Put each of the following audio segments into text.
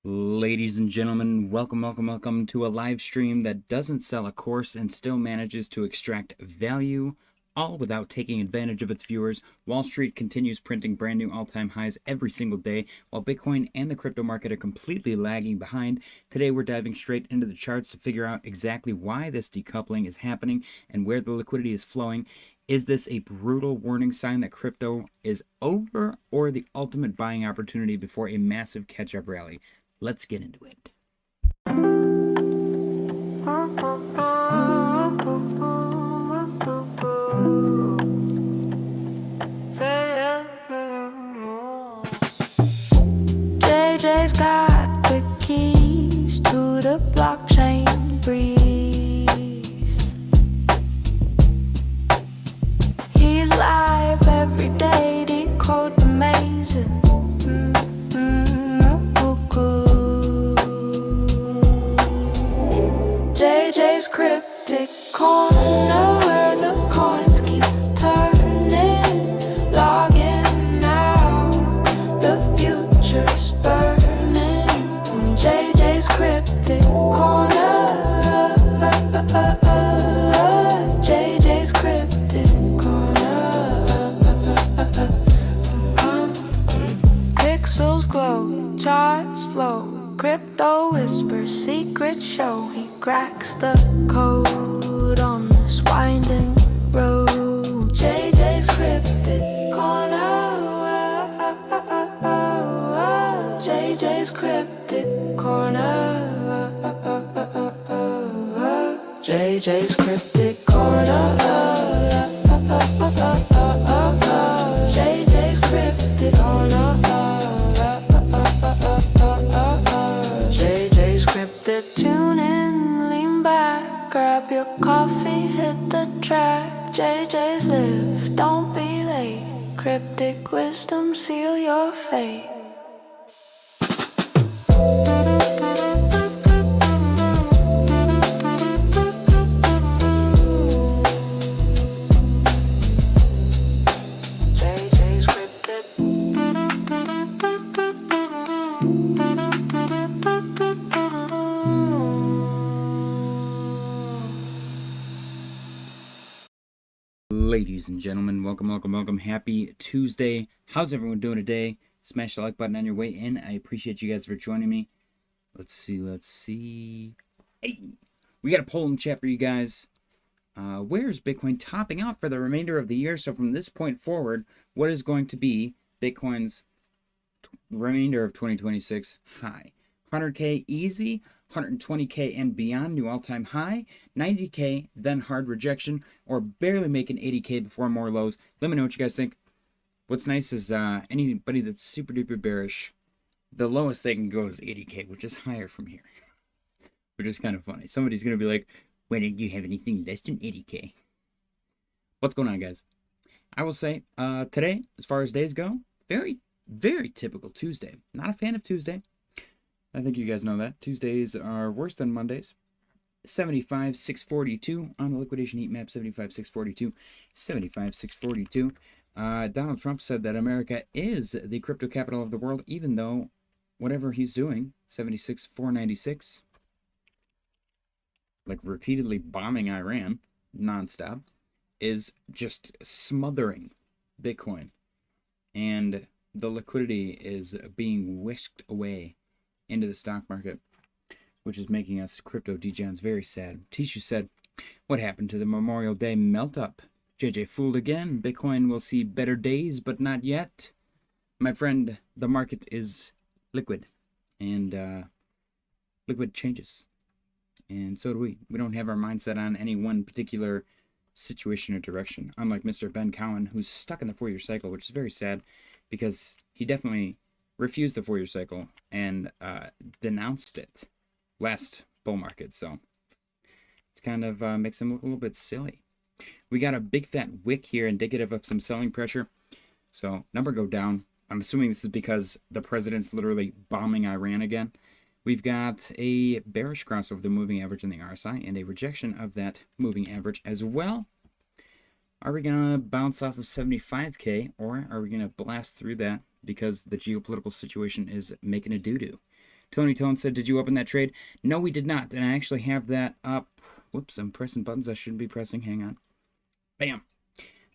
Ladies and gentlemen, welcome to a live stream that doesn't sell a course and still manages to extract value, all without taking advantage of its viewers. Wall Street continues printing brand new all-time highs every single day, while Bitcoin and the crypto market are completely lagging behind. Today we're diving straight into the charts to figure out exactly why this decoupling is happening and where the liquidity is flowing. Is this a brutal warning sign that crypto is over, or the ultimate buying opportunity before a massive catch-up rally? Let's get into it. JJ's got the keys to the blockchain breeze. He's live every day, decode the mazes. JJ's cryptic corner, where the coins keep turning. Logging out, the future's burning. JJ's cryptic corner, JJ's cryptic corner. Pixels glow, charts flow, crypto whispers, secrets show. He cracks the code on this winding road. JJ's cryptic corner, JJ's cryptic corner, JJ's cryptic corner, JJ's cryptic corner, JJ's cryptic. Tune in, lean back, grab your coffee, hit the track. JJ's live, don't be late. Cryptic wisdom, seal your fate. JJ's cryptic. Ladies and gentlemen, welcome. Happy Tuesday. How's everyone doing today? Smash the like button on your way in. I appreciate you guys for joining me. Let's see. Hey, we got a poll in the chat for you guys. Where is Bitcoin topping out for the remainder of the year? So from this point forward, what is going to be Bitcoin's remainder of 2026 high? 100K easy, 120K and beyond, new all-time high, 90K, then hard rejection, or barely making 80K before more lows. Let me know what you guys think. What's nice is anybody that's super duper bearish, the lowest they can go is 80K, which is higher from here, which is kind of funny. Somebody's going to be like, when did you have anything less than 80K? What's going on, guys? I will say today, as far as days go, very typical Tuesday. Not a fan of Tuesday. I think you guys know that. Tuesdays are worse than Mondays. 75,642 on the liquidation heat map. 75,642. 75,642. Donald Trump said that America is the crypto capital of the world, even though whatever he's doing, 76,496, like repeatedly bombing Iran nonstop, is just smothering Bitcoin. And the liquidity is being whisked away into the stock market, which is making us crypto degens very sad. Tishu said, what happened to the Memorial Day melt up? JJ fooled again. Bitcoin will see better days, but not yet. My friend, the market is liquid, and liquid changes. And so do we. We don't have our mindset on any one particular situation or direction, unlike Mr. Ben Cowan, who's stuck in the 4-year cycle, which is very sad because he definitely refused the 4-year cycle and denounced it last bull market. So it's kind of makes him look a little bit silly. We got a big fat wick here, indicative of some selling pressure. So number go down. I'm assuming this is because the president's literally bombing Iran again. We've got a bearish cross over the moving average in the RSI and a rejection of that moving average as well. Are we going to bounce off of 75K, or are we going to blast through that because the geopolitical situation is making a doo-doo? Tony Tone said, did you open that trade? No, we did not. And I actually have that up. Whoops, I'm pressing buttons I shouldn't be pressing. Hang on. Bam.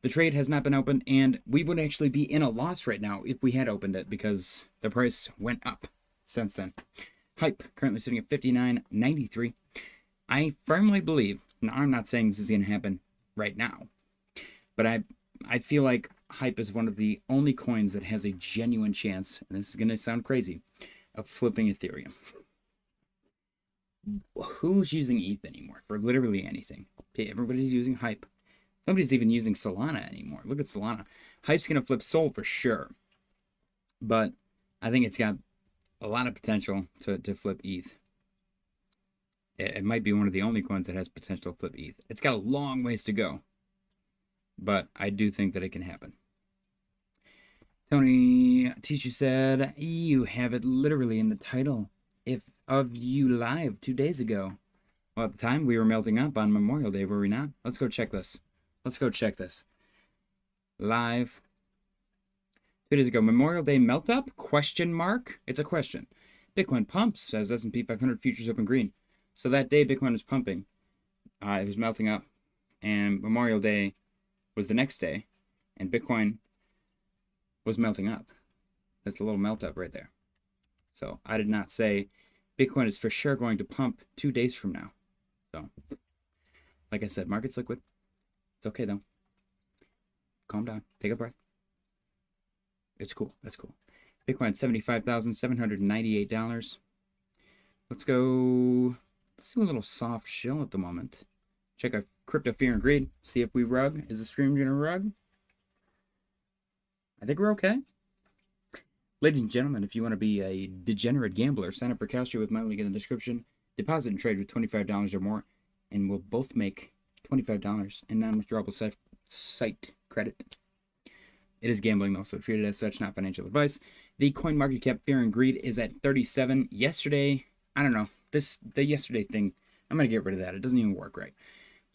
The trade has not been opened, and we would actually be in a loss right now if we had opened it because the price went up since then. Hype currently sitting at 59.93. I firmly believe, now I'm not saying this is going to happen right now, but I feel like Hype is one of the only coins that has a genuine chance, and this is going to sound crazy, of flipping Ethereum. Who's using ETH anymore for literally anything? Okay, everybody's using Hype. Nobody's even using Solana anymore. Look at Solana. Hype's going to flip Sol for sure. But I think it's got a lot of potential to flip ETH. It might be one of the only coins that has potential to flip ETH. It's got a long ways to go. But I do think that it can happen. Tony Tishu said, you have it literally in the title of you live 2 days ago. Well, at the time, we were melting up on Memorial Day, were we not? Let's go check this. Let's go check this. Live. 2 days ago. Memorial Day melt up? Question mark? It's a question. Bitcoin pumps, says S&P 500 futures open green. So that day Bitcoin was pumping. It was melting up. And Memorial Day was the next day. And Bitcoin was melting up. That's a little melt up right there. So I did not say Bitcoin is for sure going to pump 2 days from now. So, like I said, market's liquid. It's okay, though. Calm down. Take a breath. It's cool. That's cool. Bitcoin, $75,798. Let's go. Let's do a little soft shell at the moment. Check our crypto fear and greed. See if we rug. Is the stream going to rug? I think we're okay. Ladies and gentlemen, if you want to be a degenerate gambler, sign up for Calcio with my link in the description. Deposit and trade with $25 or more, and we'll both make $25 in non-withdrawable site credit. It is gambling, though, so treat it as such, not financial advice. The coin market cap fear and greed is at 37. Yesterday, I don't know, the yesterday thing, I'm going to get rid of that. It doesn't even work right.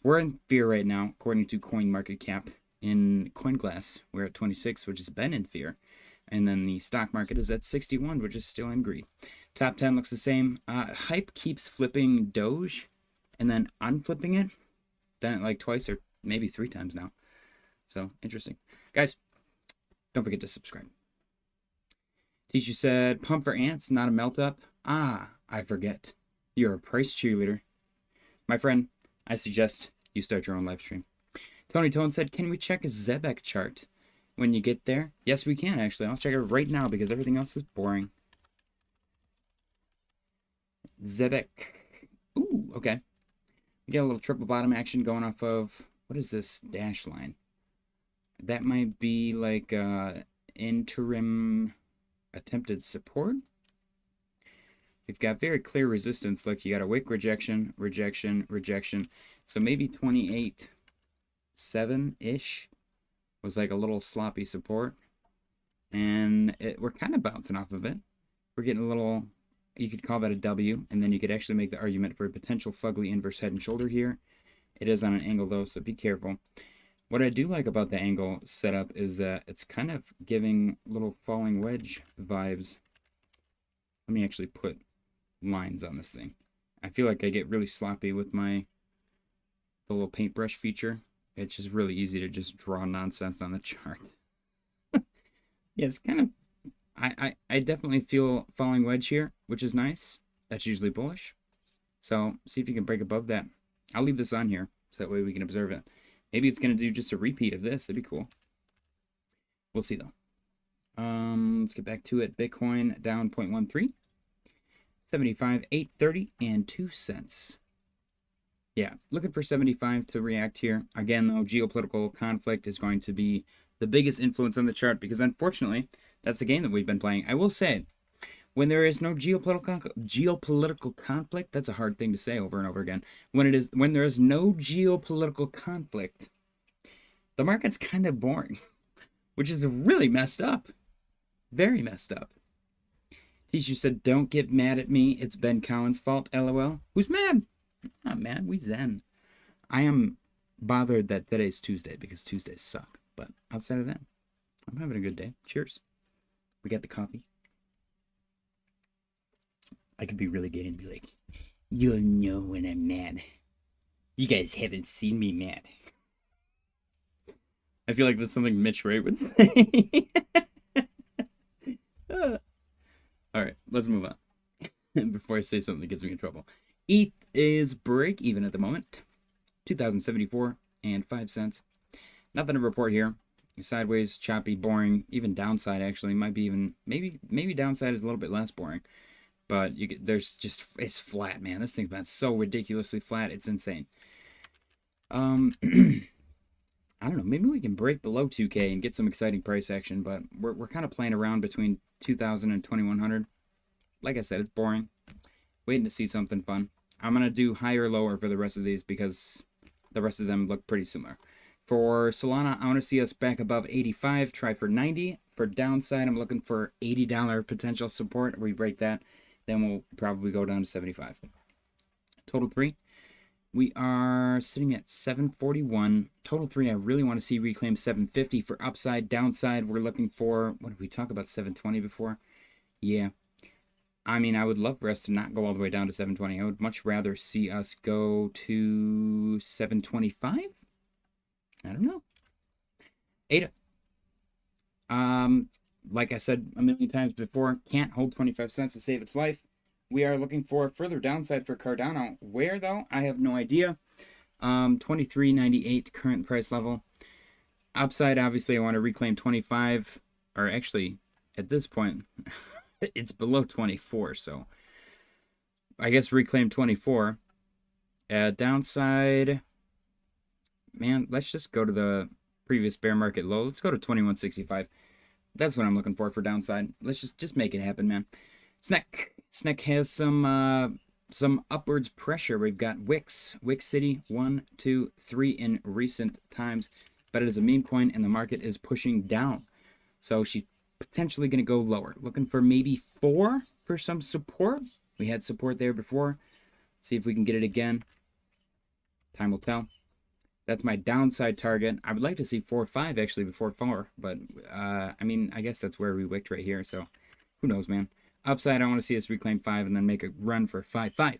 We're in fear right now, according to coin market cap. In CoinGlass, we're at 26, which has been in fear. And then the stock market is at 61, which is still in greed. Top 10 looks the same. Hype keeps flipping Doge and then unflipping it. Done it like twice or maybe 3 times now. So, interesting. Guys, don't forget to subscribe. Tishu said, pump for ants, not a melt up. Ah, I forget. You're a price cheerleader. My friend, I suggest you start your own live stream. Tony Tone said, can we check a Zebek chart when you get there? Yes, we can, actually. I'll check it right now because everything else is boring. Zebek. Ooh, okay. We got a little triple bottom action going off of, what is this dash line? That might be like interim attempted support. We've got very clear resistance. Look, you got a wick rejection, rejection, rejection. So maybe 28.7-ish was like a little sloppy support. And we're kind of bouncing off of it. We're getting a little, you could call that a W. And then you could actually make the argument for a potential fugly inverse head and shoulder here. It is on an angle though, so be careful. What I do like about the angle setup is that it's kind of giving little falling wedge vibes. Let me actually put lines on this thing. I feel like I get really sloppy with the little paintbrush feature. It's just really easy to just draw nonsense on the chart. Yeah, it's kind of, I definitely feel falling wedge here, which is nice. That's usually bullish. So see if you can break above that. I'll leave this on here so that way we can observe it. Maybe it's going to do just a repeat of this. That'd be cool. We'll see, though. Let's get back to it. Bitcoin down 0.13. 75,830 and 2 cents. Yeah, looking for 75 to react here. Again, though, geopolitical conflict is going to be the biggest influence on the chart because, unfortunately, that's the game that we've been playing. I will say, when there is no geopolitical conflict, that's a hard thing to say over and over again. When there is no geopolitical conflict, the market's kind of boring, which is really messed up. Very messed up. Tishu said, don't get mad at me. It's Ben Cowan's fault, LOL. Who's mad? I'm not mad. We zen. I am bothered that today's Tuesday because Tuesdays suck. But outside of that, I'm having a good day. Cheers. We got the coffee. I could be really gay and be like, you'll know when I'm mad. You guys haven't seen me mad. I feel like that's something Mitch Ray would say. All right, let's move on. Before I say something that gets me in trouble. ETH is break even at the moment. 2074 and 5 cents. Nothing to report here. Sideways, choppy, boring. Even downside actually might be even maybe downside is a little bit less boring. But there's just it's flat, man. This thing's been so ridiculously flat. It's insane. I don't know. Maybe we can break below 2K and get some exciting price action. But we're kind of playing around between 2,000 and 2,100. Like I said, it's boring. Waiting to see something fun. I'm gonna do higher or lower for the rest of these because the rest of them look pretty similar. For Solana, I want to see us back above 85. Try for 90. For downside, I'm looking for $80 potential support. We break that, then we'll probably go down to 75. Total 3. We are sitting at 741. Total 3, I really want to see reclaim 750 for upside. Downside, we're looking for, what did we talk about, 720 before? Yeah. I mean, I would love for us to not go all the way down to 720. I would much rather see us go to 725. I don't know. ATA. Like I said a million times before, can't hold 25 cents to save its life. We are looking for further downside for Cardano. Where, though? I have no idea. 23.98 current price level. Upside, obviously, I want to reclaim 25. Or actually, at this point, it's below 24. So, I guess reclaim 24. Downside, man, let's just go to the previous bear market low. Let's go to 21.65. That's what I'm looking for downside. Let's just make it happen, man. Sneck has some upwards pressure. We've got Wix City 1, 2, 3 in recent times, but it is a meme coin and the market is pushing down. So she's potentially going to go lower. Looking for maybe 4 for some support. We had support there before. See if we can get it again. Time will tell. That's my downside target. I would like to see 4 or 5 actually before 4, but I mean, I guess that's where we wicked right here. So who knows, man. Upside, I want to see us reclaim 5 and then make a run for 5.5.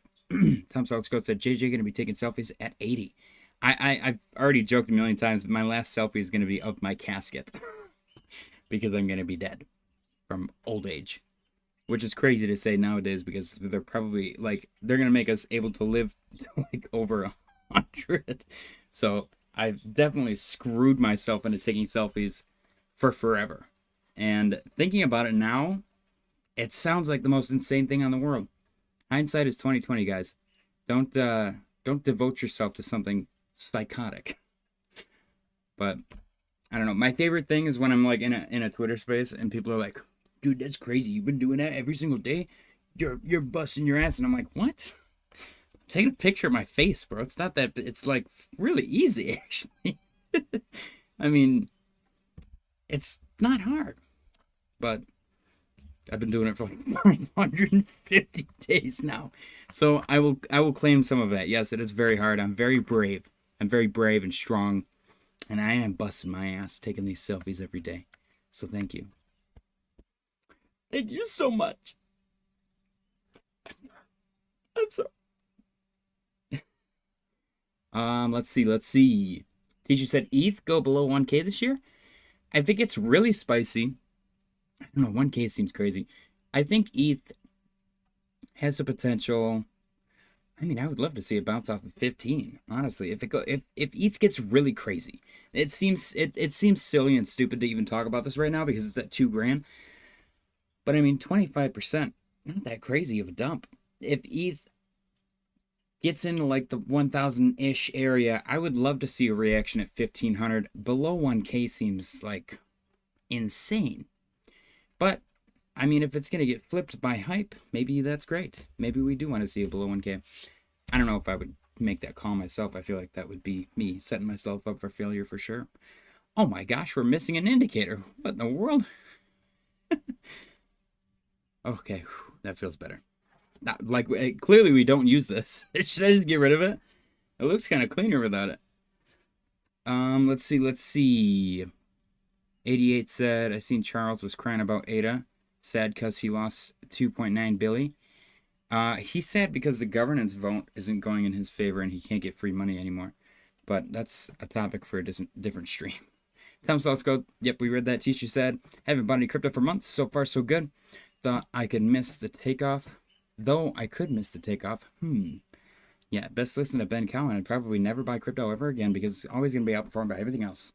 Tom Saltzcoat said, JJ going to be taking selfies at 80. I've already joked a million times, but my last selfie is going to be of my casket because I'm going to be dead from old age, which is crazy to say nowadays because they're probably like, they're going to make us able to live to like over 100. So I've definitely screwed myself into taking selfies for forever. And thinking about it now, it sounds like the most insane thing on the world. Hindsight is 20/20, guys. Don't devote yourself to something psychotic. But I don't know. My favorite thing is when I'm like in a Twitter space and people are like, "Dude, that's crazy. You've been doing that every single day. You're busting your ass." And I'm like, "What?" I'm taking a picture of my face, bro. It's not that. It's like really easy, actually. I mean, it's not hard, but I've been doing it for like 950 days now. So I will claim some of that. Yes, it is very hard. I'm very brave. I'm very brave and strong. And I am busting my ass taking these selfies every day. So thank you. Thank you so much. I'm sorry. Let's see. Teacher said ETH go below 1K this year. I think it's really spicy. I don't know, 1K seems crazy. I think ETH has the potential. I mean, I would love to see it bounce off of 15. Honestly, if ETH gets really crazy, it seems silly and stupid to even talk about this right now because it's at $2,000. But I mean, 25%, not that crazy of a dump. If ETH gets into like the 1,000-ish area, I would love to see a reaction at 1,500. Below 1K seems like insane. But, I mean, if it's going to get flipped by hype, maybe that's great. Maybe we do want to see it below 1K. I don't know if I would make that call myself. I feel like that would be me setting myself up for failure for sure. Oh my gosh, we're missing an indicator. What in the world? Okay, that feels better. Not, like, clearly we don't use this. Should I just get rid of it? It looks kind of cleaner without it. Let's see. 88 said, I seen Charles was crying about ATA. Sad because he lost 2.9 billion. He's sad because the governance vote isn't going in his favor and he can't get free money anymore. But that's a topic for a different stream. Tom Let's go. Yep, we read that. Teacher said, haven't bought any crypto for months. So far, so good. Thought I could miss the takeoff. Though I could miss the takeoff. Yeah, best listen to Ben Cowan. I'd probably never buy crypto ever again because it's always going to be outperformed by everything else.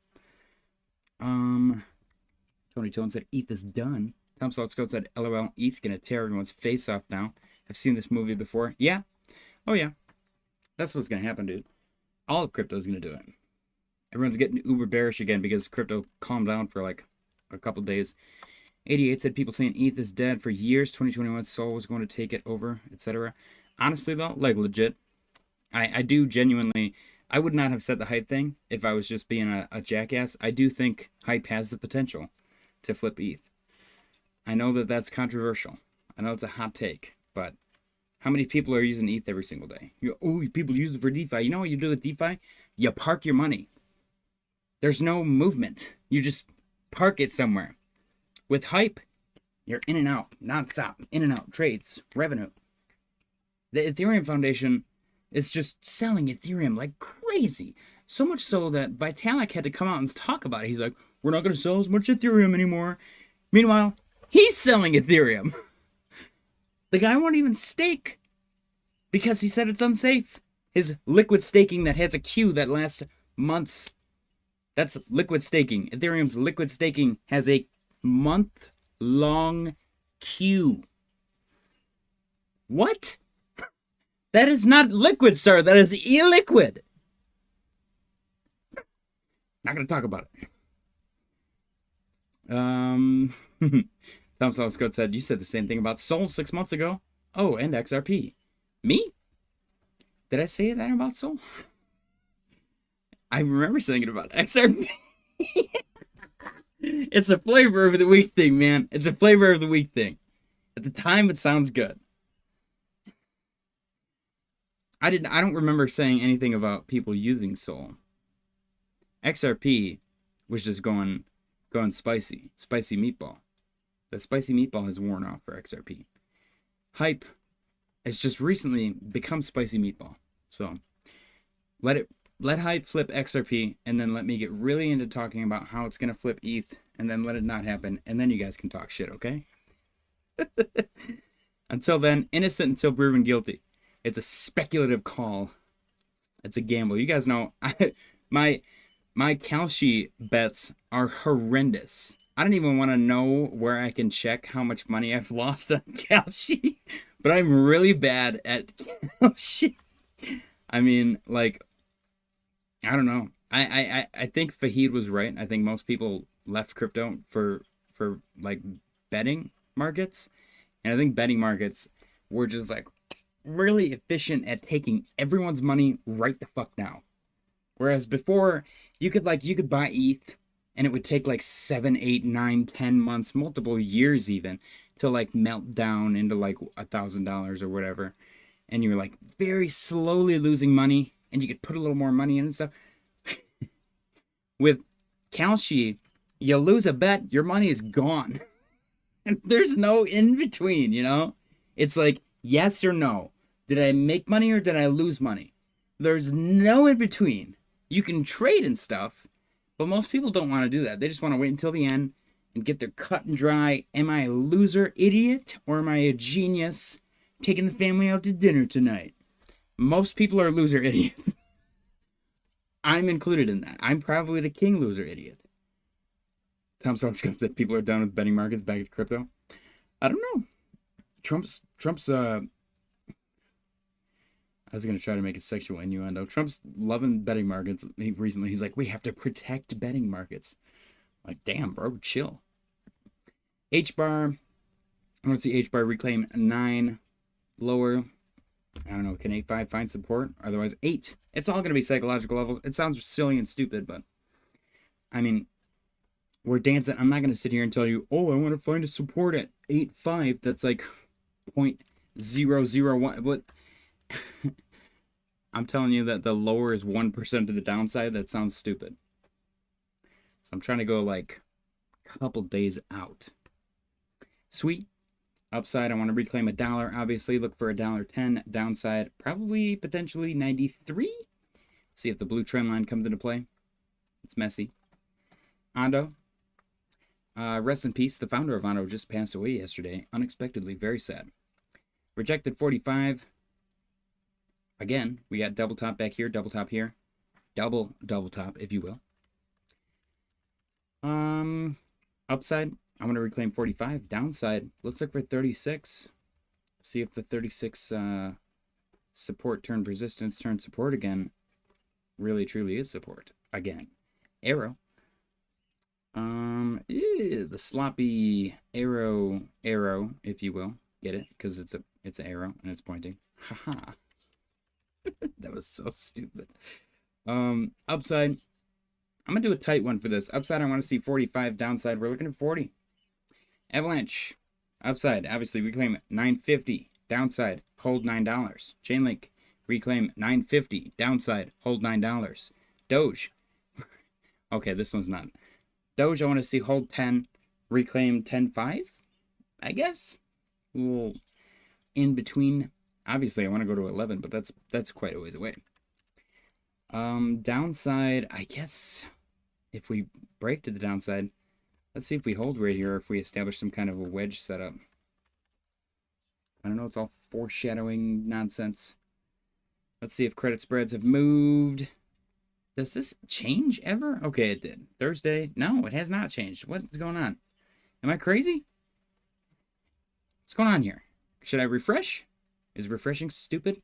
Tony Tone said, ETH is done. Tom Let's go said, LOL, ETH gonna tear everyone's face off now. I've seen this movie before. Yeah. Oh, yeah. That's what's going to happen, dude. All of crypto is going to do it. Everyone's getting uber bearish again because crypto calmed down for like a couple days. 88 said people saying ETH is dead for years. 2021 Sol was going to take it over, etc. Honestly, though, like legit, I do genuinely, I would not have said the hype thing if I was just being a jackass. I do think hype has the potential to flip ETH. I know that that's controversial. I know it's a hot take, but how many people are using ETH every single day? People use it for DeFi. You know what you do with DeFi? You park your money. There's no movement. You just park it somewhere. With hype, you're in and out, nonstop, in and out, trades, revenue. The Ethereum Foundation is just selling Ethereum like crazy. So much so that Vitalik had to come out and talk about it. He's like, we're not going to sell as much Ethereum anymore. Meanwhile, he's selling Ethereum. The guy won't even stake because he said it's unsafe. His liquid staking that has a queue that lasts months. That's liquid staking. Ethereum's liquid staking has a month-long queue. What? That is not liquid, sir. That is illiquid. Not going to talk about it. Tom Scott said, you said the same thing about Sol 6 months ago. Oh, and XRP. Me? Did I say that about Sol? I remember saying it about XRP. It's a flavor of the week thing, man. It's a flavor of the week thing. At the time, it sounds good. I don't remember saying anything about people using Sol. XRP was just going spicy meatball. The spicy meatball has worn off for XRP. Hype has just recently become spicy meatball. So let hype flip XRP, and then let me get really into talking about how it's gonna flip ETH, and then let it not happen, and then you guys can talk shit, okay? Until then, innocent until proven guilty. It's a speculative call. It's a gamble. You guys know my Kalshi bets are horrendous. I don't even want to know where I can check how much money I've lost on Kalshi, but I'm really bad at Kalshi. I mean, like, I don't know. I think Fahid was right. I think most people left crypto for like betting markets, and I think betting markets were just like really efficient at taking everyone's money right the fuck now. Whereas before, you could buy ETH, and it would take like 7, 8, 9, 10 months, multiple years even, to like melt down into like $1,000 or whatever. And you're like very slowly losing money, and you could put a little more money in and stuff. With Kalshi, you lose a bet, your money is gone. And there's no in between, you know? It's like yes or no. Did I make money or did I lose money? There's no in between. You can trade and stuff, but most people don't want to do that. They just want to wait until the end and get their cut and dry. Am I a loser idiot or am I a genius taking the family out to dinner tonight? Most people are loser idiots. I'm included in that. I'm probably the king loser idiot. Tom Scott said people are done with betting markets, back to crypto. I don't know. Trump's I was going to try to make a sexual innuendo. Trump's loving betting markets. He's like, we have to protect betting markets. I'm like, damn, bro, chill. H-bar. I want to see H-bar reclaim 9 lower. I don't know. Can 8.5 find support? Otherwise, 8. It's all going to be psychological levels. It sounds silly and stupid, but I mean, we're dancing. I'm not going to sit here and tell you, oh, I want to find a support at 8.5. That's like 0.001. But I'm telling you that the lower is 1% to the downside. That sounds stupid. So I'm trying to go like a couple days out. Sweet. Upside, I want to reclaim $1. Obviously, look for $1.10. Downside, probably potentially 93. See if the blue trend line comes into play. It's messy. Ondo. Rest in peace. The founder of Ondo just passed away yesterday. Unexpectedly, very sad. Rejected 45. Again, we got double top back here, double top here. Double top, if you will. Upside, I want to reclaim 45. Downside, let's look for 36. See if the 36 support turned resistance turned support again. Really, truly is support. Again. Arrow. The sloppy arrow, if you will. Get it? Because it's an arrow and it's pointing. Haha. That was so stupid. Upside, I'm going to do a tight one for this. Upside, I want to see 45. Downside, we're looking at 40. Avalanche. Upside, obviously, reclaim $9.50. Downside, hold $9. Chainlink, reclaim $9.50. Downside, hold $9. Doge. Okay, this one's not. Doge, I want to see hold 10. Reclaim 10.5, I guess. A little in between. Obviously, I want to go to 11, but that's quite a ways away. Downside, I guess if we break to the downside, let's see if we hold right here, or if we establish some kind of a wedge setup. I don't know, it's all foreshadowing nonsense. Let's see if credit spreads have moved. Does this change ever? Okay, it did. Thursday, no, it has not changed. What's going on? Am I crazy? What's going on here? Should I refresh? Is refreshing stupid?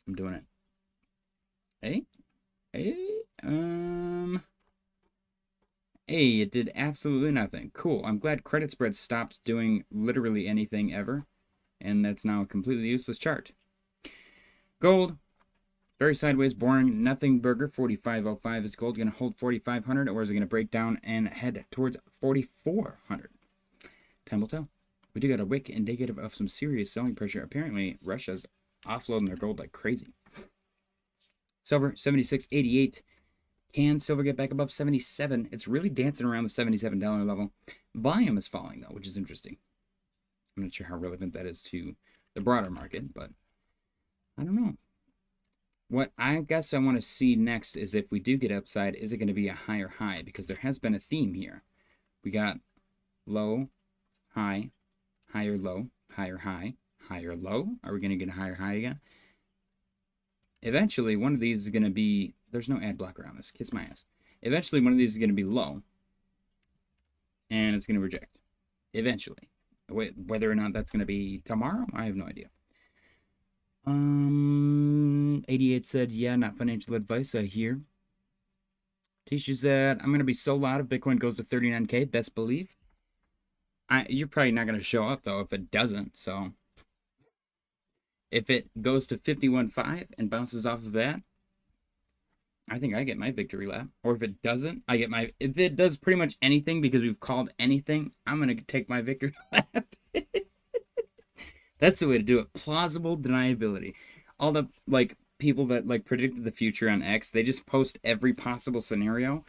I'm doing it. Hey, it did absolutely nothing. Cool. I'm glad credit spreads stopped doing literally anything ever, and that's now a completely useless chart. Gold, very sideways, boring, nothing burger. 45.05. Is gold going to hold 4,500, or is it going to break down and head towards 4,400? Time will tell. We do got a wick indicative of some serious selling pressure. Apparently, Russia's offloading their gold like crazy. Silver, 76.88. Can silver get back above 77? It's really dancing around the $77 level. Volume is falling, though, which is interesting. I'm not sure how relevant that is to the broader market, but I don't know. What I guess I want to see next is if we do get upside, is it going to be a higher high? Because there has been a theme here. We got low, high, higher low, higher high, higher low. Are we going to get a higher high again? Eventually, one of these is going to be... There's no ad blocker on this. Kiss my ass. Eventually, one of these is going to be low. And it's going to reject. Eventually. Whether or not that's going to be tomorrow, I have no idea. 88 said, yeah, not financial advice, I hear. Tisha said, I'm going to be so loud if Bitcoin goes to 39K. Best believe. You're probably not going to show up, though, if it doesn't. So, if it goes to 51.5 and bounces off of that, I think I get my victory lap. Or if it doesn't, I get my... If it does pretty much anything because we've called anything, I'm going to take my victory lap. That's the way to do it. Plausible deniability. All the, like, people that, like, predicted the future on X, they just post every possible scenario.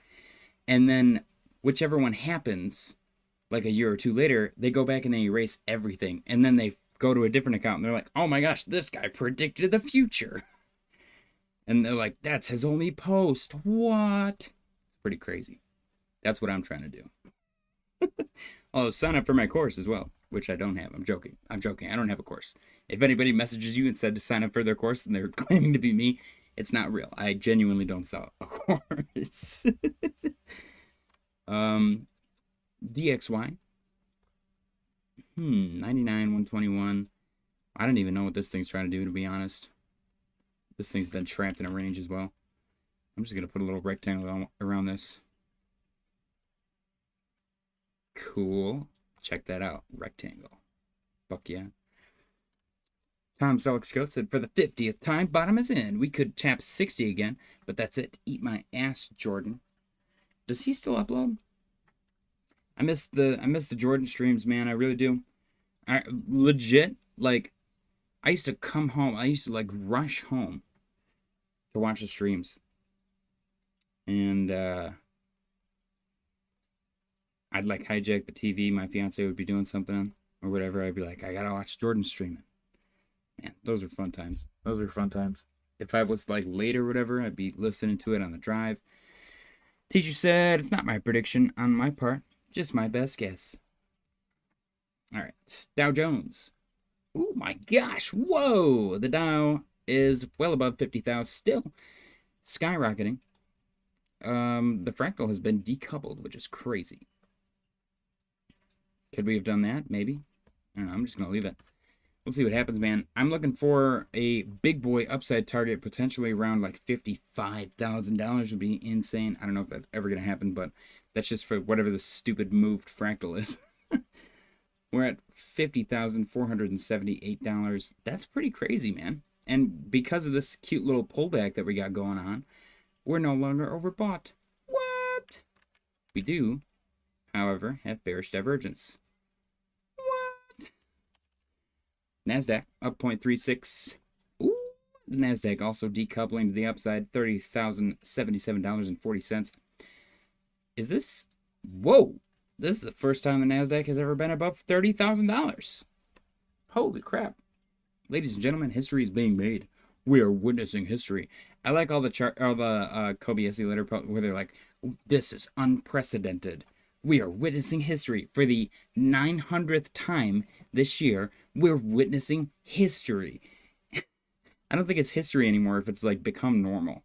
And then whichever one happens, like a year or two later, they go back and they erase everything. And then they go to a different account and they're like, oh my gosh, this guy predicted the future. And they're like, that's his only post. What? It's pretty crazy. That's what I'm trying to do. Oh, sign up for my course as well, which I don't have. I'm joking. I don't have a course. If anybody messages you and said to sign up for their course and they're claiming to be me, it's not real. I genuinely don't sell a course. DXY. 99, 121. I don't even know what this thing's trying to do, to be honest. This thing's been trapped in a range as well. I'm just going to put a little rectangle around this. Cool. Check that out. Rectangle. Fuck yeah. Tom Selleck said, for the 50th time, bottom is in. We could tap 60 again, but that's it. Eat my ass, Jordan. Does he still upload? I miss the Jordan streams, man. I really do. I legit, like, I used to come home. I used to, like, rush home to watch the streams. And, I'd, like, hijack the TV. My fiance would be doing something. or whatever, I'd be like, I gotta watch Jordan streaming. Man, those are fun times. Those are fun times. If I was like late or whatever, I'd be listening to it on the drive. Teacher said, it's not my prediction on my part, just my best guess. All right, Dow Jones. Oh my gosh, whoa! The Dow is well above 50,000, still skyrocketing. The fractal has been decoupled, which is crazy. Could we have done that? Maybe. I don't know. I'm just going to leave it. We'll see what happens, man. I'm looking for a big boy upside target, potentially around like $55,000 would be insane. I don't know if that's ever going to happen, but that's just for whatever the stupid moved fractal is. We're at $50,478. That's pretty crazy, man. And because of this cute little pullback that we got going on, we're no longer overbought. What? We do, however, have bearish divergence. What? NASDAQ up 0.36. Ooh, the NASDAQ also decoupling to the upside, $30,077.40. Is this... Whoa! This is the first time the NASDAQ has ever been above $30,000. Holy crap. Ladies and gentlemen, history is being made. We are witnessing history. I like all the Kobe SE letter where they're like, this is unprecedented. We are witnessing history. For the 900th time this year, we're witnessing history. I don't think it's history anymore if it's like become normal.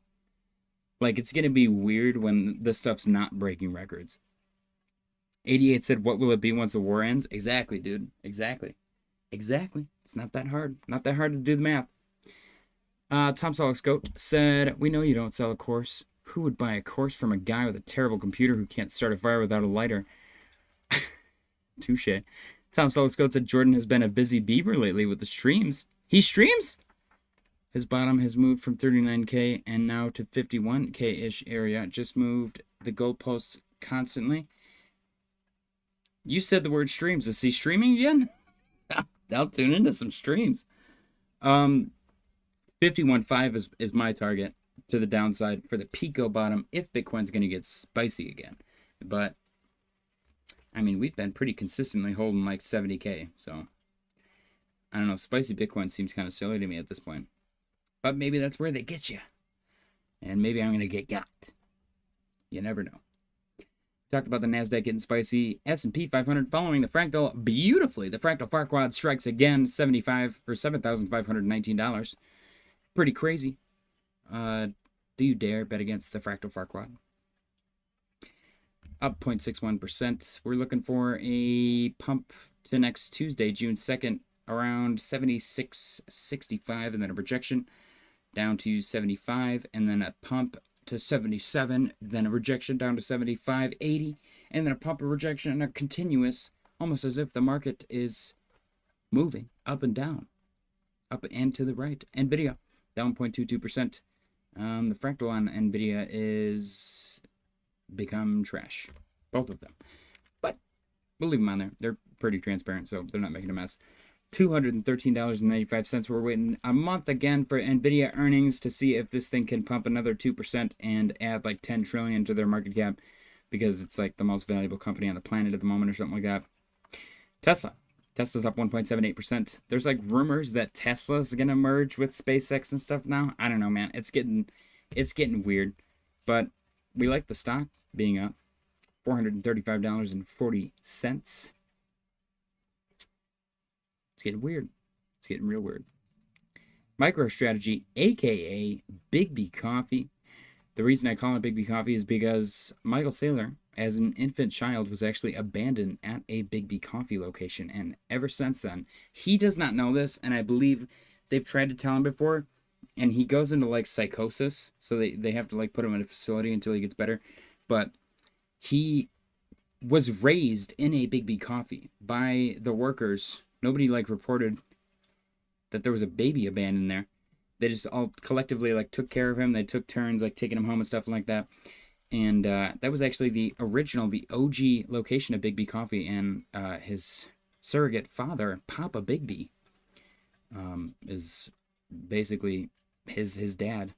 Like, it's going to be weird when this stuff's not breaking records. 88 said, what will it be once the war ends? Exactly, dude. Exactly. Exactly. It's not that hard. Not that hard to do the math. Tom Soliscote said, we know you don't sell a course. Who would buy a course from a guy with a terrible computer who can't start a fire without a lighter? Touche. Tom Soliscote said, Jordan has been a busy beaver lately with the streams. He streams? His bottom has moved from 39K and now to 51K-ish area. Just moved the goalposts constantly. You said the word streams. Is he streaming again? I'll tune into some streams. 51.5 is my target to the downside for the Pico bottom if Bitcoin's going to get spicy again. But, I mean, we've been pretty consistently holding like 70K. So, I don't know. Spicy Bitcoin seems kind of silly to me at this point. But maybe that's where they get you. And maybe I'm going to get got. You never know. Talked about the NASDAQ getting spicy. S&P 500 following the fractal beautifully. The fractal Farquad strikes again, $7,519. Pretty crazy. Do you dare bet against the fractal Farquad? Up 0.61%. We're looking for a pump to next Tuesday, June 2nd, around 76.65, and then a rejection down to 75, and then a pump to 77, then a rejection down to 75.80, and then a pump, a rejection, and a continuous, almost as if the market is moving up and down, up and to the right. NVIDIA down 0.22%. The fractal on NVIDIA is become trash, both of them, but we'll leave them on there. They're pretty transparent, so they're not making a mess. $213.95. We're waiting a month again for NVIDIA earnings to see if this thing can pump another 2% and add like 10 trillion to their market cap, because it's like the most valuable company on the planet at the moment or something like that. Tesla's up 1.78%. There's like rumors that Tesla's gonna merge with SpaceX and stuff now. I don't know, man. It's getting weird, but we like the stock being up $435.40. It's getting weird. It's getting real weird. MicroStrategy, aka Big B Coffee. The reason I call it Big B Coffee is because Michael Saylor, as an infant child, was actually abandoned at a Big B Coffee location, and ever since then, he does not know this, and I believe they've tried to tell him before, and he goes into like psychosis, so they have to like put him in a facility until he gets better. But he was raised in a Big B Coffee by the workers. Nobody like reported that there was a baby abandoned there. They just all collectively like took care of him. They took turns like taking him home and stuff like that. And that was actually the OG location of Big B Coffee. And his surrogate father, Papa Big B, is basically his dad.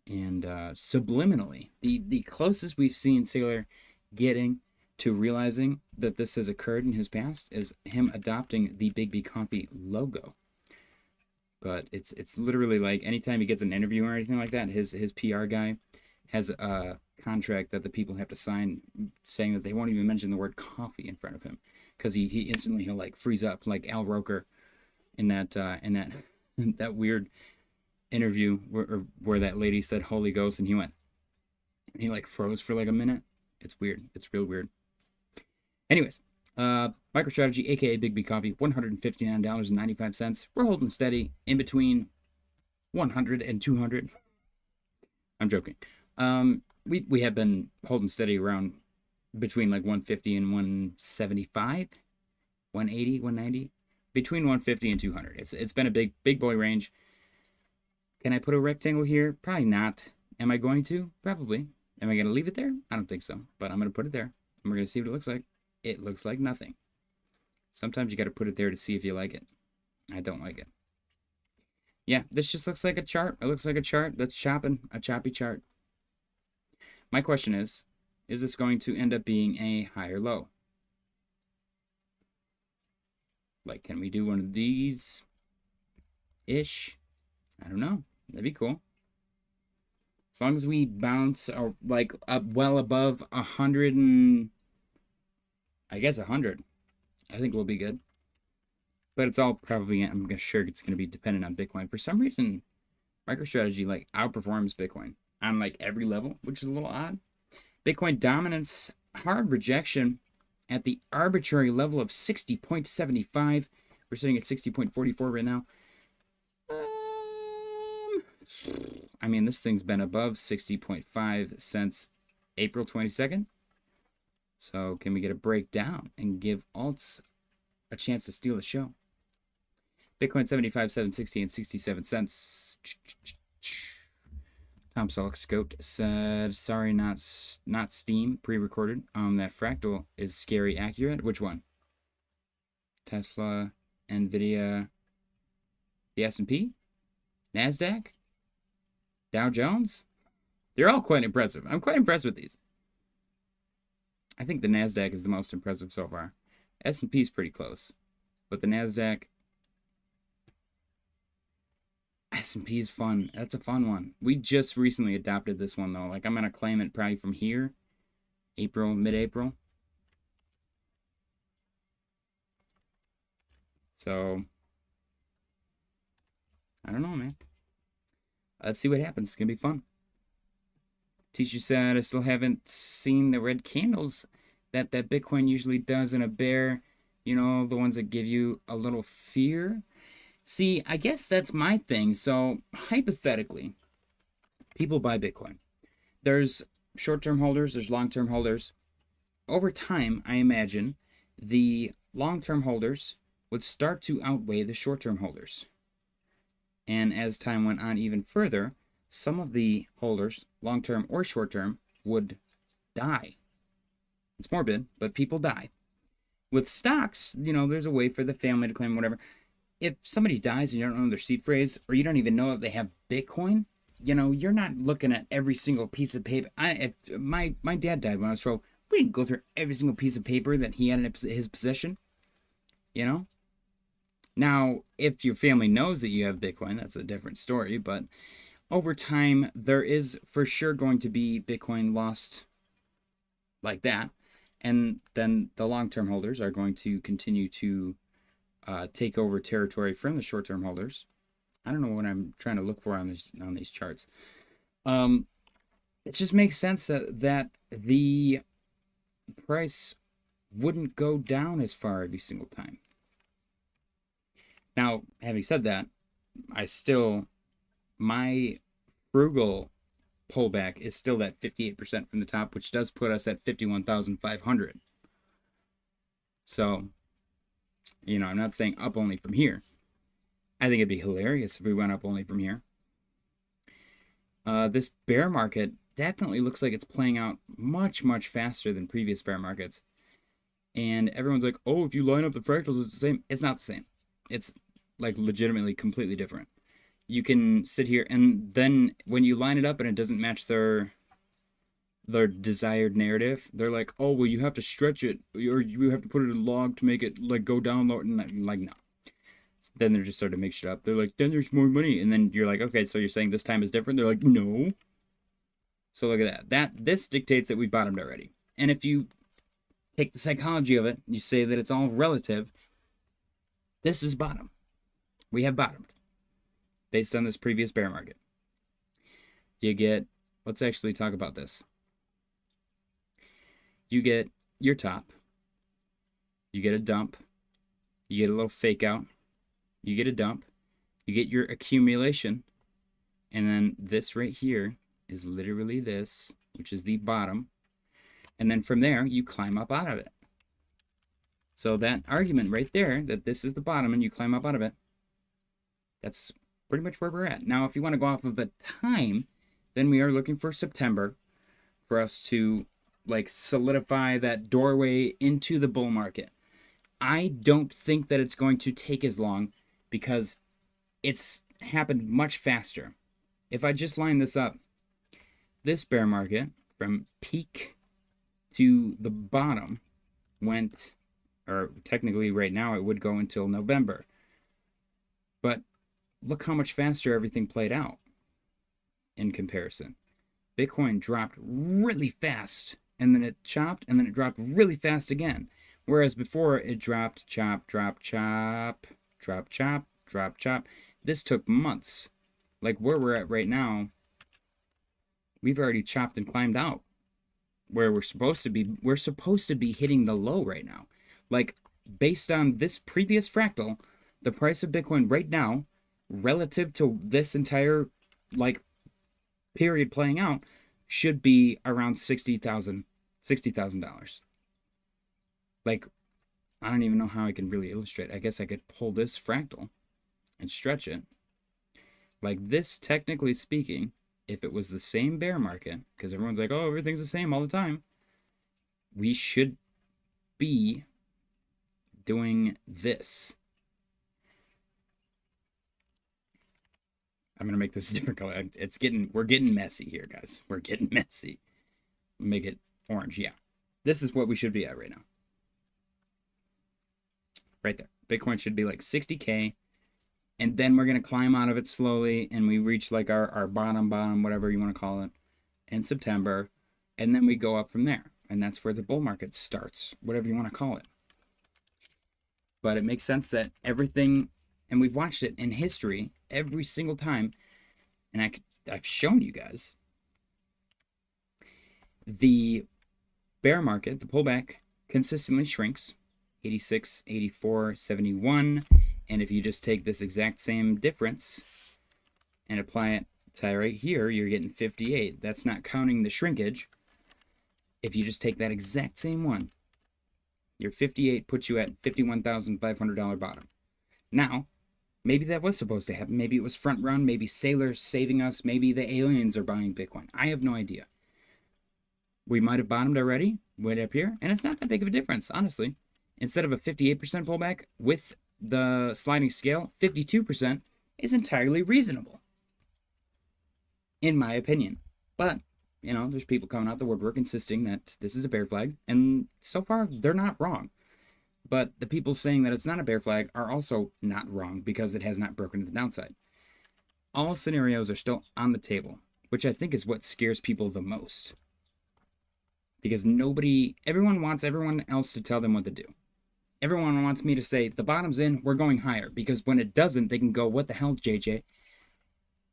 And subliminally, the closest we've seen Sailor getting to realizing that this has occurred in his past is him adopting the Big B Coffee logo. But it's literally like anytime he gets an interview or anything like that, his PR guy has a contract that the people have to sign saying that they won't even mention the word coffee in front of him, because he instantly he'll like freeze up like Al Roker in that that weird interview where that lady said Holy Ghost and he like froze for like a minute. It's weird. It's real weird. Anyways, MicroStrategy, aka Big B Coffee, $159.95. We're holding steady in between 100 and 200. I'm joking. We have been holding steady around between like 150 and 175, 180, 190, between 150 and 200. It's been a big boy range. Can I put a rectangle here? Probably not. Am I going to? Probably. Am I going to leave it there? I don't think so, but I'm going to put it there. And we're going to see what it looks like. It looks like nothing. Sometimes you got to put it there to see if you like it. I don't like it. Yeah, this just looks like a chart. It looks like a chart that's chopping, a choppy chart. My question is this going to end up being a higher low? Like, can we do one of these ish? I don't know. That'd be cool. As long as we bounce like up well above 100 and I guess 100, I think we'll be good. But it's all probably, I'm sure it's going to be dependent on Bitcoin. For some reason, MicroStrategy like outperforms Bitcoin on like every level, which is a little odd. Bitcoin dominance, hard rejection at the arbitrary level of 60.75. We're sitting at 60.44 right now. I mean, this thing's been above 60.5 since April 22nd. So can we get a breakdown and give alts a chance to steal the show? Bitcoin 75, 760 and 67 cents. Tom Selleck Scout said, sorry, not Steam, pre-recorded. That fractal is scary accurate. Which one? Tesla, Nvidia, the S&P, NASDAQ, Dow Jones? They're all quite impressive. I'm quite impressed with these. I think the NASDAQ is the most impressive so far. S&P is pretty close. But the NASDAQ... S&P is fun. That's a fun one. We just recently adopted this one, though. Like, I'm going to claim it probably from here. April, mid-April. So... I don't know, man. Let's see what happens. It's going to be fun. Tishu said, I still haven't seen the red candles that Bitcoin usually does in a bear. You know, the ones that give you a little fear. See, I guess that's my thing. So, hypothetically, people buy Bitcoin. There's short-term holders, there's long-term holders. Over time, I imagine the long-term holders would start to outweigh the short-term holders. And as time went on even further, some of the holders, long-term or short-term, would die. It's morbid, but people die. With stocks, you know, there's a way for the family to claim whatever. If somebody dies and you don't know their seed phrase, or you don't even know if they have Bitcoin, you know, you're not looking at every single piece of paper. My dad died when I was 12. We didn't go through every single piece of paper that he had in his possession, you know? Now, if your family knows that you have Bitcoin, that's a different story, but over time, there is for sure going to be Bitcoin lost like that, and then the long-term holders are going to continue to take over territory from the short-term holders. I don't know what I'm trying to look for on these charts. It just makes sense that the price wouldn't go down as far every single time. Now, having said that, my frugal pullback is still that 58% from the top, which does put us at 51,500. So, you know, I'm not saying up only from here. I think it'd be hilarious if we went up only from here. This bear market definitely looks like it's playing out much, much faster than previous bear markets. And everyone's like, oh, if you line up the fractals, it's the same. It's not the same. It's like legitimately completely different. You can sit here and then when you line it up and it doesn't match their their desired narrative. They're like, oh, well, you have to stretch it, or you have to put it in a log to make it like go down lower. And like, no. Then they're just sort of make shit up. They're like, then there's more money, and then you're like, okay, so you're saying this time is different? They're like, no. So look at that. This dictates that we bottomed already. And if you take the psychology of it, you say that it's all relative. This is bottom. We have bottomed based on this previous bear market. You get, let's actually talk about this. You get your top. You get a dump. You get a little fake out. You get a dump. You get your accumulation. And then this right here is literally this, which is the bottom. And then from there, you climb up out of it. So that argument right there, that this is the bottom and you climb up out of it, that's pretty much where we're at. Now, if you want to go off of the time, then we are looking for September for us to like solidify that doorway into the bull market. I don't think that it's going to take as long because it's happened much faster. If I just line this up, this bear market from peak to the bottom went, or technically right now it would go until November. But look how much faster everything played out in comparison. Bitcoin dropped really fast, and then it chopped, and then it dropped really fast again. Whereas before it dropped, chop, drop, chop, drop, chop, drop, chop. This took months. Like where we're at right now, we've already chopped and climbed out. Where we're supposed to be hitting the low right now. Like based on this previous fractal, the price of Bitcoin right now, relative to this entire like period playing out, should be around $60,000. Like, I don't even know how I can really illustrate. I guess I could pull this fractal and stretch it. Like this, technically speaking, if it was the same bear market, because everyone's like, oh, everything's the same all the time, we should be doing this. I'm gonna make this a different color. We're getting messy here, guys. We're getting messy. Make it orange, yeah. This is what we should be at right now. Right there. Bitcoin should be like 60K. And then we're going to climb out of it slowly. And we reach like our bottom, whatever you want to call it, in September. And then we go up from there. And that's where the bull market starts, whatever you want to call it. But it makes sense that everything, and we've watched it in history every single time. And I've shown you guys the bear market, the pullback, consistently shrinks. 86, 84, 71. And if you just take this exact same difference and apply it to right here, you're getting 58. That's not counting the shrinkage. If you just take that exact same one, your 58 puts you at $51,500 bottom. Now, maybe that was supposed to happen. Maybe it was front run. Maybe sailors saving us. Maybe the aliens are buying Bitcoin. I have no idea. We might have bottomed already, way up here, and it's not that big of a difference, honestly. Instead of a 58% pullback with the sliding scale, 52% is entirely reasonable, in my opinion. But, you know, there's people coming out the woodwork insisting that this is a bear flag, and so far, they're not wrong. But the people saying that it's not a bear flag are also not wrong because it has not broken to the downside. All scenarios are still on the table, which I think is what scares people the most. Because everyone wants everyone else to tell them what to do. Everyone wants me to say, the bottom's in, we're going higher. Because when it doesn't, they can go, what the hell, JJ?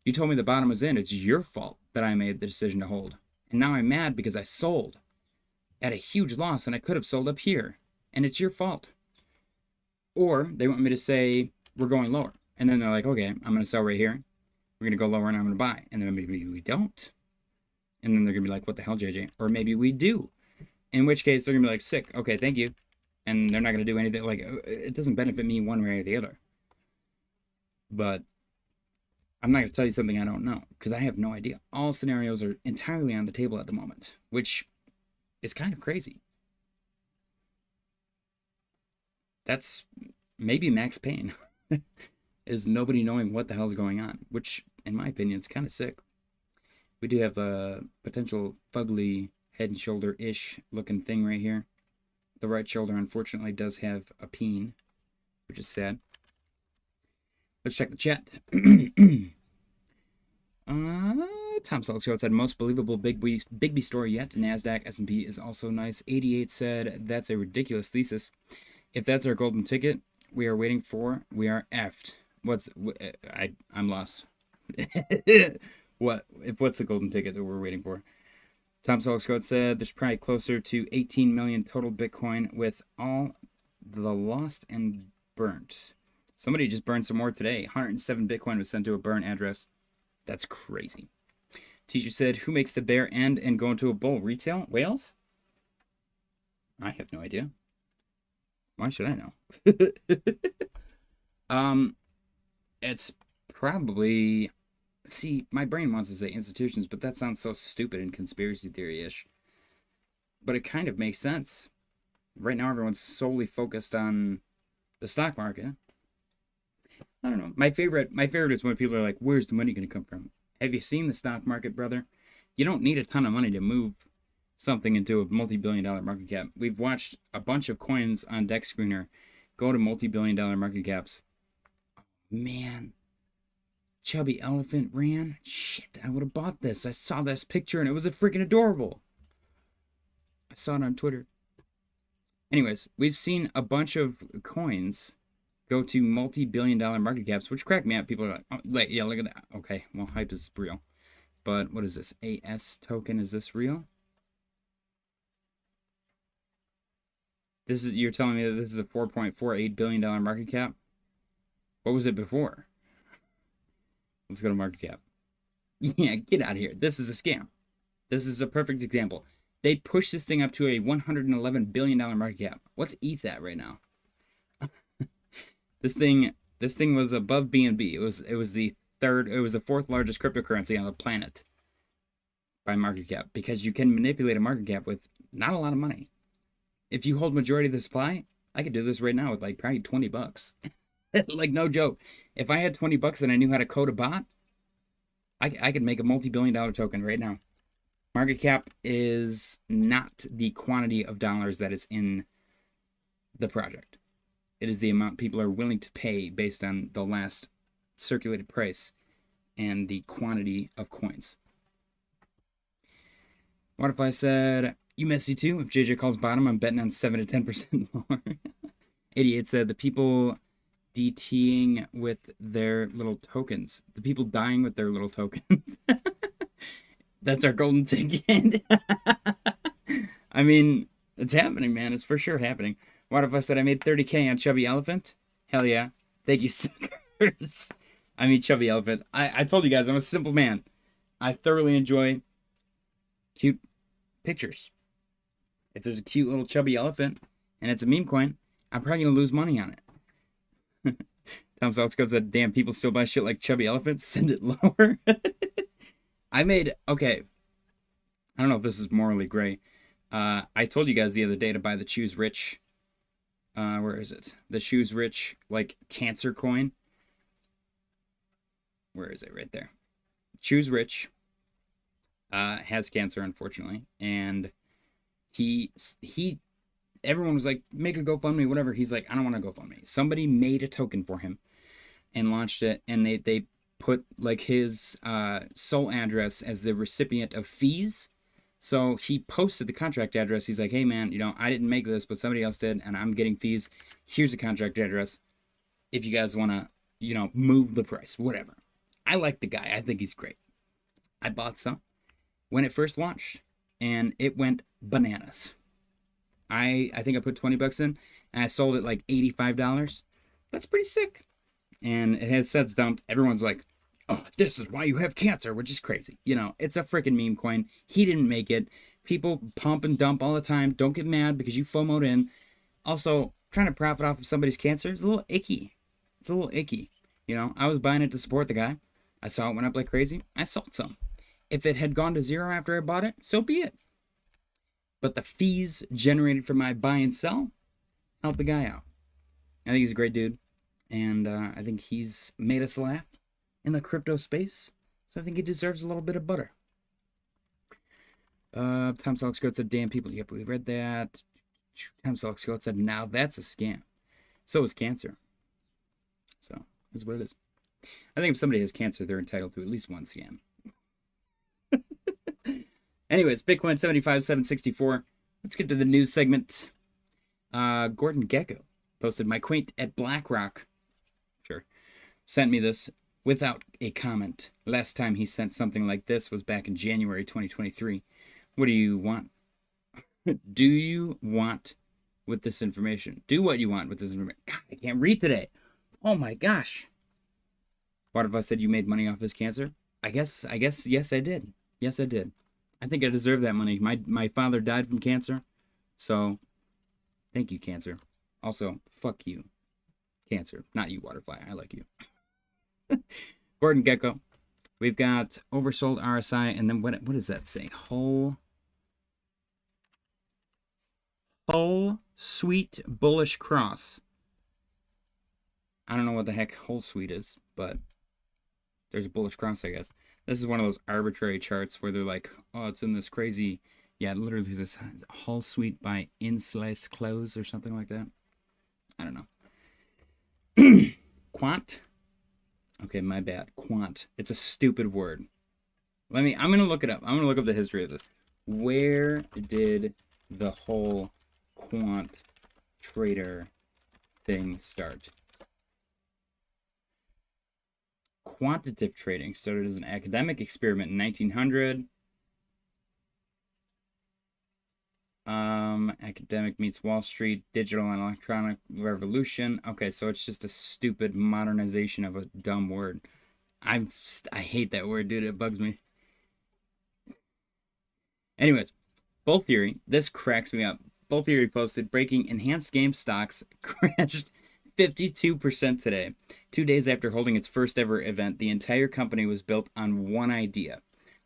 You told me the bottom was in. It's your fault that I made the decision to hold. And now I'm mad because I sold at a huge loss and I could have sold up here. And it's your fault. Or they want me to say, we're going lower. And then they're like, okay, I'm going to sell right here. We're going to go lower and I'm going to buy. And then maybe we don't. And then they're going to be like, what the hell, JJ? Or maybe we do. In which case, they're going to be like, sick. Okay, thank you. And they're not going to do anything. Like, it doesn't benefit me one way or the other. But I'm not going to tell you something I don't know. Because I have no idea. All scenarios are entirely on the table at the moment. Which is kind of crazy. That's maybe max pain. Is nobody knowing what the hell's going on. Which, in my opinion, is kind of sick. We do have a potential fugly head and shoulder-ish looking thing right here. The right shoulder, unfortunately, does have a peen, which is sad. Let's check the chat. Tom Selleck said, most believable Big B story yet. NASDAQ, S&P is also nice. 88 said, that's a ridiculous thesis. If that's our golden ticket we are waiting for, we are effed. I'm lost. What's the golden ticket that we're waiting for? Tom Selleck said, there's probably closer to 18 million total Bitcoin with all the lost and burnt. Somebody just burned some more today. 107 Bitcoin was sent to a burn address. That's crazy. Teacher said, who makes the bear end and go into a bull? Retail? Whales? I have no idea. Why should I know? It's probably... See, my brain wants to say institutions, but that sounds so stupid and conspiracy theory-ish. But it kind of makes sense. Right now, everyone's solely focused on the stock market. I don't know. My favorite is when people are like, where's the money going to come from? Have you seen the stock market, brother? You don't need a ton of money to move something into a multi-billion-dollar market cap. We've watched a bunch of coins on Deck Screener go to multi-billion-dollar market caps. Man. Chubby Elephant ran. Shit, I would have bought this. I saw this picture and it was freaking adorable. I saw it on Twitter. Anyways, we've seen a bunch of coins go to multi-billion-dollar market caps, which crack me up. People are like, oh, yeah, look at that. Okay, well, hype is real. But what is this? AS token, is this real? You're telling me that this is a $4.48 billion market cap? What was it before? Let's go to market cap. Yeah, get out of here. This is a scam. This is a perfect example. They pushed this thing up to a $111 billion market cap. What's ETH at right now? This thing was above BNB. It was the fourth largest cryptocurrency on the planet by market cap, because you can manipulate a market cap with not a lot of money. If you hold majority of the supply, I could do this right now with like probably $20. Like, no joke. If I had $20 and I knew how to code a bot, I could make a multi-billion-dollar token right now. Market cap is not the quantity of dollars that is in the project. It is the amount people are willing to pay based on the last circulated price and the quantity of coins. Waterfly said, you messy too. If JJ calls bottom, I'm betting on 7 to 10% more. 88 said, the people DTing with their little tokens. The people dying with their little tokens. That's our golden ticket. I mean, it's happening, man. It's for sure happening. What if I said I made 30K on Chubby Elephant? Hell yeah. Thank you, suckers. I mean, Chubby Elephant. I told you guys, I'm a simple man. I thoroughly enjoy cute pictures. If there's a cute little chubby elephant and it's a meme coin, I'm probably going to lose money on it. Tom Southcote said, damn, people still buy shit like chubby elephants? Send it lower. Okay, I don't know if this is morally gray. I told you guys the other day to buy the Choose Rich. Where is it? The Choose Rich, like, cancer coin. Where is it? Right there. Choose Rich has cancer, unfortunately. And everyone was like, make a GoFundMe, whatever. He's like, I don't want to GoFundMe. Somebody made a token for him and launched it, and they put like his sole address as the recipient of fees. So he posted the contract address. He's like, hey man, I didn't make this, but somebody else did, and I'm getting fees. Here's the contract address if you guys want to, move the price, whatever. I like the guy. I think he's great. I bought some when it first launched, and it went bananas. I think I put $20 in, and I sold it like $85. That's pretty sick. And it has sets dumped. Everyone's like, oh, this is why you have cancer, which is crazy. It's a freaking meme coin. He didn't make it. People pump and dump all the time. Don't get mad because you FOMO'd in. Also, trying to profit off of somebody's cancer is a little icky. It's a little icky. I was buying it to support the guy. I saw it went up like crazy. I sold some. If it had gone to zero after I bought it, so be it. But the fees generated from my buy and sell helped the guy out. I think he's a great dude. And I think he's made us laugh in the crypto space. So I think he deserves a little bit of butter. Tom Selleck said, damn people. Yep, we read that. Tom Selleck said, now that's a scam. So is cancer. So, that's what it is. I think if somebody has cancer, they're entitled to at least one scam. Anyways, Bitcoin 75,764. Let's get to the news segment. Gordon Gecko posted, my quaint at BlackRock. Sure. Sent me this without a comment. Last time he sent something like this was back in January 2023. What do you want? Do you want with this information? Do what you want with this information. God, I can't read today. Oh my gosh. What if I said you made money off his cancer? I guess, yes, I did. Yes, I did. I think I deserve that money. My father died from cancer. So, thank you, cancer. Also, fuck you, cancer. Not you, Waterfly. I like you. Gordon Gecko. We've got oversold RSI, and then what does that say? Whole sweet bullish cross. I don't know what the heck whole sweet is, but there's a bullish cross, I guess. This is one of those arbitrary charts where they're like, oh, it's in this crazy, yeah, literally this whole sweet by in-slice close or something like that. I don't know. Quant. Okay, my bad. Quant. It's a stupid word. I'm gonna look it up. I'm gonna look up the history of this. Where did the whole quant trader thing start? Quantitative trading started as an academic experiment in 1900. Academic meets Wall Street, digital and electronic revolution. Okay, so it's just a stupid modernization of a dumb word. I hate that word, dude. It bugs me. Anyways, Bull Theory. This cracks me up. Bull Theory posted, breaking enhanced game stocks crashed 52% today. 2 days after holding its first ever event, the entire company was built on one idea.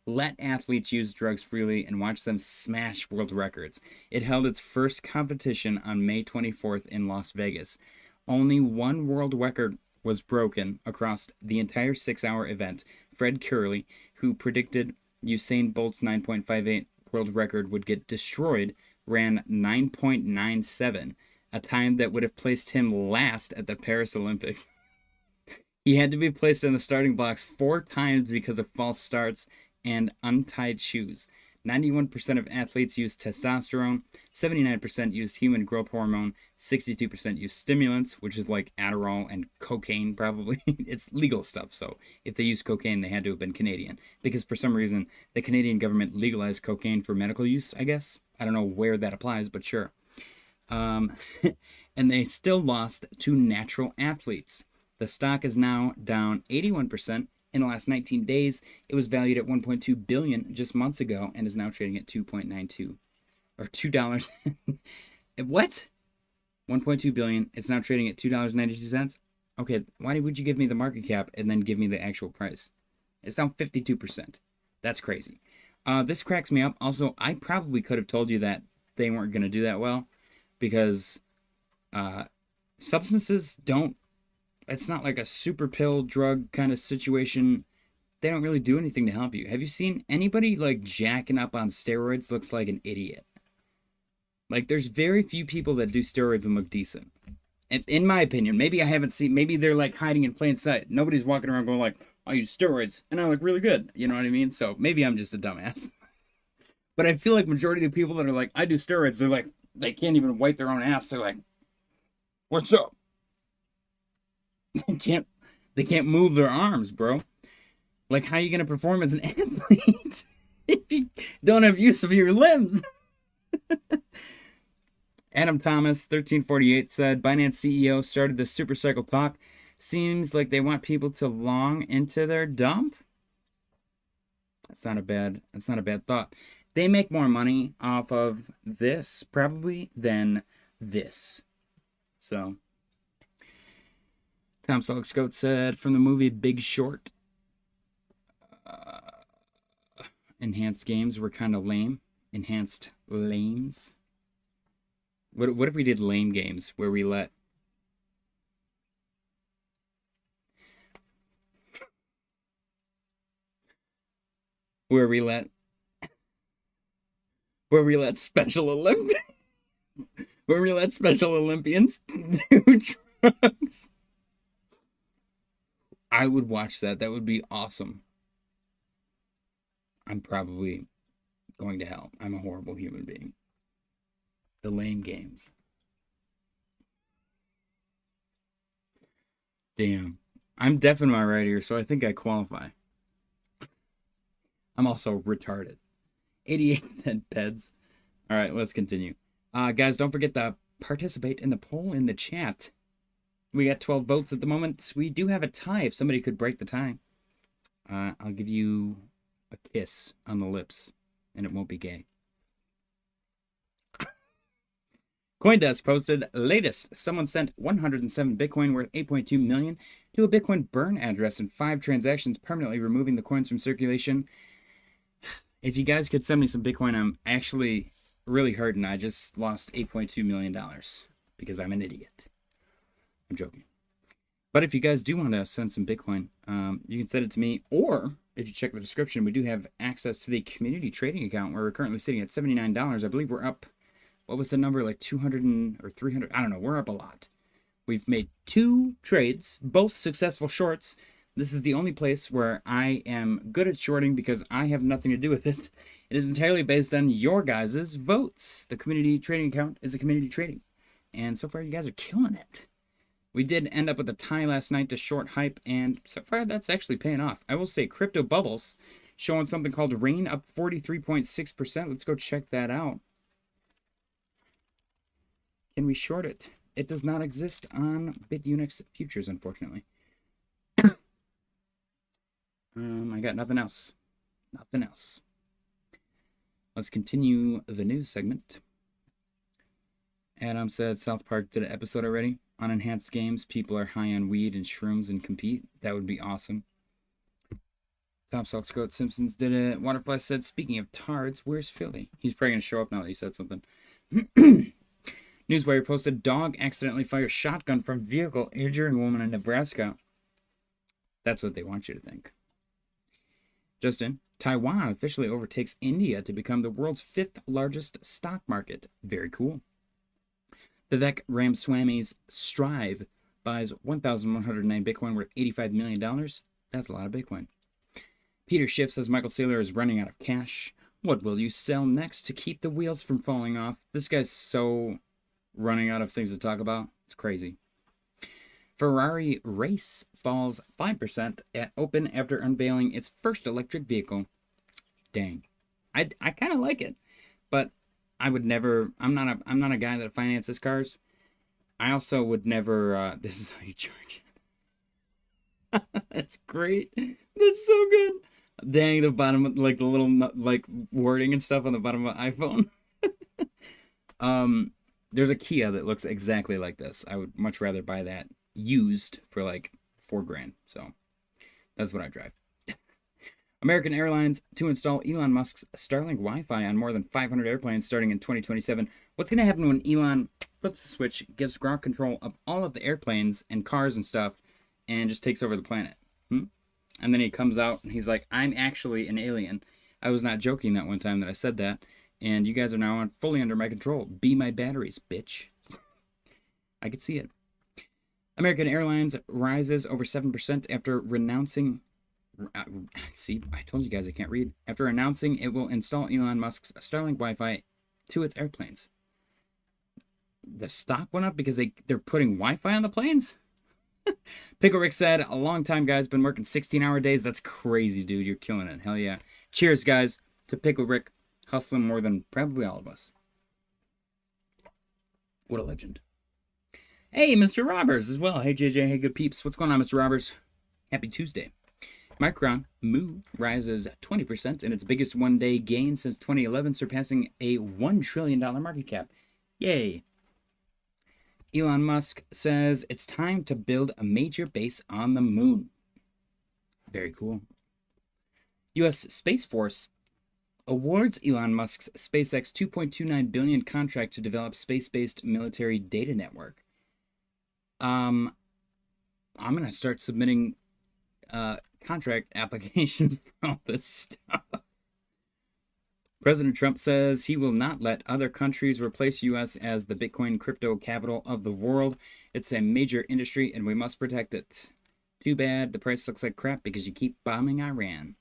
Let athletes use drugs freely and watch them smash world records. It held its first competition on May 24th in Las Vegas. Only one world record was broken across the entire 6-hour event. Fred Curley, who predicted Usain Bolt's 9.58 world record would get destroyed, ran 9.97, a time that would have placed him last at the Paris Olympics. He had to be placed in the starting blocks 4 times because of false starts and untied shoes. 91% of athletes use testosterone, 79% use human growth hormone, 62% use stimulants, which is like Adderall and cocaine probably. It's legal stuff, so if they use cocaine, they had to have been Canadian. Because for some reason, the Canadian government legalized cocaine for medical use, I guess. I don't know where that applies, but sure. And they still lost to natural athletes. The stock is now down 81%. In the last 19 days, it was valued at $1.2 billion just months ago and is now trading at $2.92 or $2. What? $1.2 billion. It's now trading at $2.92. Okay, why would you give me the market cap and then give me the actual price? It's down 52%. That's crazy. This cracks me up. Also, I probably could have told you that they weren't going to do that well because substances don't. It's not like a super pill drug kind of situation. They don't really do anything to help you. Have you seen anybody like jacking up on steroids looks like an idiot? Like there's very few people that do steroids and look decent. In my opinion, maybe I haven't seen, maybe they're like hiding in plain sight. Nobody's walking around going like, I use steroids and I look really good. You know what I mean? So maybe I'm just a dumbass. But I feel like majority of the people that are like, I do steroids, they're like, they can't even wipe their own ass. They're like, what's up? They can't move their arms, bro. Like, how are you gonna perform as an athlete if you don't have use of your limbs? Adam Thomas, 1348, said Binance CEO started the super cycle talk. Seems like they want people to long into their dump. That's not a bad thought. They make more money off of this probably than this. So Tom Selleck said from the movie Big Short, enhanced games were kind of lame. Enhanced lames. What if we did lame games where we let where we let special Olympians do drugs. I would watch that. That would be awesome. I'm probably going to hell. I'm a horrible human being. The lame games. Damn. I'm deaf in my right ear, so I think I qualify. I'm also retarded. 88 cent peds. All right, let's continue. Guys, don't forget to participate in the poll in the chat. We got 12 votes at the moment. We do have a tie if somebody could break the tie. I'll give you a kiss on the lips, and it won't be gay. CoinDesk posted latest. Someone sent 107 Bitcoin worth 8.2 million to a Bitcoin burn address in 5 transactions, permanently removing the coins from circulation. If you guys could send me some Bitcoin, I'm actually really hurting. I just lost $8.2 million because I'm an idiot. I'm joking. But if you guys do want to send some Bitcoin, you can send it to me. Or if you check the description, we do have access to the community trading account where we're currently sitting at $79. I believe we're up. What was the number? Like 200 or 300? I don't know. We're up a lot. We've made 2 trades, both successful shorts. This is the only place where I am good at shorting because I have nothing to do with it. It is entirely based on your guys' votes. The community trading account is a community trading. And so far, you guys are killing it. We did end up with a tie last night to short hype, and so far that's actually paying off. I will say Crypto Bubbles showing something called Rain up 43.6%. Let's go check that out. Can we short it? It does not exist on BitUnix futures, unfortunately. I got nothing else. Nothing else. Let's continue the news segment. Adam said South Park did an episode already on enhanced games. People are high on weed and shrooms and compete. That would be awesome. Top Salt Scott Simpsons did it. Waterfly said, speaking of tards, where's Philly? He's probably going to show up now that he said something. Newswire posted, dog accidentally fires shotgun from vehicle, injuring woman in Nebraska. That's what they want you to think. Justin, Taiwan officially overtakes India to become the world's 5th largest stock market. Very cool. Vivek Ramaswamy's Strive buys 1,109 Bitcoin worth $85 million. That's a lot of Bitcoin. Peter Schiff says Michael Saylor is running out of cash. What will you sell next to keep the wheels from falling off? This guy's so running out of things to talk about. It's crazy. Ferrari race falls 5% at open after unveiling its first electric vehicle. Dang. I kind of like it, but I would never. I'm not a guy that finances cars. I also would never. This is how you charge it. That's great. That's so good. Dang, the bottom, like the little like wording and stuff on the bottom of an iPhone. There's a Kia that looks exactly like this. I would much rather buy that used for like $4,000. So that's what I drive. American Airlines to install Elon Musk's Starlink Wi-Fi on more than 500 airplanes starting in 2027. What's going to happen when Elon flips the switch, gives ground control of all of the airplanes and cars and stuff, and just takes over the planet? And then he comes out and he's like, I'm actually an alien. I was not joking that one time that I said that. And you guys are now fully under my control. Be my batteries, bitch. I could see it. American Airlines rises over 7% after renouncing... see, I told you guys I can't read. After announcing it will install Elon Musk's Starlink Wi-Fi to its airplanes. The stock went up because they're putting Wi-Fi on the planes? Pickle Rick said, a long time, guys. Been working 16-hour days. That's crazy, dude. You're killing it. Hell yeah. Cheers, guys, to Pickle Rick. Hustling more than probably all of us. What a legend. Hey, Mr. Roberts as well. Hey, JJ. Hey, good peeps. What's going on, Mr. Roberts? Happy Tuesday. Micron Moo rises 20% in its biggest one-day gain since 2011, surpassing a $1 trillion market cap. Yay. Elon Musk says it's time to build a major base on the moon. Very cool. U.S. Space Force awards Elon Musk's SpaceX $2.29 billion contract to develop space-based military data network. I'm going to start submitting contract applications for all this stuff. President Trump says he will not let other countries replace U.S. as the Bitcoin crypto capital of the world. It's a major industry and we must protect it. Too bad the price looks like crap because you keep bombing Iran.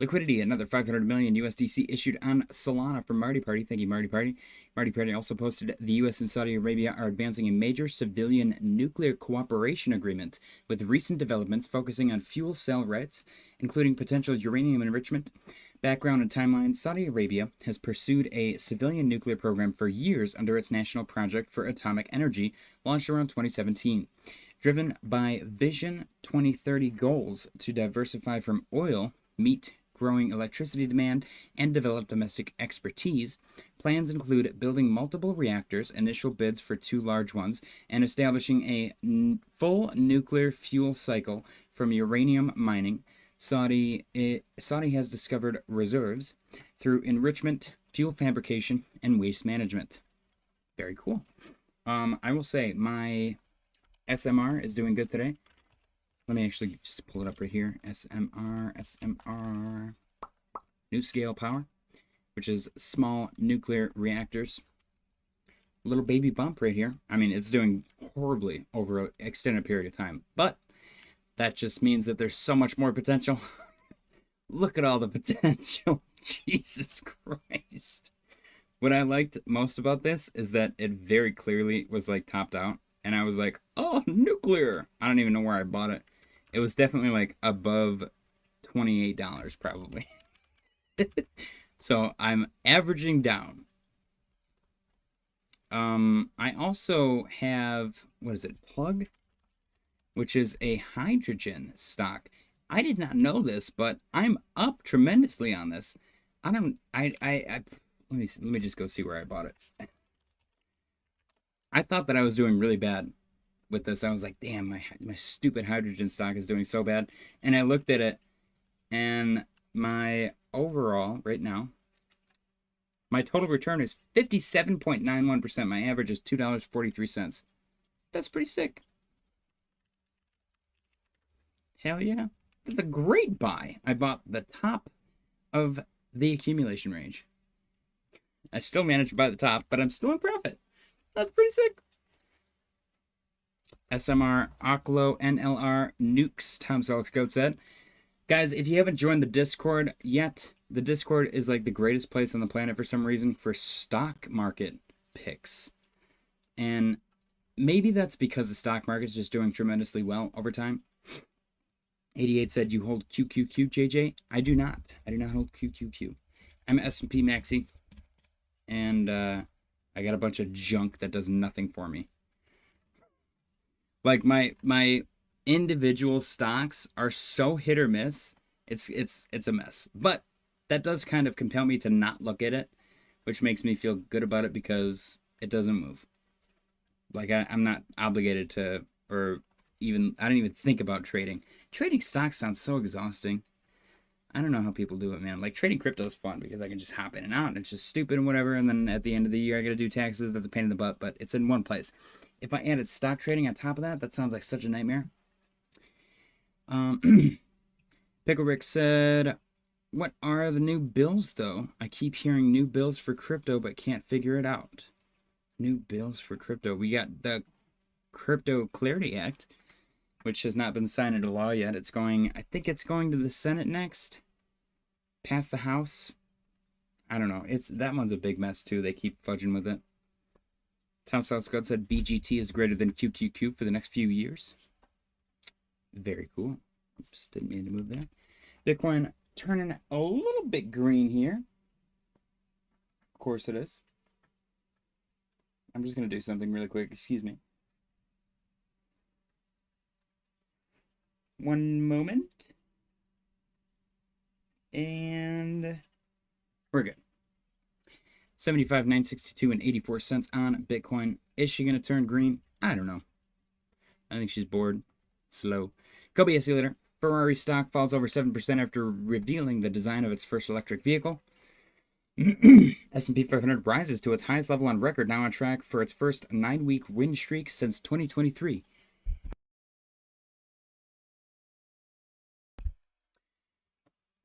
Liquidity, another 500 million USDC issued on Solana from Marty Party. Thank you, Marty Party. Marty Party also posted the U.S. and Saudi Arabia are advancing a major civilian nuclear cooperation agreement with recent developments focusing on fuel cell rights, including potential uranium enrichment. Background and timeline: Saudi Arabia has pursued a civilian nuclear program for years under its National Project for Atomic Energy, launched around 2017. Driven by Vision 2030 goals to diversify from oil, meet growing electricity demand, and develop domestic expertise, plans include building multiple reactors, initial bids for 2 large ones, and establishing a full nuclear fuel cycle from uranium mining. Saudi has discovered reserves through enrichment, fuel fabrication, and waste management. Very cool. I will say my SMR is doing good today. Let me actually just pull it up right here. SMR. New scale power, which is small nuclear reactors. Little baby bump right here. I mean, it's doing horribly over an extended period of time, but that just means that there's so much more potential. Look at all the potential. Jesus Christ. What I liked most about this is that it very clearly was like topped out. And I was like, oh, nuclear. I don't even know where I bought it. It was definitely like above $28 probably. So I'm averaging down. I also have, what is it, Plug? Which is a hydrogen stock. I did not know this, but I'm up tremendously on this. Let me just go see where I bought it. I thought that I was doing really bad with this. I was like, damn, my stupid hydrogen stock is doing so bad. And I looked at it, and my overall, right now, my total return is 57.91%. My average is $2.43. That's pretty sick. Hell yeah. That's a great buy. I bought the top of the accumulation range. I still managed to buy the top, but I'm still in profit. That's pretty sick. SMR, Oklo, NLR, Nukes, Tom Selleck said. Guys, if you haven't joined the Discord yet, the Discord is like the greatest place on the planet for some reason for stock market picks. And maybe that's because the stock market is just doing tremendously well over time. 88 said, you hold QQQ, JJ? I do not. I do not hold QQQ. I'm S&P Maxi. And I got a bunch of junk that does nothing for me. Like my individual stocks are so hit or miss. It's a mess. But that does kind of compel me to not look at it, which makes me feel good about it because it doesn't move. Like I'm not obligated to, or even I don't even think about trading. Trading stocks sounds so exhausting. I don't know how people do it, man. Like trading crypto is fun because I can just hop in and out and it's just stupid and whatever. And then at the end of the year, I got to do taxes. That's a pain in the butt, but it's in one place. If I added stock trading on top of that, that sounds like such a nightmare. Pickle Rick said, what are the new bills, though? I keep hearing new bills for crypto, but can't figure it out. New bills for crypto. We got the Crypto Clarity Act, which has not been signed into law yet. It's going, I think it's going to the Senate next. Past the House. I don't know. That one's a big mess, too. They keep fudging with it. Tom Southscott said BGT is greater than QQQ for the next few years. Very cool. Oops, didn't mean to move there. Bitcoin turning a little bit green here. Of course it is. I'm just going to do something really quick. Excuse me. One moment. And we're good. 75,962 and 84 cents on Bitcoin. Is she going to turn green? I don't know. I think she's bored. Slow. Kobe, see you later. Ferrari stock falls over 7% after revealing the design of its first electric vehicle. S&P 500 rises to its highest level on record, now on track for its first 9-week win streak since 2023.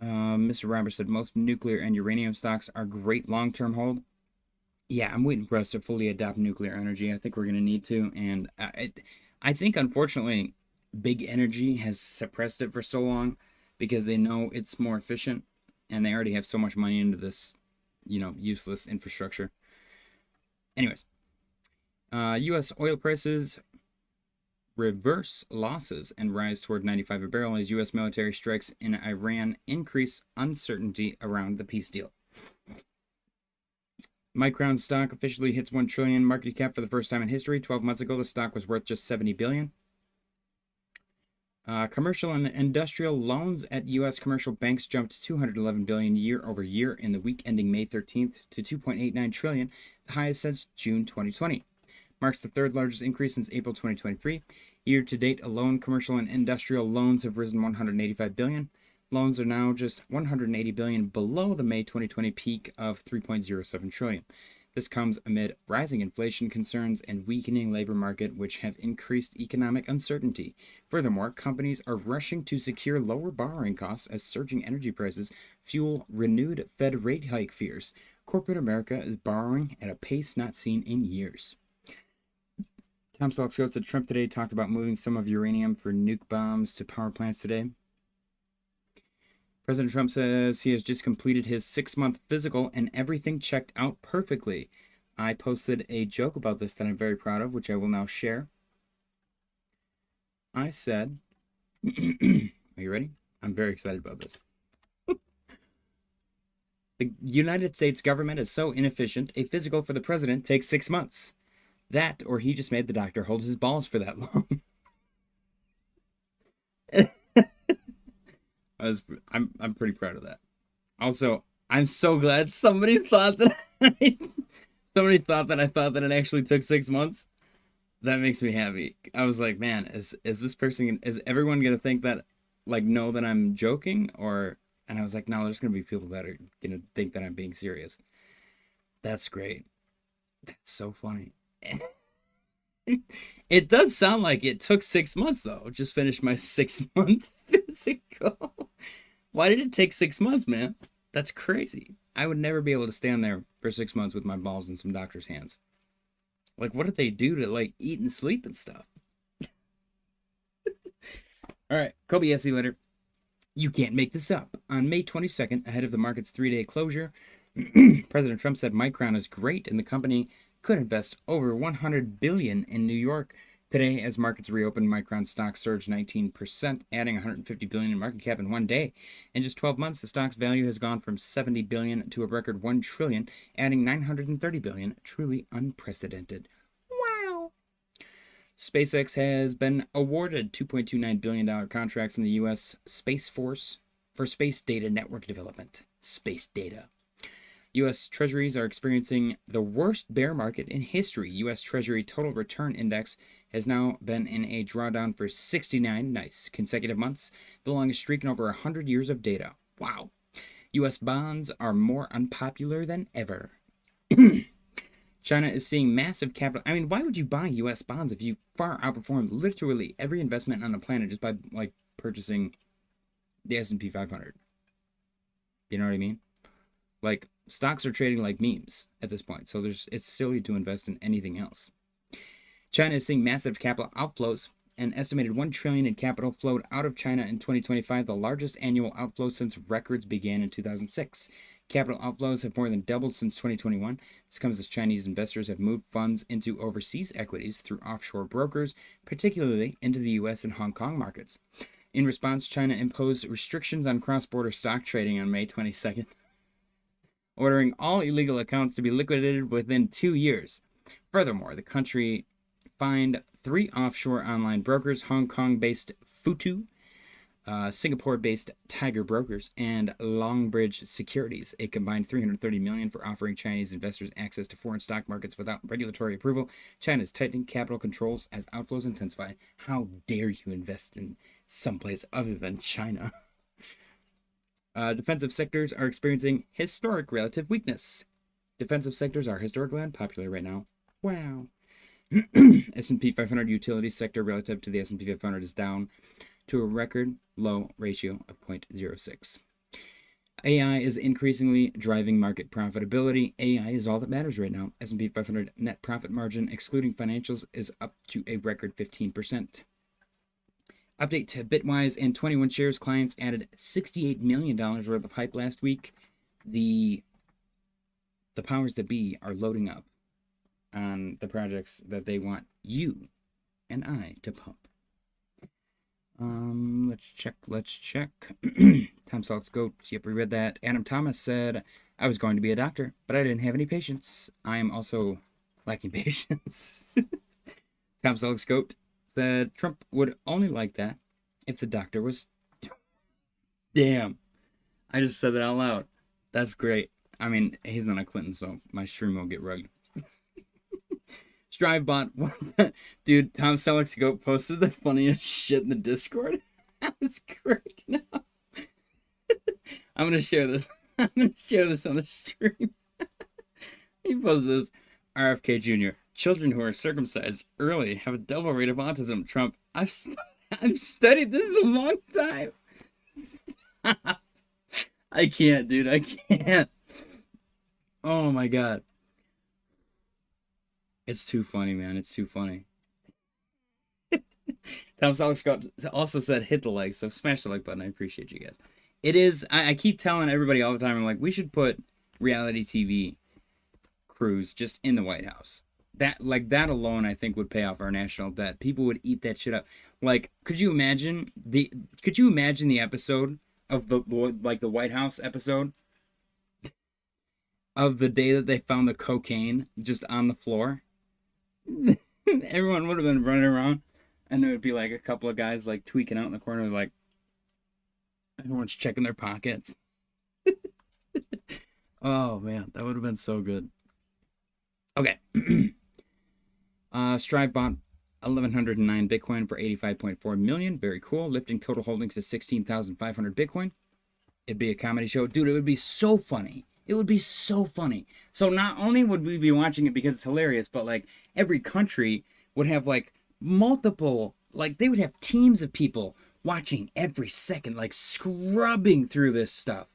Mr. Roberts said most nuclear and uranium stocks are great long-term hold. Yeah, I'm waiting for us to fully adopt nuclear energy. I think we're going to need to. And I think, unfortunately, big energy has suppressed it for so long because they know it's more efficient and they already have so much money into this, useless infrastructure. Anyways, U.S. oil prices reverse losses and rise toward 95 a barrel as U.S. military strikes in Iran increase uncertainty around the peace deal. Micron stock officially hits 1 trillion market cap for the first time in history. 12 months ago, the stock was worth just 70 billion. Commercial and industrial loans at U.S. commercial banks jumped 211 billion year over year in the week ending May 13th to 2.89 trillion, the highest since June 2020. Marks the third largest increase since April 2023. Year to date alone, commercial and industrial loans have risen 185 billion. Loans are now just 180 billion below the May 2020 peak of 3.07 trillion. This comes amid rising inflation concerns and weakening labor market, which have increased economic uncertainty. Furthermore, companies are rushing to secure lower borrowing costs as surging energy prices fuel renewed Fed rate hike fears. Corporate America is borrowing at a pace not seen in years. Tom Selleck said Trump today talked about moving some of uranium for nuke bombs to power plants today. President Trump says he has just completed his 6-month physical and everything checked out perfectly. I posted a joke about this that I'm very proud of, which I will now share. I said, are you ready? I'm very excited about this. The United States government is so inefficient, a physical for the president takes 6 months. That, or he just made the doctor hold his balls for that long. I'm pretty proud of that. Also, I'm so glad somebody thought that I thought that it actually took 6 months. That makes me happy. I was like, man, is everyone gonna think that, like, know that I'm joking? And I was like, no, there's gonna be people that are gonna think that I'm being serious. That's great. That's so funny. It does sound like it took 6 months though. Just finished my 6-month physical. Why did it take 6 months, man? That's crazy. I would never be able to stand there for 6 months with my balls in some doctor's hands. Like, what did they do to, like, eat and sleep and stuff? All right, Kobe SE letter. You can't make this up. On May 22nd, ahead of the market's 3-day closure, President Trump said Micron is great and the company could invest over $100 billion in New York. Today, as markets reopened, Micron stock surged 19%, adding $150 billion in market cap in one day. In just 12 months, the stock's value has gone from $70 billion to a record $1 trillion, adding $930 billion. Truly unprecedented. Wow. SpaceX has been awarded $2.29 billion contract from the U.S. Space Force for space data network development. Space data. U.S. Treasuries are experiencing the worst bear market in history. U.S. Treasury Total Return Index has now been in a drawdown for 69 consecutive months, the longest streak in over 100 years of data. Wow. U.S. bonds are more unpopular than ever. China is seeing massive capital. I mean, why would you buy U.S. bonds if you far outperform literally every investment on the planet just by, like, purchasing the S&P 500? You know what I mean? Like, stocks are trading like memes at this point, so it's silly to invest in anything else. China is seeing massive capital outflows. An estimated $1 trillion in capital flowed out of China in 2025, the largest annual outflow since records began in 2006. Capital outflows have more than doubled since 2021. This comes as Chinese investors have moved funds into overseas equities through offshore brokers, particularly into the U.S. and Hong Kong markets. In response, China imposed restrictions on cross-border stock trading on May 22nd. Ordering all illegal accounts to be liquidated within 2 years. Furthermore, the country fined 3 offshore online brokers, Hong Kong-based Futu, Singapore-based Tiger Brokers, and Longbridge Securities, a combined $330 million for offering Chinese investors access to foreign stock markets without regulatory approval. China is tightening capital controls as outflows intensify. How dare you invest in someplace other than China? Defensive sectors are experiencing historic relative weakness. Defensive sectors are historically unpopular right now. Wow. S&P 500 utility sector relative to the S&P 500 is down to a record low ratio of 0.06. AI is increasingly driving market profitability. AI is all that matters right now. S&P 500 net profit margin, excluding financials, is up to a record 15%. Update to Bitwise and 21 Shares clients added $68 million worth of hype last week. The powers that be are loading up on the projects that they want you and I to pump. Let's check. Tom Salt's Goat. Yep, we read that. Adam Thomas said, I was going to be a doctor, but I didn't have any patience. I am also lacking patience. Tom Salt's Goat said, Trump would only like that if the doctor was... Damn. I just said that out loud. That's great. I mean, he's not a Clinton, so my stream won't get rugged. Strivebot, dude, Tom Selleck's Goat posted the funniest shit in the Discord. I was cracking up. I'm gonna share this. I'm gonna share this on the stream. He posted this. RFK Jr. Children who are circumcised early have a double rate of autism. Trump. I've studied this a long time. I can't, dude. I can't. Oh my god. It's too funny, man. It's too funny. Tom Selleck also said hit the like, so smash the like button. I appreciate you guys. It is, I keep telling everybody all the time, I'm like, we should put reality TV crews just in the White House. That alone, I think, would pay off our national debt. People would eat that shit up. Like, could you imagine the episode of the White House episode of the day that they found the cocaine just on the floor? Everyone would have been running around, and there would be like a couple of guys like tweaking out in the corner, like everyone's checking their pockets. Oh man, that would have been so good. Okay. Strive bought 1,109 Bitcoin for 85.4 million. Very cool. Lifting total holdings to 16,500 Bitcoin. It'd be a comedy show, dude. It would be so funny. It would be so funny. So not only would we be watching it because it's hilarious, but like every country would have like multiple, like they would have teams of people watching every second, like scrubbing through this stuff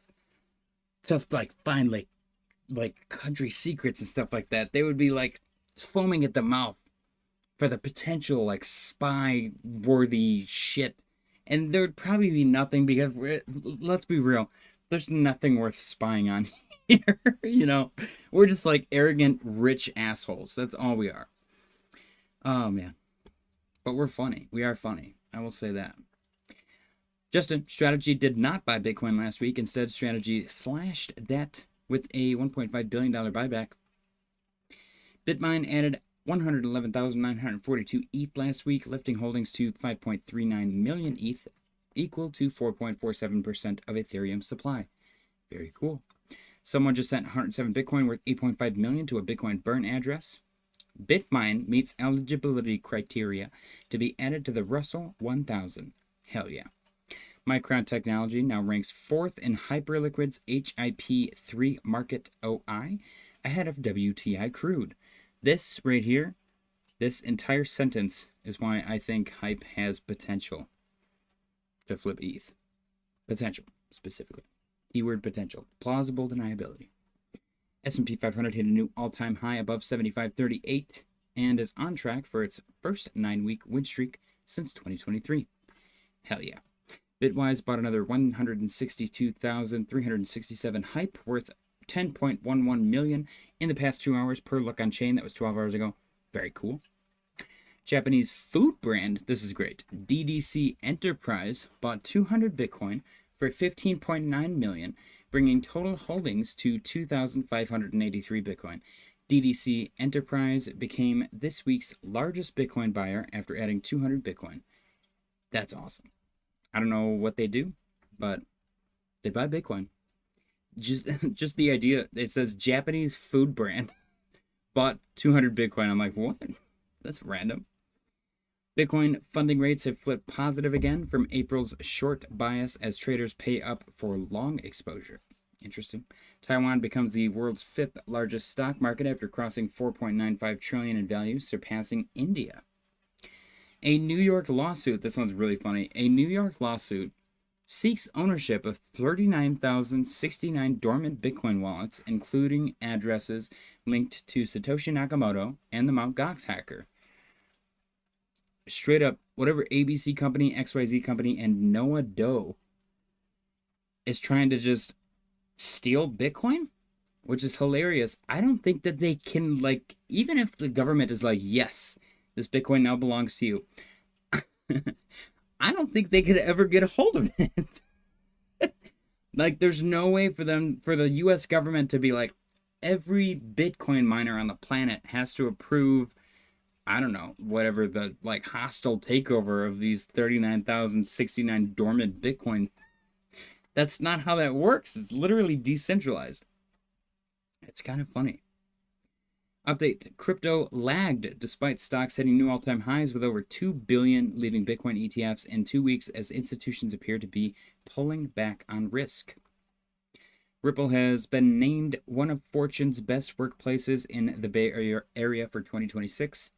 to like find like country secrets and stuff like that. They would be like foaming at the mouth for the potential like spy worthy shit. And there would probably be nothing because let's be real, there's nothing worth spying on here. You know, we're just like arrogant, rich assholes. That's all we are. Oh man. But we're funny. We are funny. I will say that. Justin, Strategy did not buy Bitcoin last week. Instead, Strategy slashed debt with a $1.5 billion buyback. Bitmine added 111,942 ETH last week, lifting holdings to 5.39 million ETH, equal to 4.47% of Ethereum supply. Very cool. Someone just sent 107 Bitcoin worth 8.5 million to a Bitcoin burn address. Bitmine meets eligibility criteria to be added to the Russell 1000. Hell yeah. Micron Technology now ranks 4th in Hyperliquid's HIP3 market OI, ahead of WTI crude. This right here, this entire sentence is why I think Hype has potential to flip ETH. Potential, specifically. Keyword potential. Plausible deniability. S&P 500 hit a new all-time high above 75.38 and is on track for its first 9-week win streak since 2023. Hell yeah. Bitwise bought another 162,367 Hype worth 10.11 million in the past 2 hours per look on chain. That was 12 hours ago. Very cool. Japanese food brand, this is great. DDC Enterprise bought 200 Bitcoin for 15.9 million, bringing total holdings to 2,583 Bitcoin. DDC Enterprise became this week's largest Bitcoin buyer after adding 200 Bitcoin. That's awesome. I don't know what they do, but they buy Bitcoin. Just the idea, it says Japanese food brand bought 200 Bitcoin. I'm like, what? That's random. Bitcoin funding rates have flipped positive again from April's short bias as traders pay up for long exposure. Interesting. Taiwan becomes the world's 5th largest stock market after crossing 4.95 trillion in value, surpassing India. A New York lawsuit, this one's really funny. A New York lawsuit seeks ownership of 39,069 dormant Bitcoin wallets, including addresses linked to Satoshi Nakamoto and the Mt. Gox hacker. Straight up, whatever ABC company, XYZ company, and Noah Doe is trying to just steal Bitcoin, which is hilarious. I don't think that they can, like, even if the government is like, yes, this Bitcoin now belongs to you, I don't think they could ever get a hold of it. Like, there's no way for the US government to be like, every Bitcoin miner on the planet has to approve, I don't know, whatever the, like, hostile takeover of these 39,069 dormant Bitcoin. That's not how that works. It's literally decentralized. It's kind of funny. Update. Crypto lagged despite stocks hitting new all-time highs with over 2 billion leaving Bitcoin ETFs in 2 weeks as institutions appear to be pulling back on risk. Ripple has been named one of Fortune's best workplaces in the Bay Area for 2026.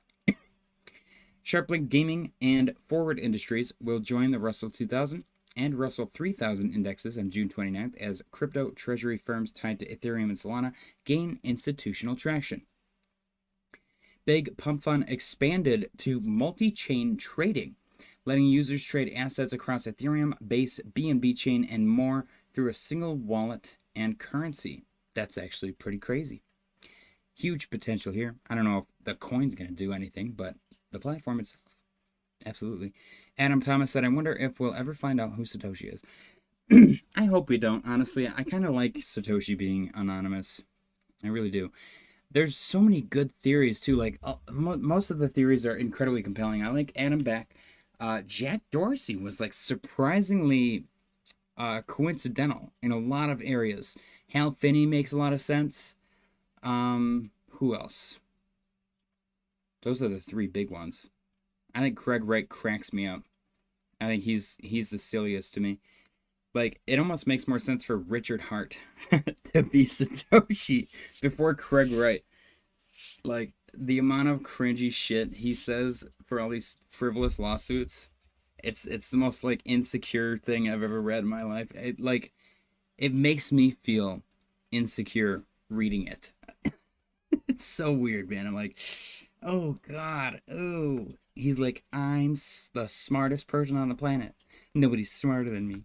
Sharplink Gaming and Forward Industries will join the Russell 2000 and Russell 3000 indexes on June 29th as crypto treasury firms tied to Ethereum and Solana gain institutional traction. Big Pump Fund expanded to multi-chain trading, letting users trade assets across Ethereum, Base, BNB chain, and more through a single wallet and currency. That's actually pretty crazy. Huge potential here. I don't know if the coin's going to do anything, but the platform itself, absolutely. Adam Thomas said, I wonder if we'll ever find out who Satoshi is. I hope we don't, honestly. I kind of like Satoshi being anonymous. I really do. There's so many good theories, too. Like, most of the theories are incredibly compelling. I like Adam Beck. Jack Dorsey was, like, surprisingly coincidental in a lot of areas. Hal Finney makes a lot of sense. Who else? Those are the three big ones. I think Craig Wright cracks me up. I think he's the silliest to me. Like, it almost makes more sense for Richard Hart to be Satoshi before Craig Wright. Like, the amount of cringy shit he says for all these frivolous lawsuits, it's the most, like, insecure thing I've ever read in my life. It makes me feel insecure reading it. It's so weird, man. I'm like, oh, God, oh. He's like, I'm the smartest person on the planet. Nobody's smarter than me.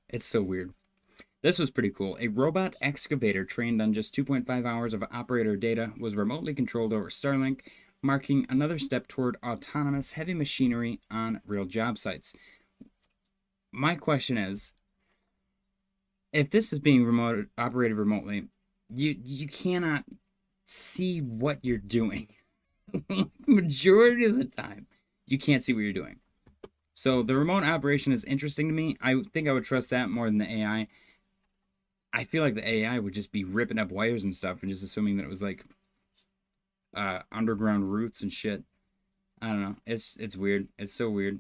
It's so weird. This was pretty cool. A robot excavator trained on just 2.5 hours of operator data was remotely controlled over Starlink, marking another step toward autonomous heavy machinery on real job sites. My question is, if this is being operated remotely, you cannot see what you're doing. Majority of the time, you can't see what you're doing. So the remote operation is interesting to me. I think I would trust that more than the AI. I feel like the AI would just be ripping up wires and stuff and just assuming that it was like underground roots and shit. I don't know. It's weird. It's so weird.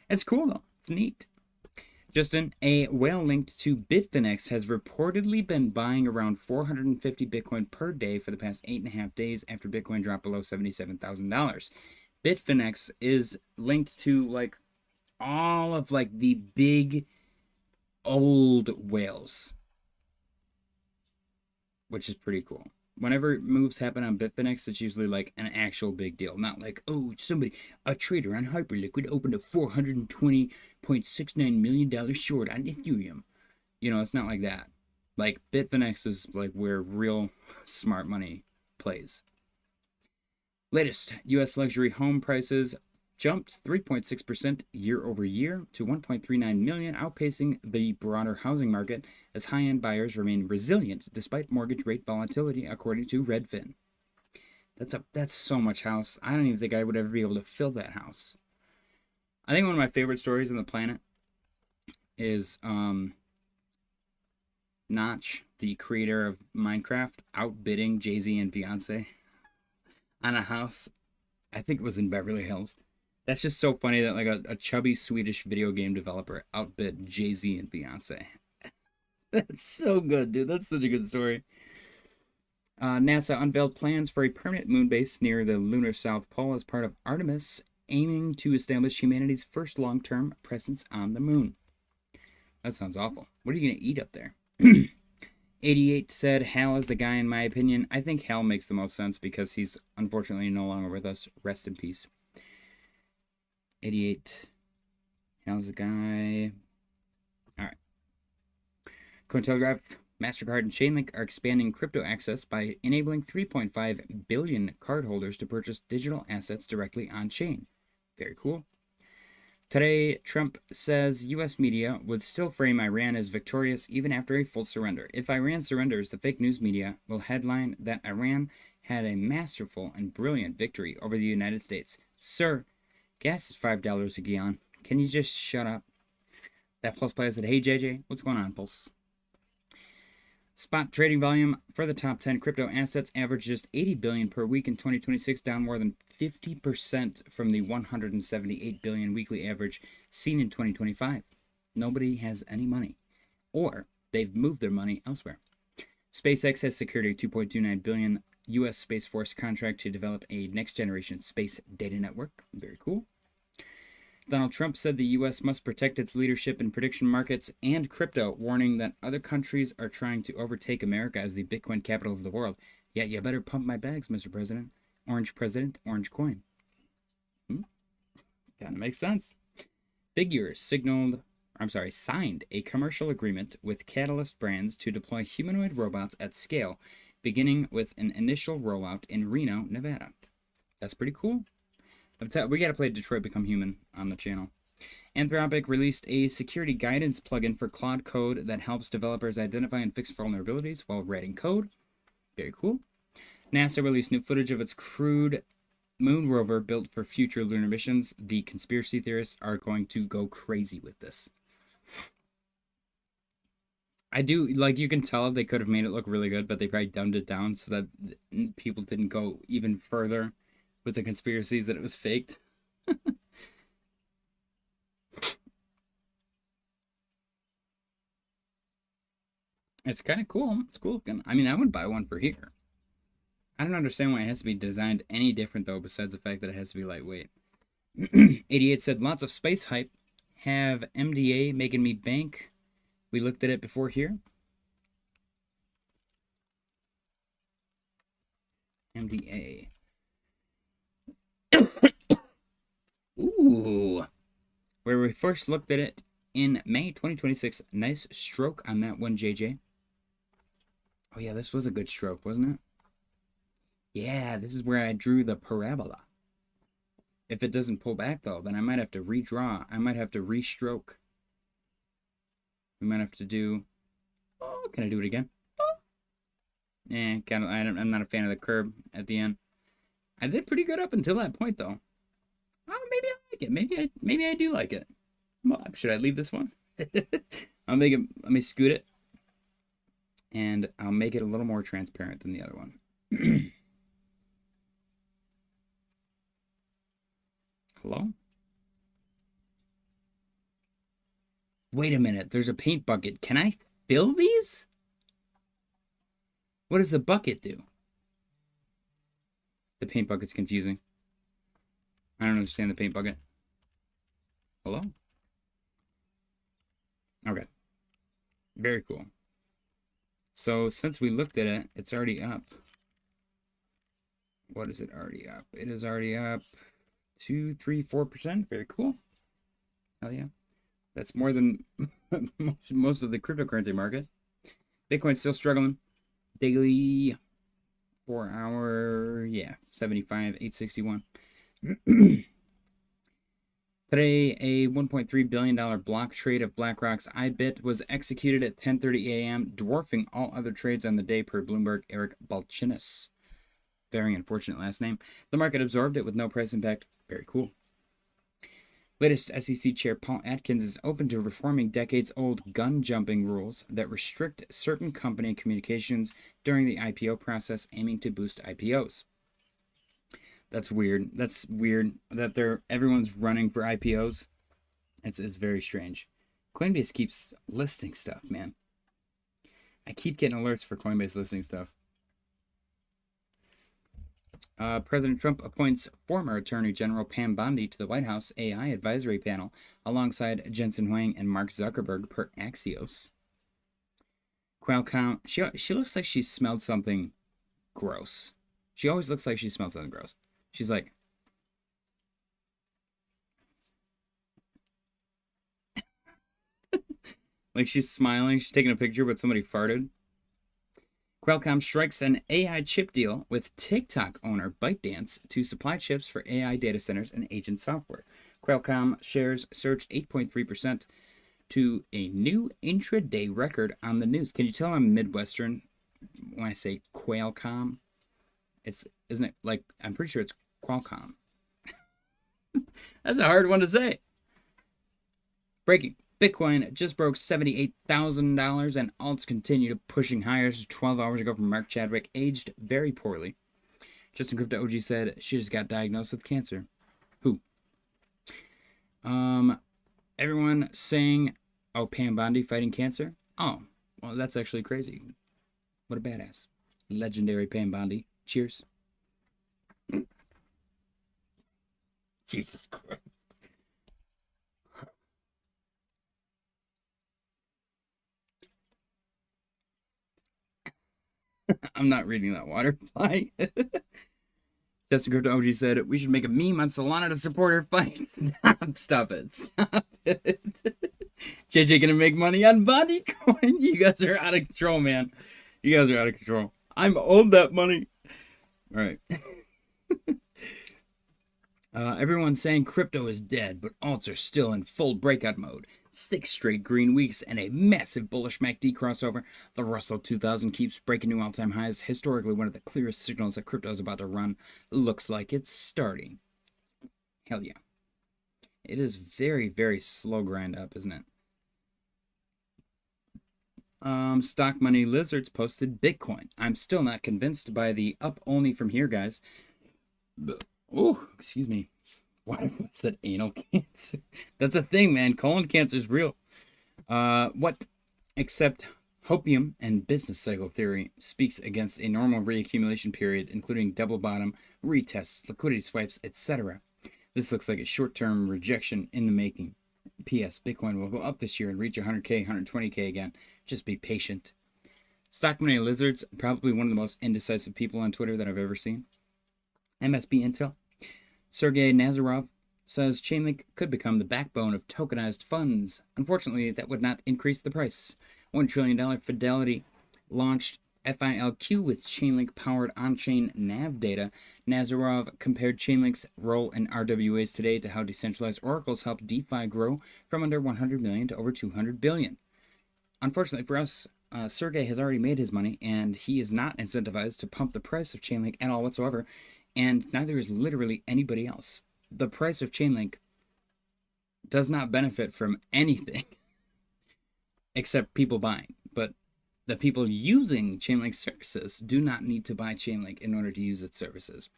It's cool though. It's neat. Justin, a whale linked to Bitfinex has reportedly been buying around 450 Bitcoin per day for the past 8.5 days after Bitcoin dropped below $77,000. Bitfinex is linked to, like, all of, like, the big old whales, which is pretty cool. Whenever moves happen on Bitfinex, it's usually like an actual big deal. Not like, oh, a trader on Hyperliquid opened a $420.69 million short on Ethereum. You know, it's not like that. Like, Bitfinex is like where real smart money plays. Latest, U.S. luxury home prices jumped 3.6% year over year to 1.39 million, outpacing the broader housing market as high-end buyers remain resilient despite mortgage rate volatility, according to Redfin. That's so much house. I don't even think I would ever be able to fill that house. I think one of my favorite stories on the planet is Notch, the creator of Minecraft, outbidding Jay-Z and Beyonce on a house. I think it was in Beverly Hills. That's just so funny that like a chubby Swedish video game developer outbid Jay-Z and Beyonce. That's so good, dude. That's such a good story. NASA unveiled plans for a permanent moon base near the lunar South Pole as part of Artemis, aiming to establish humanity's first long-term presence on the moon. That sounds awful. What are you going to eat up there? 88 said, Hal is the guy in my opinion. I think Hal makes the most sense because he's unfortunately no longer with us. Rest in peace. 88. Hal's the guy. Alright. Cointelegraph, MasterCard, and Chainlink are expanding crypto access by enabling 3.5 billion cardholders to purchase digital assets directly on-chain. Very cool. Today, Trump says U.S. media would still frame Iran as victorious even after a full surrender. If Iran surrenders, the fake news media will headline that Iran had a masterful and brilliant victory over the United States. Sir, gas is $5 a gallon. Can you just shut up? That Pulse player said, hey JJ, what's going on, Pulse? Spot trading volume for the top 10 crypto assets averaged just 80 billion per week in 2026, down more than 50% from the 178 billion weekly average seen in 2025. Nobody has any money, or they've moved their money elsewhere. SpaceX has secured a 2.29 billion U.S. Space Force contract to develop a next-generation space data network. Very cool. Donald Trump said the U.S. must protect its leadership in prediction markets and crypto, warning that other countries are trying to overtake America as the Bitcoin capital of the world. Yeah, you better pump my bags, Mr. President. Orange president, orange coin. Kind of makes sense. Figure signed a commercial agreement with Catalyst Brands to deploy humanoid robots at scale, beginning with an initial rollout in Reno, Nevada. That's pretty cool. We got to play Detroit Become Human on the channel. Anthropic released a security guidance plugin for Claude Code that helps developers identify and fix vulnerabilities while writing code. Very cool. NASA released new footage of its crewed moon rover built for future lunar missions. The conspiracy theorists are going to go crazy with this. I do, like, you can tell they could have made it look really good, but they probably dumbed it down so that people didn't go even further with the conspiracies that it was faked. It's kind of cool. It's cool looking. I mean, I would buy one for here. I don't understand why it has to be designed any different, though, besides the fact that it has to be lightweight. 88 said, lots of space hype. Have MDA making me bank. We looked at it before here. MDA. Ooh. Where we first looked at it in May 2026. Nice stroke on that one, JJ. Oh, yeah, this was a good stroke, wasn't it? Yeah, this is where I drew the parabola. If it doesn't pull back, though, then I might have to redraw. I might have to restroke. We might have to do... Oh, can I do it again? Oh. Kind of. I'm not a fan of the curve at the end. I did pretty good up until that point, though. Oh, maybe I like it. Maybe I do like it. Well, should I leave this one? I'll make it. Let me scoot it, and I'll make it a little more transparent than the other one. Hello? Wait a minute. There's a paint bucket. Can I fill these? What does the bucket do? The paint bucket's confusing. I don't understand the paint bucket. Hello? Okay. Very cool. So since we looked at it, it's already up. What is it already up? It is already up 2, 3, 4%. Very cool. Hell yeah. That's more than most of the cryptocurrency market. Bitcoin's still struggling. Daily 4 hour, yeah, 75, 861. Today, a $1.3 billion block trade of BlackRock's iBit was executed at 10:30 a.m., dwarfing all other trades on the day per Bloomberg Eric Balchinas. Very unfortunate last name. The market absorbed it with no price impact. Very cool. Latest SEC Chair Paul Atkins is open to reforming decades-old gun-jumping rules that restrict certain company communications during the IPO process, aiming to boost IPOs. That's weird. That's weird that everyone's running for IPOs. It's very strange. Coinbase keeps listing stuff, man. I keep getting alerts for Coinbase listing stuff. President Trump appoints former Attorney General Pam Bondi to the White House AI advisory panel alongside Jensen Huang and Mark Zuckerberg per Axios. Qualcomm, she looks like she smelled something gross. She always looks like she smelled something gross. She's like, she's smiling, she's taking a picture, but somebody farted. Qualcomm strikes an AI chip deal with TikTok owner ByteDance to supply chips for AI data centers and agent software. Qualcomm shares surged 8.3% to a new intraday record on the news. Can you tell I'm Midwestern when I say Qualcomm? Isn't it like, I'm pretty sure it's Qualcomm. That's a hard one to say. Breaking. Bitcoin just broke $78,000 and alts continue pushing higher. 12 hours ago from Mark Chadwick, aged very poorly. Justin Crypto OG said she just got diagnosed with cancer. Who? Everyone saying, oh, Pam Bondi fighting cancer? Oh, well, that's actually crazy. What a badass. Legendary Pam Bondi. Cheers. Jesus Christ. I'm not reading that water reply. Justin Crypto OG said, we should make a meme on Solana to support her fight. Stop it. Stop it. JJ gonna make money on Bondi coin. You guys are out of control, man. You guys are out of control. I'm owed that money. All right. Everyone's saying crypto is dead, but alts are still in full breakout mode. 6 straight green weeks and a massive bullish MACD crossover. The Russell 2000 keeps breaking new all-time highs. Historically, one of the clearest signals that crypto is about to run. Looks like it's starting. Hell yeah. It is very, very slow grind up, isn't it? Stock Money Lizards posted Bitcoin. I'm still not convinced by the up only from here, guys. Oh, excuse me. Why was that anal cancer? That's a thing, man. Colon cancer is real. What except hopium and business cycle theory speaks against a normal reaccumulation period, including double bottom, retests, liquidity swipes, etc. This looks like a short-term rejection in the making. P.S. Bitcoin will go up this year and reach 100K, 120K again. Just be patient. Stock Money Lizards, probably one of the most indecisive people on Twitter that I've ever seen. MSB Intel. Sergey Nazarov says Chainlink could become the backbone of tokenized funds. Unfortunately, that would not increase the price. $1 trillion Fidelity launched FILQ with Chainlink-powered on-chain NAV data. Nazarov compared Chainlink's role in RWAs today to how decentralized oracles help DeFi grow from under 100 million to over 200 billion. Unfortunately for us, Sergey has already made his money, and he is not incentivized to pump the price of Chainlink at all whatsoever, and neither is literally anybody else. The price of Chainlink does not benefit from anything except people buying, but the people using Chainlink services do not need to buy Chainlink in order to use its services,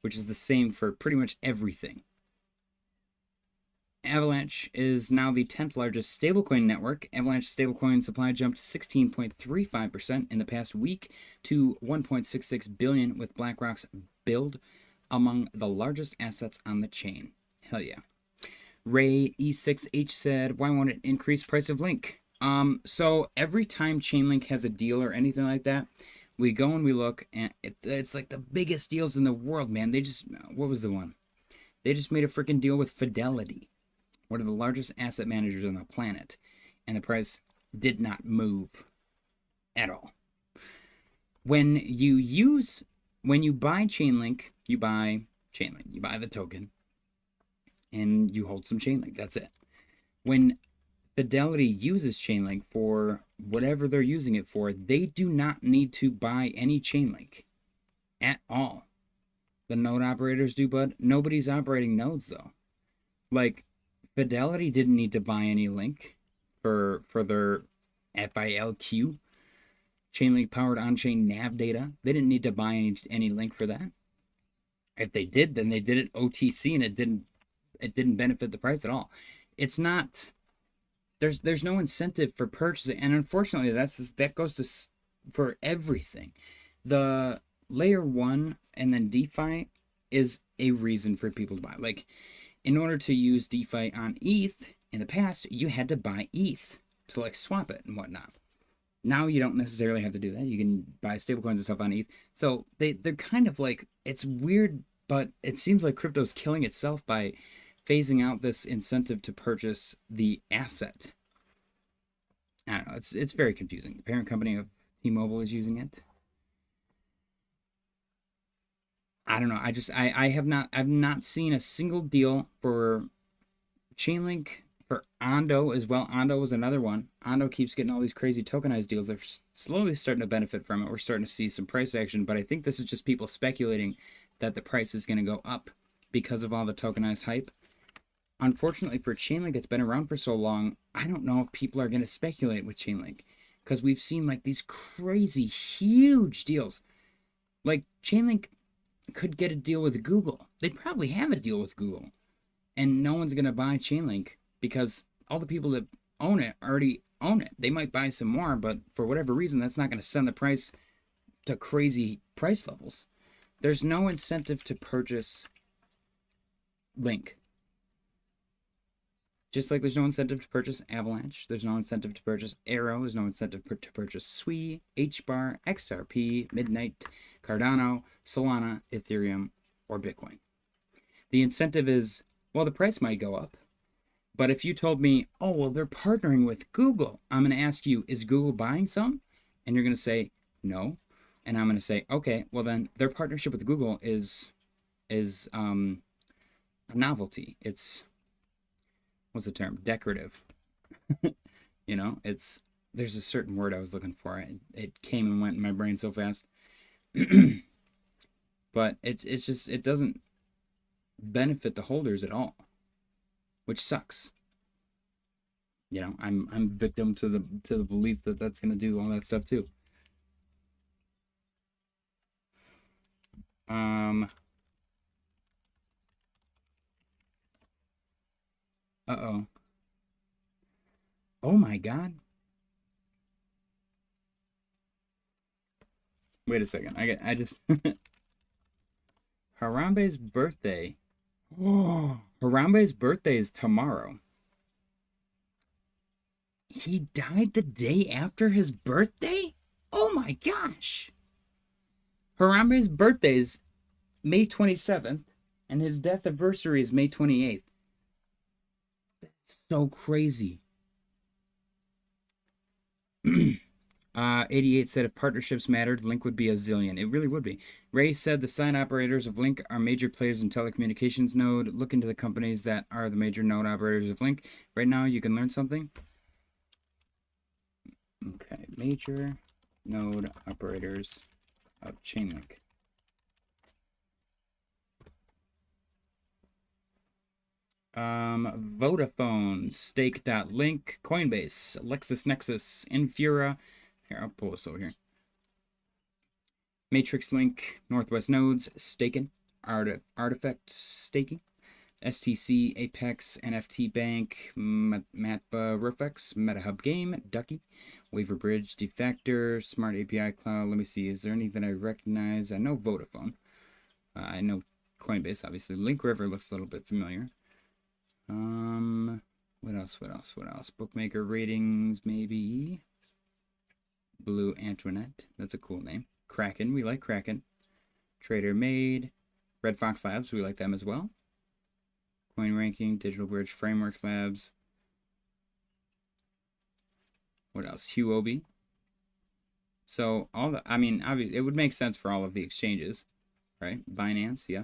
which is the same for pretty much everything. Avalanche is now the 10th largest stablecoin network. Avalanche stablecoin supply jumped 16.35% in the past week to 1.66 billion, with BlackRock's build among the largest assets on the chain. Hell yeah. Ray E6H said, why won't it increase price of Link? So every time Chainlink has a deal or anything like that, we go and we look, and it's like the biggest deals in the world, man. What was the one? They just made a freaking deal with Fidelity, one of the largest asset managers on the planet, and the price did not move at all. When you buy Chainlink, you buy Chainlink. You buy the token, and you hold some Chainlink. That's it. When Fidelity uses Chainlink for whatever they're using it for, they do not need to buy any Chainlink at all. The node operators do, but nobody's operating nodes, though. Like, Fidelity didn't need to buy any Link for their FILQ, Chainlink powered on-chain NAV data. They didn't need to buy any Link for that. If they did, then they did it OTC, and it didn't benefit the price at all. It's not. There's no incentive for purchasing, and unfortunately, that goes to for everything. The layer one and then DeFi is a reason for people to buy. Like, in order to use DeFi on ETH in the past, you had to buy ETH to like swap it and whatnot. Now you don't necessarily have to do that. You can buy stablecoins and stuff on ETH. So they're kind of like, it's weird, but it seems like crypto's killing itself by phasing out this incentive to purchase the asset. I don't know. It's very confusing. The parent company of T-Mobile is using it. I don't know. I've not seen a single deal for Chainlink, for Ondo as well. Ondo was another one. Ondo keeps getting all these crazy tokenized deals. They're slowly starting to benefit from it. We're starting to see some price action, but I think this is just people speculating that the price is going to go up because of all the tokenized hype. Unfortunately for Chainlink, it's been around for so long, I don't know if people are going to speculate with Chainlink, because we've seen like these crazy huge deals. Like Chainlink could get a deal with Google. They'd probably have a deal with Google, and no one's going to buy Chainlink because all the people that own it already own it. They might buy some more, but for whatever reason, that's not going to send the price to crazy price levels. There's no incentive to purchase Link. Just like there's no incentive to purchase Avalanche, there's no incentive to purchase Arrow, there's no incentive to purchase SWI, HBAR, XRP, Midnight, Cardano, Solana, Ethereum, or Bitcoin. The incentive is, well, the price might go up. But if you told me, oh, well, they're partnering with Google, I'm going to ask you, is Google buying some? And you're going to say, no. And I'm going to say, okay, well, then their partnership with Google is a novelty. It's, what's the term? Decorative. You know, there's a certain word I was looking for. It came and went in my brain so fast. But it's just, it doesn't benefit the holders at all, which sucks. You know, I'm victim to the belief that that's going to do all that stuff too. Uh-oh. Oh my God. Wait a second. I just Harambe's birthday. Oh, Harambe's birthday is tomorrow. He died the day after his birthday? Oh my gosh. Harambe's birthday is May 27th, and his death anniversary is May 28th. That's so crazy. 88 said if partnerships mattered, Link would be a zillion. It really would be. Ray said the sign operators of Link are major players in telecommunications node. Look into the companies that are the major node operators of Link. Right now, you can learn something. Okay, major node operators of Chainlink. Vodafone, Stake.link, Coinbase, LexisNexis, Infura. Here, I'll pull this over here. Matrix Link, Northwest Nodes, Staken, Artifact Staking, STC, Apex, NFT Bank, Matba, Rufex, MetaHub Game, Ducky, Waiver Bridge, Defactor, Smart API Cloud. Let me see, is there any that I recognize? I know Vodafone. I know Coinbase, obviously. Link River looks a little bit familiar. What else? Bookmaker Ratings, maybe. Blue Antoinette. That's a cool name. Kraken. We like Kraken. Trader Made. Red Fox Labs. We like them as well. Coin Ranking. Digital Bridge Frameworks Labs. What else? Huobi. So, all the, I mean, obviously, it would make sense for all of the exchanges, right? Binance, yeah.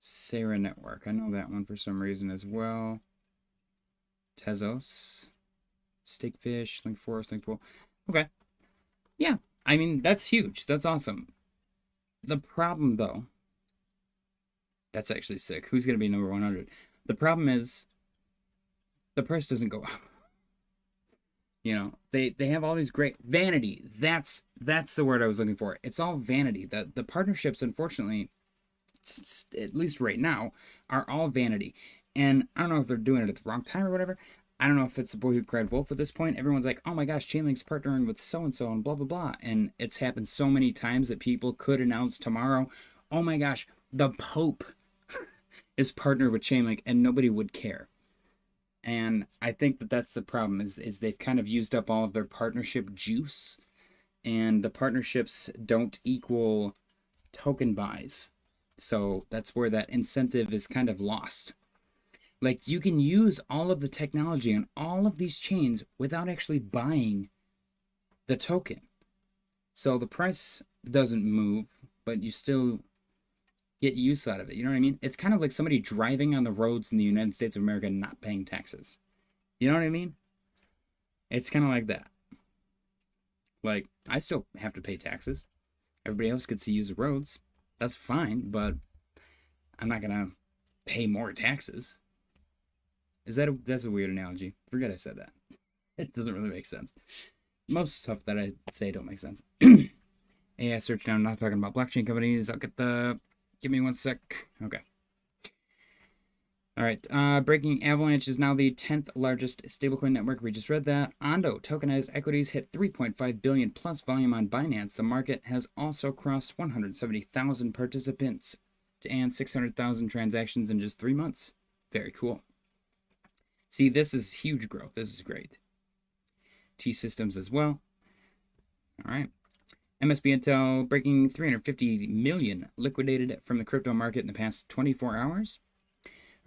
Sarah Network. I know that one for some reason as well. Tezos. Stakefish, Link Forest, Link Pool. Okay. Yeah. I mean, that's huge. That's awesome. The problem, though, that's actually sick. Who's going to be number 100? The problem is the price doesn't go up. You know, they have all these great vanity. That's the word I was looking for. It's all vanity. The partnerships, unfortunately, at least right now, are all vanity. And I don't know if they're doing it at the wrong time or whatever. I don't know if it's the boy who cried wolf at this point. Everyone's like, oh my gosh, Chainlink's partnering with so-and-so and blah, blah, blah. And it's happened so many times that people could announce tomorrow, oh my gosh, the Pope is partnered with Chainlink, and nobody would care. And I think that that's the problem, is they've kind of used up all of their partnership juice, and the partnerships don't equal token buys. So that's where that incentive is kind of lost. Like, you can use all of the technology on all of these chains without actually buying the token. So the price doesn't move, but you still get use out of it. You know what I mean? It's kind of like somebody driving on the roads in the United States of America and not paying taxes. You know what I mean? It's kind of like that. Like, I still have to pay taxes. Everybody else gets to use the roads. That's fine, but I'm not going to pay more taxes. That's a weird analogy. Forget I said that. It doesn't really make sense. Most stuff that I say don't make sense. AI search now, I'm not talking about blockchain companies. I'll get the... Give me one sec. Okay. All right. Breaking Avalanche is now the 10th largest stablecoin network. We just read that. Ondo tokenized equities hit 3.5 billion plus volume on Binance. The market has also crossed 170,000 participants and 600,000 transactions in just 3 months. Very cool. See, this is huge growth. This is great. T-Systems as well. All right. MSB Intel breaking 350 million liquidated from the crypto market in the past 24 hours.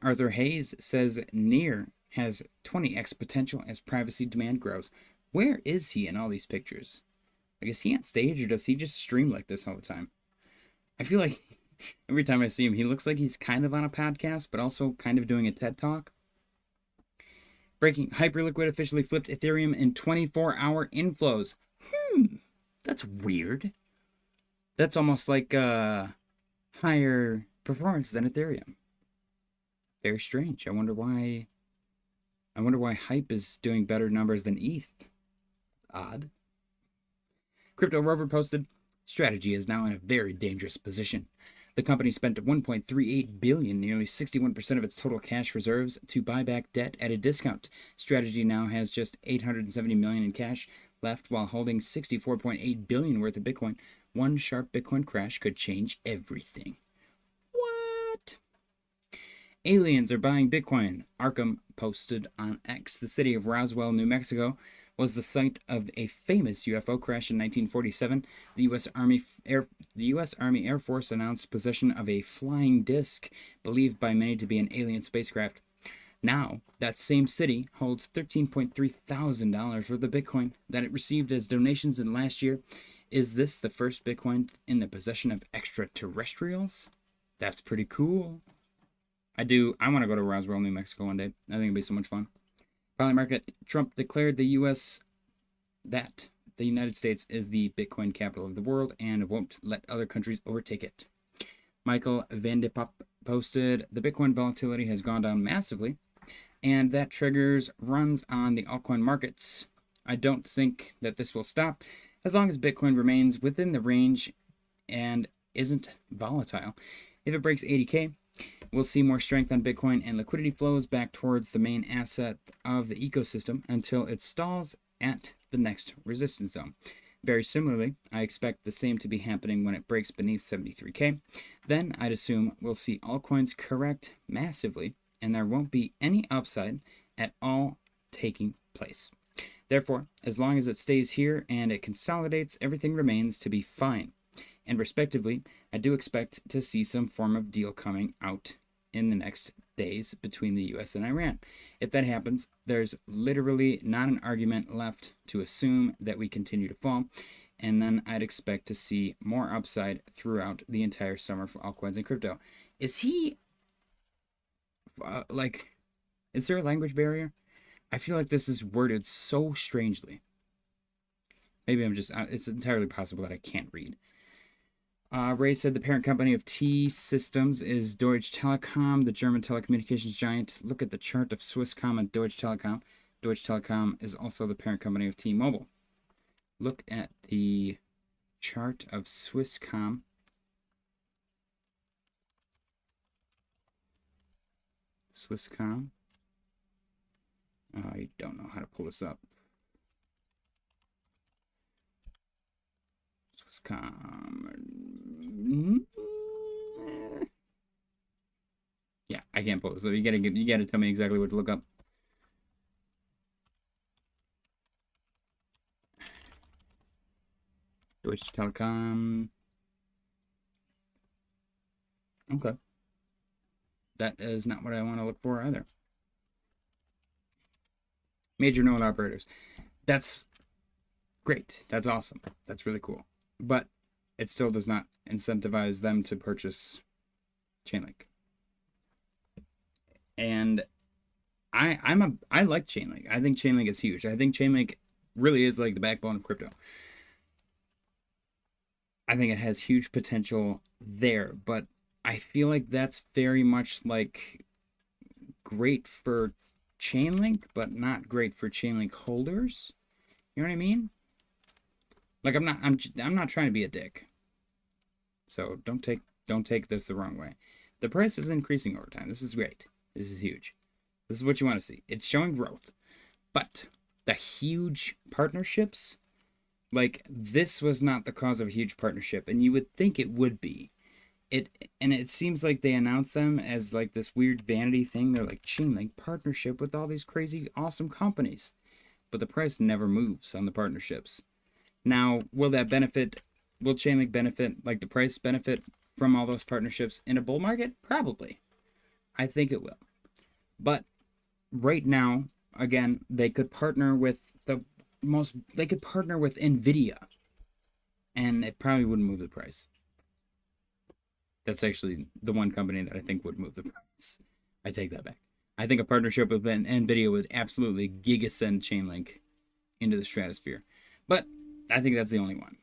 Arthur Hayes says Near has 20x potential as privacy demand grows. Where is he in all these pictures? Like, is he on stage, or does he just stream like this all the time? I feel like every time I see him, he looks like he's kind of on a podcast, but also kind of doing a TED Talk. Breaking Hyperliquid officially flipped Ethereum in 24-hour inflows. That's weird. That's almost like higher performance than Ethereum. Very strange. I wonder why Hype is doing better numbers than ETH. Odd. Crypto Rover posted, strategy is now in a very dangerous position. The company spent $1.38 billion, nearly 61% of its total cash reserves, to buy back debt at a discount. Strategy now has just $870 million in cash left while holding $64.8 billion worth of Bitcoin. One sharp Bitcoin crash could change everything. What? Aliens are buying Bitcoin. Arkham posted on X. The city of Roswell, New Mexico, was the site of a famous UFO crash in 1947. The U.S. Army Air Force announced possession of a flying disc believed by many to be an alien spacecraft. Now, that same city holds $13.3 thousand worth of Bitcoin that it received as donations in last year. Is this the first Bitcoin in the possession of extraterrestrials? That's pretty cool. I want to go to Roswell, New Mexico one day. I think it'd be so much fun. Finally, market. Trump declared the United States is the Bitcoin capital of the world and won't let other countries overtake it. Michael Van de Poppe posted, the Bitcoin volatility has gone down massively, and that triggers runs on the altcoin markets. I don't think that this will stop as long as Bitcoin remains within the range and isn't volatile. If it breaks 80K, we'll see more strength on Bitcoin and liquidity flows back towards the main asset of the ecosystem until it stalls at the next resistance zone. Very similarly, I expect the same to be happening when it breaks beneath 73K. Then I'd assume we'll see altcoins correct massively and there won't be any upside at all taking place. Therefore, as long as it stays here and it consolidates, everything remains to be fine. And respectively, I do expect to see some form of deal coming out in the next days between the US and Iran. If that happens, there's literally not an argument left to assume that we continue to fall, and then I'd expect to see more upside throughout the entire summer for altcoins and crypto. Is he, is there a language barrier? I feel like this is worded so strangely. Maybe it's entirely possible that I can't read. Ray said the parent company of T-Systems is Deutsche Telekom, the German telecommunications giant. Look at the chart of Swisscom and Deutsche Telekom. Deutsche Telekom is also the parent company of T-Mobile. Look at the chart of Swisscom. I don't know how to pull this up. Swisscom. Yeah, I can't pull it. So you gotta tell me exactly what to look up. Deutsche Telekom. Okay. That is not what I want to look for either. Major node operators. That's great. That's awesome. That's really cool. But it still does not incentivize them to purchase Chainlink. And I like Chainlink. I think Chainlink is huge. I think Chainlink really is like the backbone of crypto. I think it has huge potential there, but I feel like that's very much like great for Chainlink, but not great for Chainlink holders. You know what I mean? Like I'm not trying to be a dick. So don't take this the wrong way. The price is increasing over time. This is great. This is huge. This is what you want to see. It's showing growth. But the huge partnerships, like this was not the cause of a huge partnership, and you would think it would be. It seems like they announced them as like this weird vanity thing. They're like Chainlink partnership with all these crazy awesome companies. But the price never moves on the partnerships. Now, will Chainlink benefit, like the price benefit from all those partnerships in a bull market? Probably. I think it will. But right now, again, they could partner with Nvidia, and it probably wouldn't move the price. That's actually the one company that I think would move the price. I take that back. I think a partnership with Nvidia would absolutely gigasend Chainlink into the stratosphere. But I think that's the only one.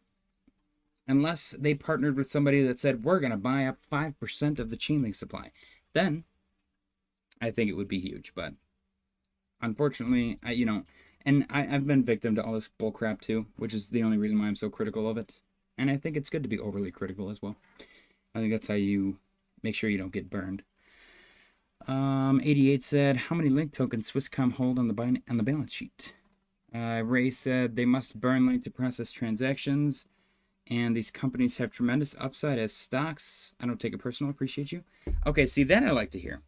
Unless they partnered with somebody that said, we're going to buy up 5% of the Chainlink supply. Then I think it would be huge. But unfortunately, I've been victim to all this bullcrap too, which is the only reason why I'm so critical of it. And I think it's good to be overly critical as well. I think that's how you make sure you don't get burned. 88 said, how many Link tokens Swisscom hold on the balance sheet? Ray said, they must burn Link to process transactions. And these companies have tremendous upside as stocks. I don't take it personal. Appreciate you. Okay, see, that I like to hear.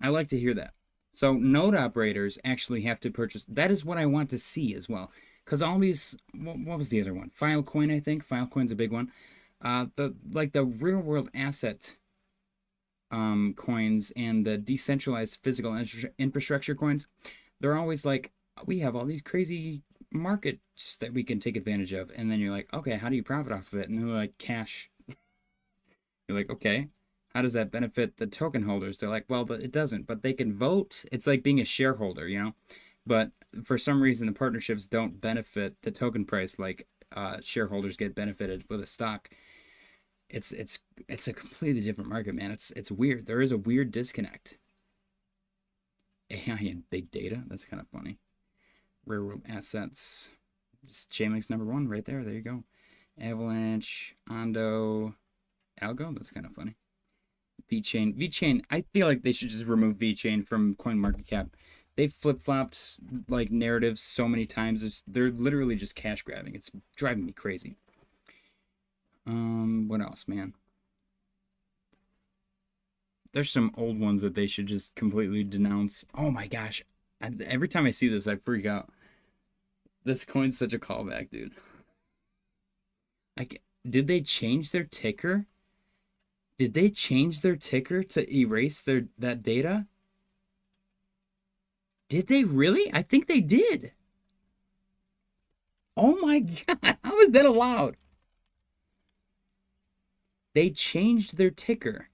I like to hear that. So node operators actually have to purchase. That is what I want to see as well. Because all these, what was the other one? Filecoin, I think. Filecoin's a big one. The real world asset coins and the decentralized physical infrastructure coins, they're always like, we have all these crazy markets that we can take advantage of. And then you're like, okay, how do you profit off of it? And they're like, cash. You're like, okay, how does that benefit the token holders? They're like, well, but it doesn't. But they can vote. It's like being a shareholder, you know? But for some reason, the partnerships don't benefit the token price like shareholders get benefited with a stock. It's a completely different market, man. It's weird. There is a weird disconnect. AI and big data. That's kind of funny. Rare world assets. Chainlink's number one right there. There you go. Avalanche, Ondo, Algo. That's kind of funny. VeChain. VeChain. I feel like they should just remove VeChain from CoinMarketCap. They've flip-flopped like narratives so many times. They're literally just cash grabbing. It's driving me crazy. What else, man? There's some old ones that they should just completely denounce. Oh my gosh. Every time I see this, I freak out. This coin's such a callback, dude. Did they change their ticker? Did they change their ticker to erase that data? Did they really? I think they did. Oh my god, how is that allowed? They changed their ticker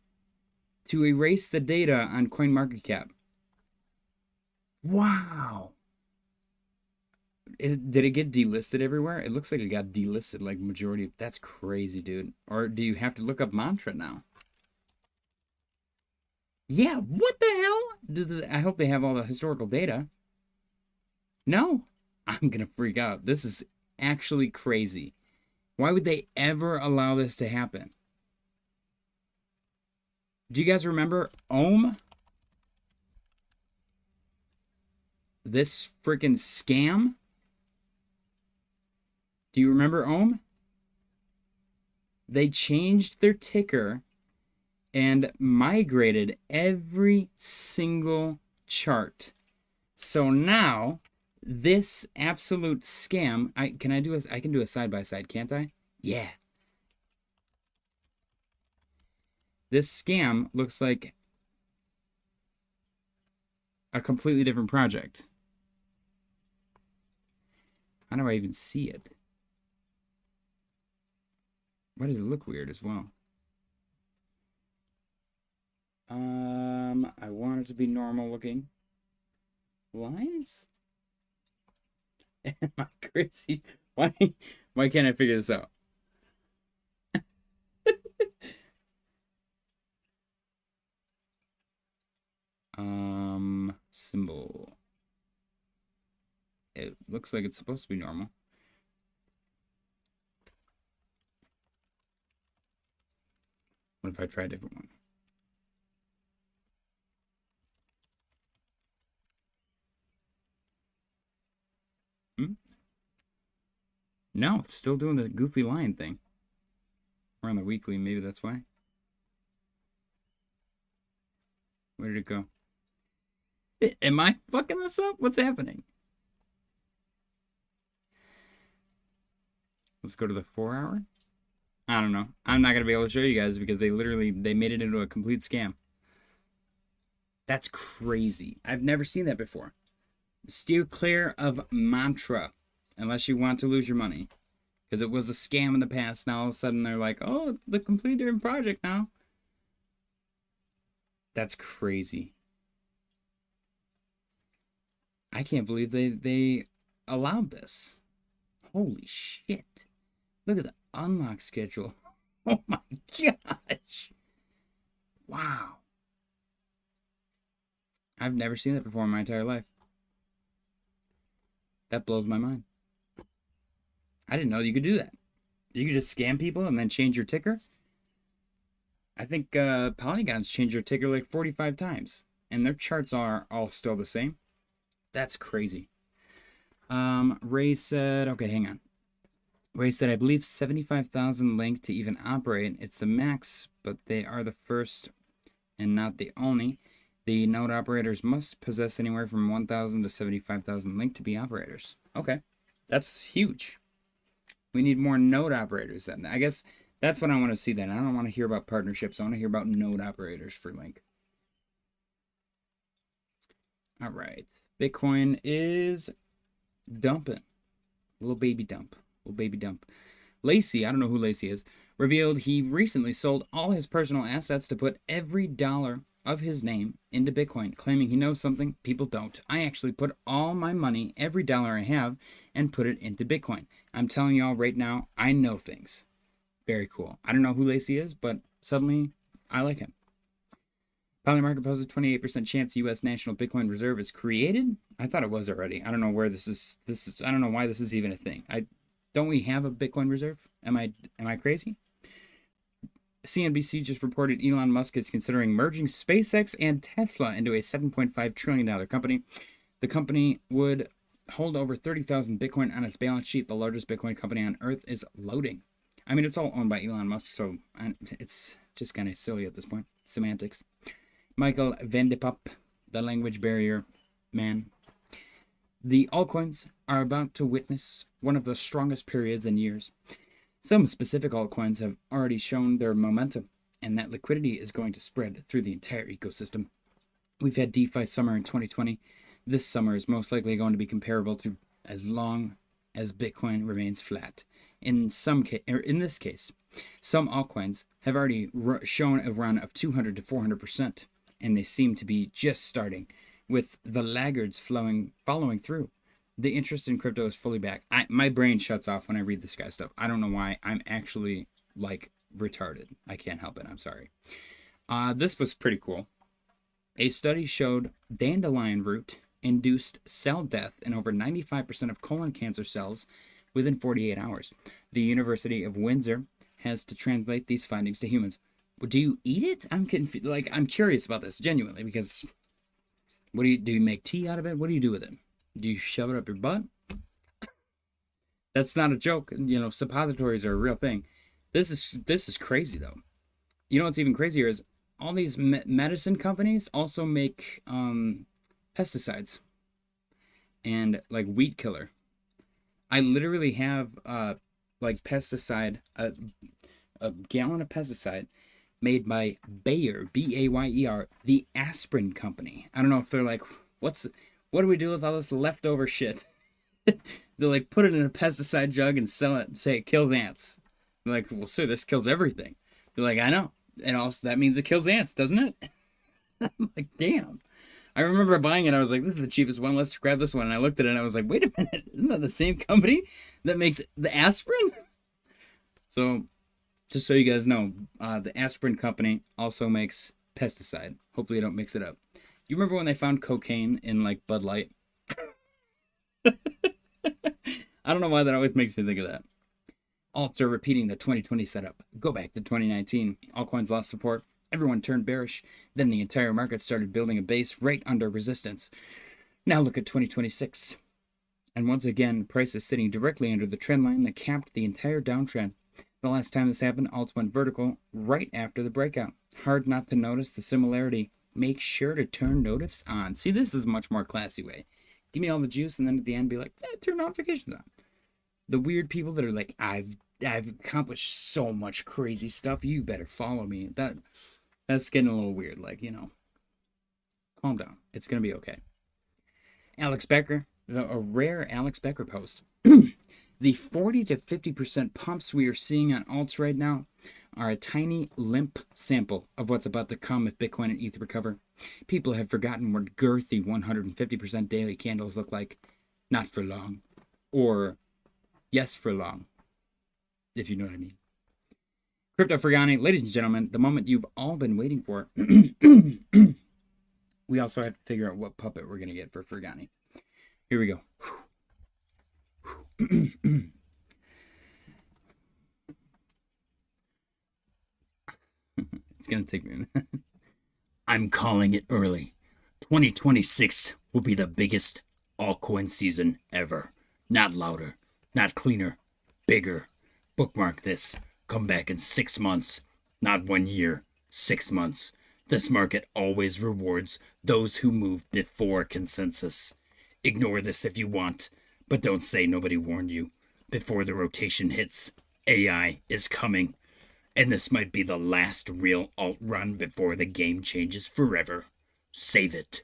to erase the data on CoinMarketCap. Wow. Did it get delisted everywhere? It looks like it got delisted like majority. That's crazy, dude. Or do you have to look up mantra now? Yeah, what the hell? I hope they have all the historical data. No, I'm gonna freak out. This is actually crazy. Why would they ever allow this to happen? Do you guys remember Ohm? this freaking scam? Do you remember Ohm? They changed their ticker and migrated every single chart. So now this absolute scam, I can do a side by side, can't I? Yeah. This scam looks like a completely different project. How do I even see it? Why does it look weird as well? I want it to be normal looking. Lines? Am I crazy? Why can't I figure this out? Symbol. It looks like it's supposed to be normal. What if I try a different one? No, it's still doing the goofy line thing. We're on the weekly, maybe that's why. Where did it go? Am I fucking this up? What's happening? Let's go to the 4 hour. I don't know. I'm not going to be able to show you guys because they made it into a complete scam. That's crazy. I've never seen that before. Steer clear of mantra unless you want to lose your money. Because it was a scam in the past. Now all of a sudden they're like, oh, it's the complete different project now. That's crazy. I can't believe they allowed this. Holy shit. Look at the unlock schedule. Oh my gosh. Wow. I've never seen that before in my entire life. That blows my mind. I didn't know you could do that. You could just scam people and then change your ticker. I think Polygon's changed their ticker like 45 times. And their charts are all still the same. That's crazy. Ray said, okay, hang on. Ray said, I believe 75,000 linked to even operate. It's the max, but they are the first and not the only. The node operators must possess anywhere from 1,000 to 75,000 linked to be operators. Okay, that's huge. We need more node operators then. I guess that's what I want to see then. I don't want to hear about partnerships. I want to hear about node operators for Link. All right. Bitcoin is dumping. Little baby dump. Little baby dump. Lacey, I don't know who Lacey is, revealed he recently sold all his personal assets to put every dollar of his name into Bitcoin, claiming he knows something people don't. I actually put all my money, every dollar I have, and put it into Bitcoin. I'm telling y'all right now, I know things. Very cool. I don't know who Lacey is, but suddenly I like him. Polymarket poses 28% chance U.S. National Bitcoin Reserve is created. I thought it was already. I don't know where this is. I don't know why this is even a thing. Don't we have a Bitcoin reserve? Am I crazy? CNBC just reported Elon Musk is considering merging SpaceX and Tesla into a $7.5 trillion company. The company would hold over 30,000 Bitcoin on its balance sheet. The largest Bitcoin company on Earth is loading. I mean, it's all owned by Elon Musk, so it's just kind of silly at this point. Semantics. Michael Vandepop, the language barrier man. The altcoins are about to witness one of the strongest periods in years. Some specific altcoins have already shown their momentum, and that liquidity is going to spread through the entire ecosystem. We've had DeFi summer in 2020. This summer is most likely going to be comparable to as long as Bitcoin remains flat. In this case, some altcoins have already shown a run of 200 to 400%, and they seem to be just starting, with the laggards following through. The interest in crypto is fully back. My brain shuts off when I read this guy's stuff. I don't know why. I'm actually, like, retarded. I can't help it. I'm sorry. This was pretty cool. A study showed dandelion root induced cell death in over 95% of colon cancer cells within 48 hours. The University of Windsor has to translate these findings to humans. Do you eat it? I'm curious about this, genuinely, because do you make tea out of it? What do you do with it? Do you shove it up your butt? That's not a joke. You know, suppositories are a real thing. This is crazy though. You know what's even crazier is all these medicine companies also make pesticides and like weed killer. I literally have like pesticide, a gallon of pesticide made by Bayer, Bayer, the aspirin company. I don't know if they're like, what do we do with all this leftover shit? They're like, put it in a pesticide jug and sell it and say it kills ants. They're like, well, sir, this kills everything. They're like, I know. And also that means it kills ants, doesn't it? I'm like, damn. I remember buying it. I was like, this is the cheapest one. Let's grab this one. And I looked at it and I was like, wait a minute. Isn't that the same company that makes the aspirin? So just so you guys know, the aspirin company also makes pesticide. Hopefully you don't mix it up. You remember when they found cocaine in like Bud Light? I don't know why that always makes me think of that. Alts are repeating the 2020 setup. Go back to 2019. Altcoins lost support. Everyone turned bearish. Then the entire market started building a base right under resistance. Now look at 2026. And once again, price is sitting directly under the trend line that capped the entire downtrend. The last time this happened, alts went vertical right after the breakout. Hard not to notice the similarity. Make sure to turn notifs on. See, this is a much more classy way. Give me all the juice and then at the end be like, turn notifications on. The weird people that are like, I've accomplished so much crazy stuff. You better follow me. That's getting a little weird. Like, you know, calm down. It's going to be okay. Alex Becker, a rare Alex Becker post. The 40 to 50% pumps we are seeing on alts right now are a tiny, limp sample of what's about to come if Bitcoin and ETH recover. People have forgotten what girthy 150% daily candles look like. Not for long. Or, yes, for long. If you know what I mean. Crypto Fergani, ladies and gentlemen, the moment you've all been waiting for. We also have to figure out what puppet we're going to get for Fergani. Here we go. It's going to take me a minute. I'm calling it early. 2026 will be the biggest altcoin season ever. Not louder, not cleaner, bigger. Bookmark this. Come back in 6 months. Not 1 year, 6 months. This market always rewards those who move before consensus. Ignore this if you want, but don't say nobody warned you. Before the rotation hits, AI is coming. And this might be the last real alt run before the game changes forever. Save it.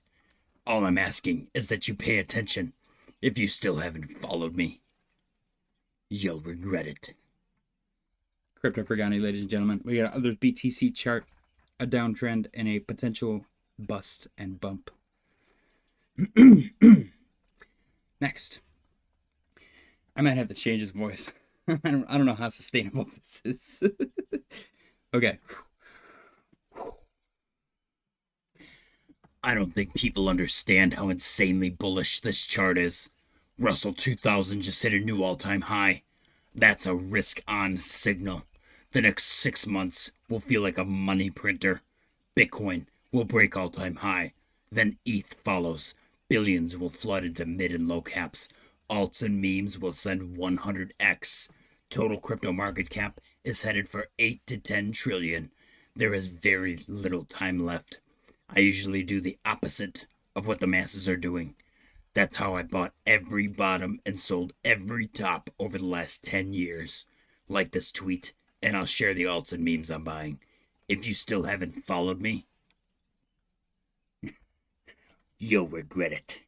All I'm asking is that you pay attention. If you still haven't followed me, you'll regret it. Crypto Fergani, ladies and gentlemen. We got others BTC chart, a downtrend, and a potential bust and bump. Next. I might have to change his voice. I don't know how sustainable this is. Okay. I don't think people understand how insanely bullish this chart is. Russell 2000 just hit a new all-time high. That's a risk-on signal. The next 6 months will feel like a money printer. Bitcoin will break all-time high. Then ETH follows. Billions will flood into mid and low caps. Alts and memes will send 100x. Total crypto market cap is headed for 8 to 10 trillion. There is very little time left. I usually do the opposite of what the masses are doing. That's how I bought every bottom and sold every top over the last 10 years. Like this tweet, and I'll share the alts and memes I'm buying. If you still haven't followed me, you'll regret it.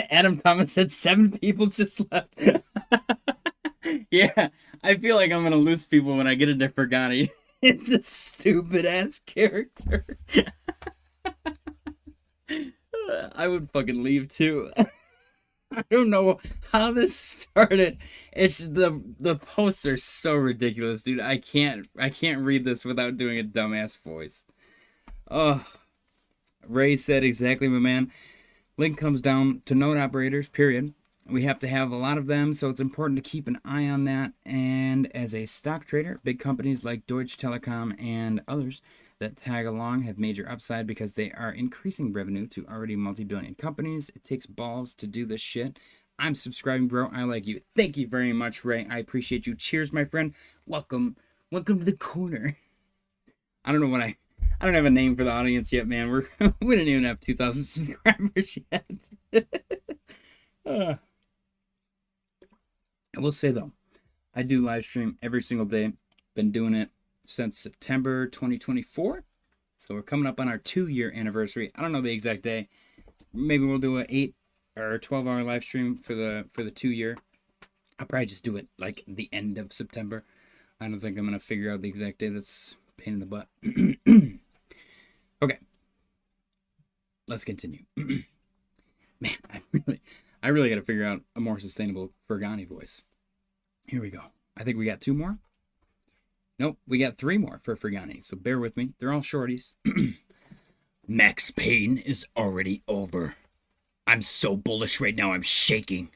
Adam Thomas said 7 people just left. Yeah, I feel like I'm going to lose people when I get into Fergani. It's a stupid ass character. I would fucking leave too. I don't know how this started. It's the posts are so ridiculous, dude. I can't read this without doing a dumbass voice. Oh, Ray said exactly, my man. Link comes down to node operators, period. We have to have a lot of them, so it's important to keep an eye on that. And as a stock trader, big companies like Deutsche Telekom and others that tag along have major upside because they are increasing revenue to already multi-billion companies. It takes balls to do this shit. I'm subscribing, bro. I like you. Thank you very much, Ray. I appreciate you. Cheers, my friend. Welcome to the corner. I don't have a name for the audience yet, man. We didn't even have 2,000 subscribers yet. I will say though, I do live stream every single day. Been doing it since September 2024. So we're coming up on our 2-year anniversary. I don't know the exact day. Maybe we'll do a 8 or 12-hour live stream for the 2-year. I'll probably just do it like the end of September. I don't think I'm gonna figure out the exact day. That's a pain in the butt. Okay, let's continue. Man, I really got to figure out a more sustainable Fergani voice. Here we go. I think we got 2 more. Nope, we got 3 more for Fergani, so bear with me. They're all shorties. Max Payne is already over. I'm so bullish right now, I'm shaking.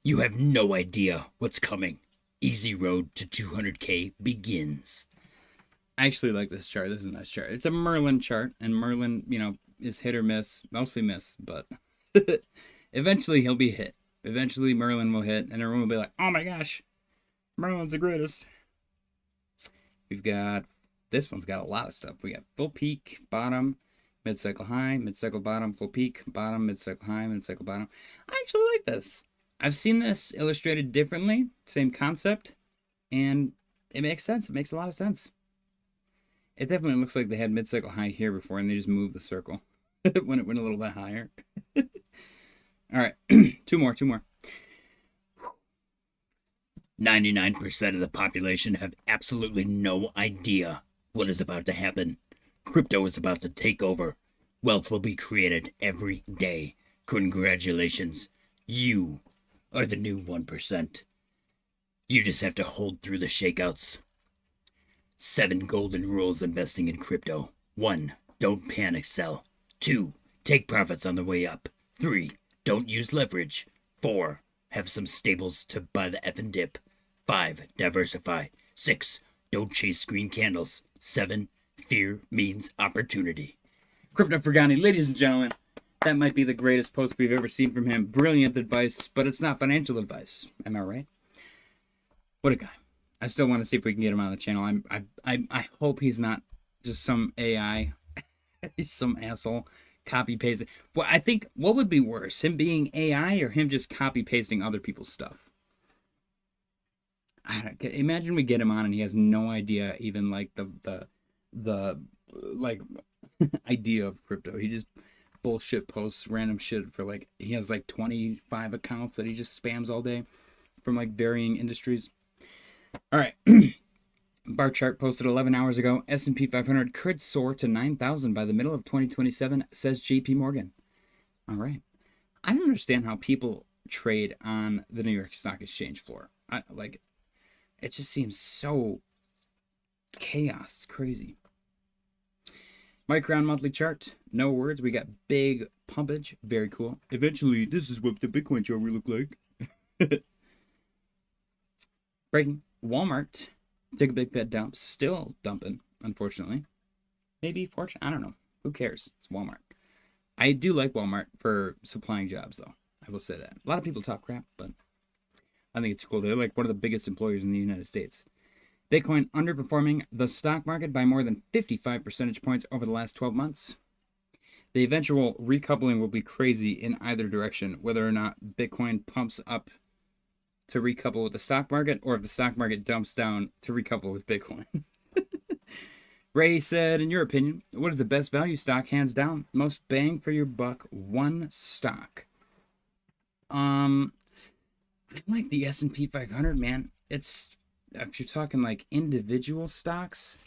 You have no idea what's coming. Easy road to 200K begins. I actually like this chart. This is a nice chart. It's a Merlin chart, and Merlin, is hit or miss. Mostly miss, but eventually he'll be hit. Eventually Merlin will hit, and everyone will be like, oh my gosh, Merlin's the greatest. We've got, this one's got a lot of stuff. We got full peak, bottom, mid-cycle high, mid-cycle bottom, full peak, bottom, mid-cycle high, mid-cycle bottom. I actually like this. I've seen this illustrated differently, same concept, and it makes sense. It makes a lot of sense. It definitely looks like they had mid-cycle high here before, and they just moved the circle when it went a little bit higher. All right, 2 more. 99% of the population have absolutely no idea what is about to happen. Crypto is about to take over. Wealth will be created every day. Congratulations. You are the new 1%. You just have to hold through the shakeouts. 7 golden rules investing in crypto. 1. Don't panic sell. 2. Take profits on the way up. 3. Don't use leverage. 4. Have some stables to buy the effing dip. 5. Diversify. 6. Don't chase green candles. 7. Fear means opportunity. Crypto Fergani, ladies and gentlemen, that might be the greatest post we've ever seen from him. Brilliant advice, but it's not financial advice. Am I right? What a guy. I still want to see if we can get him on the channel. I hope he's not just some AI. He's some asshole copy pasting. Well, I think what would be worse, him being AI or him just copy pasting other people's stuff? Imagine we get him on and he has no idea even like the like idea of crypto. He just bullshit posts random shit for like, he has like 25 accounts that he just spams all day from like varying industries. All right. Bar chart posted 11 hours ago. S&P 500 could soar to 9,000 by the middle of 2027, says JP Morgan. All right. I don't understand how people trade on the New York Stock Exchange floor. It just seems so chaos. It's crazy. Micron monthly chart. No words. We got big pumpage. Very cool. Eventually, this is what the Bitcoin chart will look like. Breaking. Walmart took a big fat dump. Still dumping, unfortunately. Maybe fortune. I don't know. Who cares? It's Walmart. I do like Walmart for supplying jobs, though. I will say that. A lot of people talk crap, but I think it's cool. They're like one of the biggest employers in the United States. Bitcoin underperforming the stock market by more than 55 percentage points over the last 12 months. The eventual recoupling will be crazy in either direction, whether or not Bitcoin pumps up to recouple with the stock market, or if the stock market dumps down to recouple with Bitcoin. Ray said, in your opinion, what is the best value stock, hands down? Most bang for your buck, one stock. I like the S&P 500, man. It's, if you're talking like individual stocks,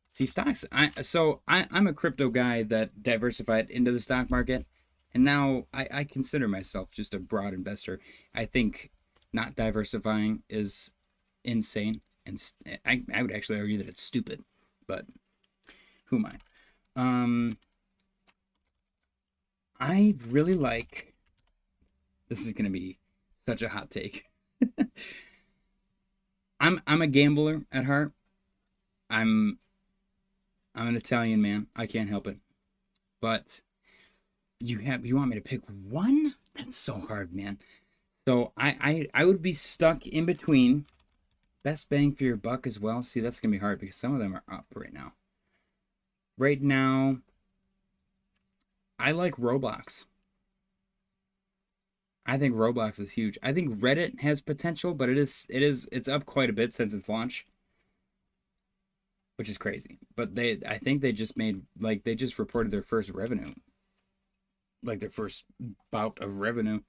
see stocks. I'm a crypto guy that diversified into the stock market, and now I consider myself just a broad investor. I think not diversifying is insane, and I would actually argue that it's stupid, but who am I? I really like, this is gonna be such a hot take. I'm a gambler at heart. I'm I'm an Italian man. I can't help it. But you want me to pick one? That's so hard, man. So I would be stuck in between best bang for your buck as well. See, that's gonna be hard because some of them are up right now. Right now, I like Roblox. I think Roblox is huge. I think Reddit has potential, but it's up quite a bit since its launch, which is crazy. But I think they just made they just reported their first revenue, like their first bout of revenue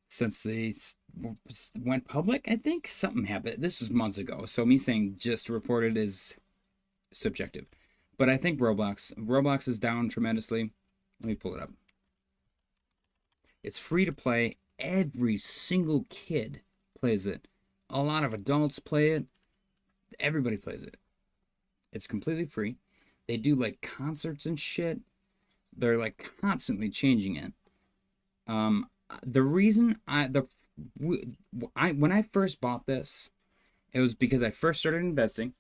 since they went public. I think something happened. This is months ago, so me saying just reported is subjective. But I think Roblox is down tremendously. Let me pull it up. It's free to play. Every single kid plays it. A lot of adults play it. Everybody plays it. It's completely free. They do like concerts and shit. They're like constantly changing it. The reason when I first bought this, it was because I first started investing,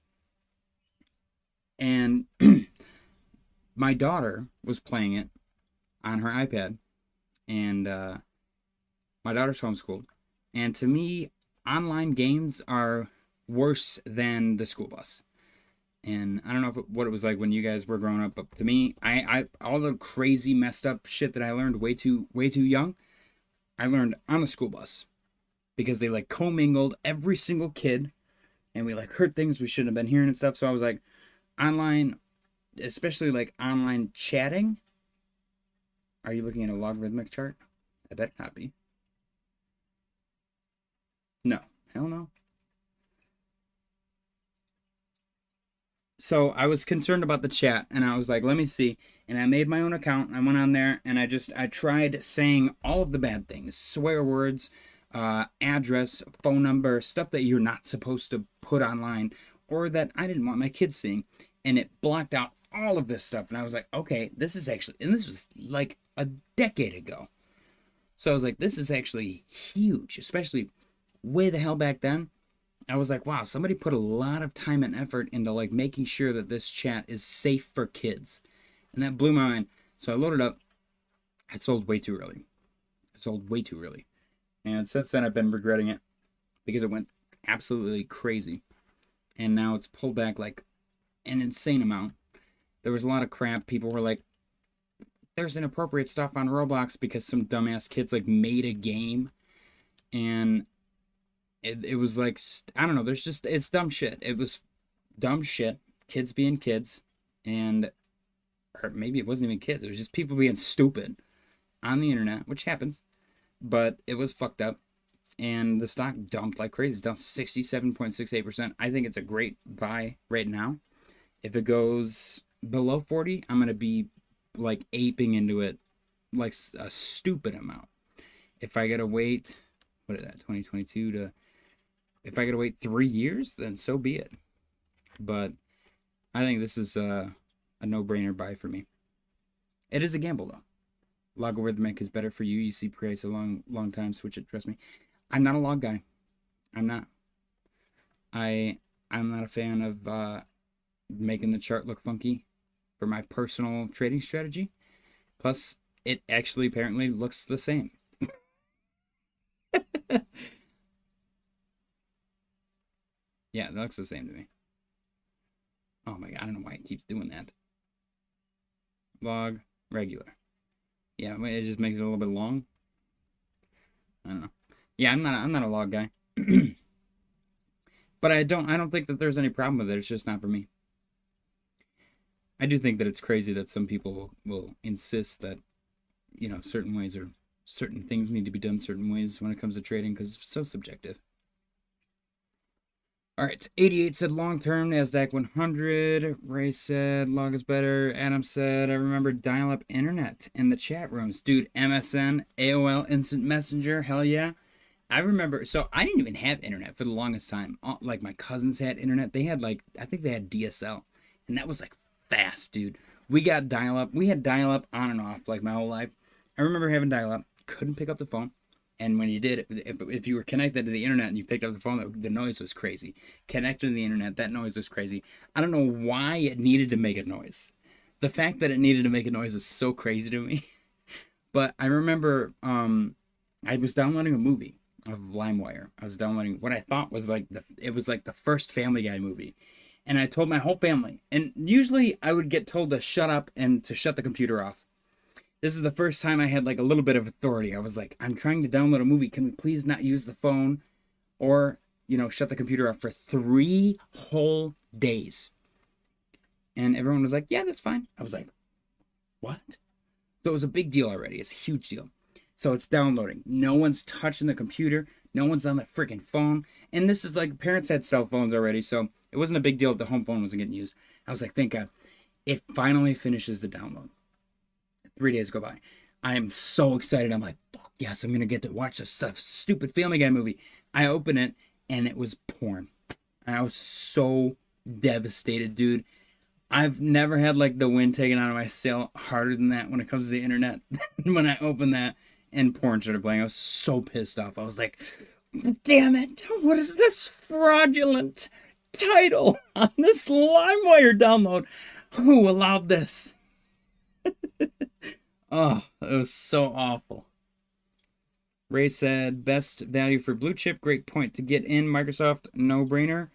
and my daughter was playing it on her iPad, and my daughter's homeschooled, and to me, online games are worse than the school bus. And I don't know what it was like when you guys were growing up, but to me, I all the crazy messed up shit that I learned way too young, I learned on the school bus, because they like commingled every single kid, and we like heard things we shouldn't have been hearing and stuff. So I was like, online, especially like online chatting. Are you looking at a logarithmic chart? I bet not be. No, hell no. So I was concerned about the chat, and I was like, let me see. And I made my own account. I went on there, and I tried saying all of the bad things, swear words, address, phone number, stuff that you're not supposed to put online, or that I didn't want my kids seeing. And it blocked out all of this stuff. And I was like, okay, this is actually, and this was like a decade ago. So I was like, this is actually huge, especially way the hell back then. I was like, wow, somebody put a lot of time and effort into like making sure that this chat is safe for kids. And that blew my mind. So I loaded up. I sold way too early. And since then I've been regretting it because it went absolutely crazy. And now it's pulled back like an insane amount. There was a lot of crap. People were like, there's inappropriate stuff on Roblox because some dumbass kids like made a game. And it was like, I don't know, it's dumb shit. It was dumb shit. Kids being kids. And, or maybe it wasn't even kids. It was just people being stupid on the internet, which happens. But it was fucked up. And the stock dumped like crazy. It's down 67.68%. I think it's a great buy right now. If it goes below 40, I'm going to be like aping into it like a stupid amount. If I got to wait, what is that, 2022 to... If I gotta wait 3 years, then so be it. But I think this is a no-brainer buy for me. It is a gamble, though. Logarithmic is better for you. You see price a long time. Switch it, trust me. I'm not a log guy. I'm not. I'm not a fan of making the chart look funky for my personal trading strategy. Plus, it actually apparently looks the same. Yeah, that looks the same to me. Oh my god, I don't know why it keeps doing that. Log, regular. Yeah, it just makes it a little bit long. I don't know. Yeah, I'm not a log guy. But I don't think that there's any problem with it. It's just not for me. I do think that it's crazy that some people will insist that, you know, certain ways or certain things need to be done certain ways when it comes to trading because it's so subjective. All right, 88 said long-term, NASDAQ 100. Ray said log is better. Adam said, I remember dial-up internet in the chat rooms. Dude, MSN, AOL, Instant Messenger, hell yeah. I remember, so I didn't even have internet for the longest time. Like my cousins had internet. They had like, I think they had DSL. And that was like fast, dude. We got dial-up. We had dial-up on and off like my whole life. I remember having dial-up. Couldn't pick up the phone. And when you did, if you were connected to the internet and you picked up the phone, the noise was crazy. Connected to the internet, that noise was crazy. I don't know why it needed to make a noise. The fact that it needed to make a noise is so crazy to me. But I remember I was downloading a movie of LimeWire. I was downloading what I thought was like the first Family Guy movie. And I told my whole family. And usually I would get told to shut up and to shut the computer off. This is the first time I had like a little bit of authority. I was like, I'm trying to download a movie. Can we please not use the phone or, shut the computer off for 3 whole days? And everyone was like, yeah, that's fine. I was like, what? So it was a big deal already. It's a huge deal. So it's downloading. No one's touching the computer. No one's on the freaking phone. And this is like, parents had cell phones already, so it wasn't a big deal if the home phone wasn't getting used. I was like, thank God. It finally finishes the download. 3 days go by. I am so excited. I'm like, fuck yes, I'm going to get to watch this stupid Family Guy movie. I open it, and it was porn. I was so devastated, dude. I've never had like the wind taken out of my sail harder than that when it comes to the internet. When I opened that and porn started playing, I was so pissed off. I was like, damn it, what is this fraudulent title on this LimeWire download? Who allowed this? Oh, it was so awful. Ray said, best value for blue chip, great point to get in. Microsoft, no brainer.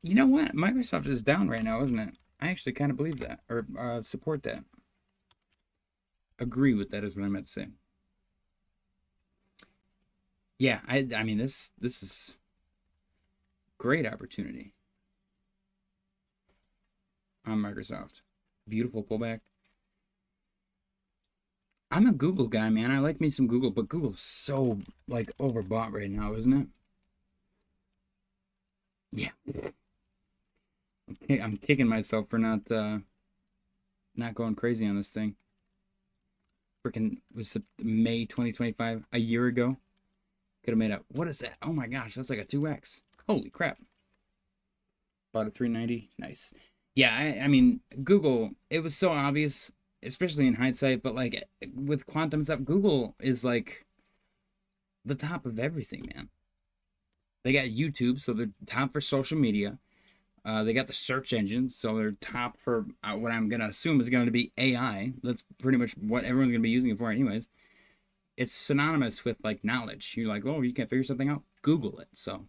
You know what? Microsoft is down right now, isn't it? I actually kind of believe that, or support that. Agree with that is what I meant to say. Yeah, I mean this is great opportunity on Microsoft. Beautiful pullback. I'm a Google guy, man. I like me some Google, but Google's so like overbought right now, isn't it? Yeah. I'm kicking myself for not going crazy on this thing. Freaking was May 2025, a year ago. Could have made up. What is that? Oh my gosh, that's like a 2x. Holy crap. Bought at 390. Nice. Yeah, I mean, Google, it was so obvious, especially in hindsight, but like with quantum stuff, Google is like the top of everything, man. They got YouTube, so they're top for social media. They got the search engine, so they're top for what I'm going to assume is going to be AI. That's pretty much what everyone's going to be using it for anyways. It's synonymous with, like, knowledge. You're like, oh, you can't figure something out? Google it. So,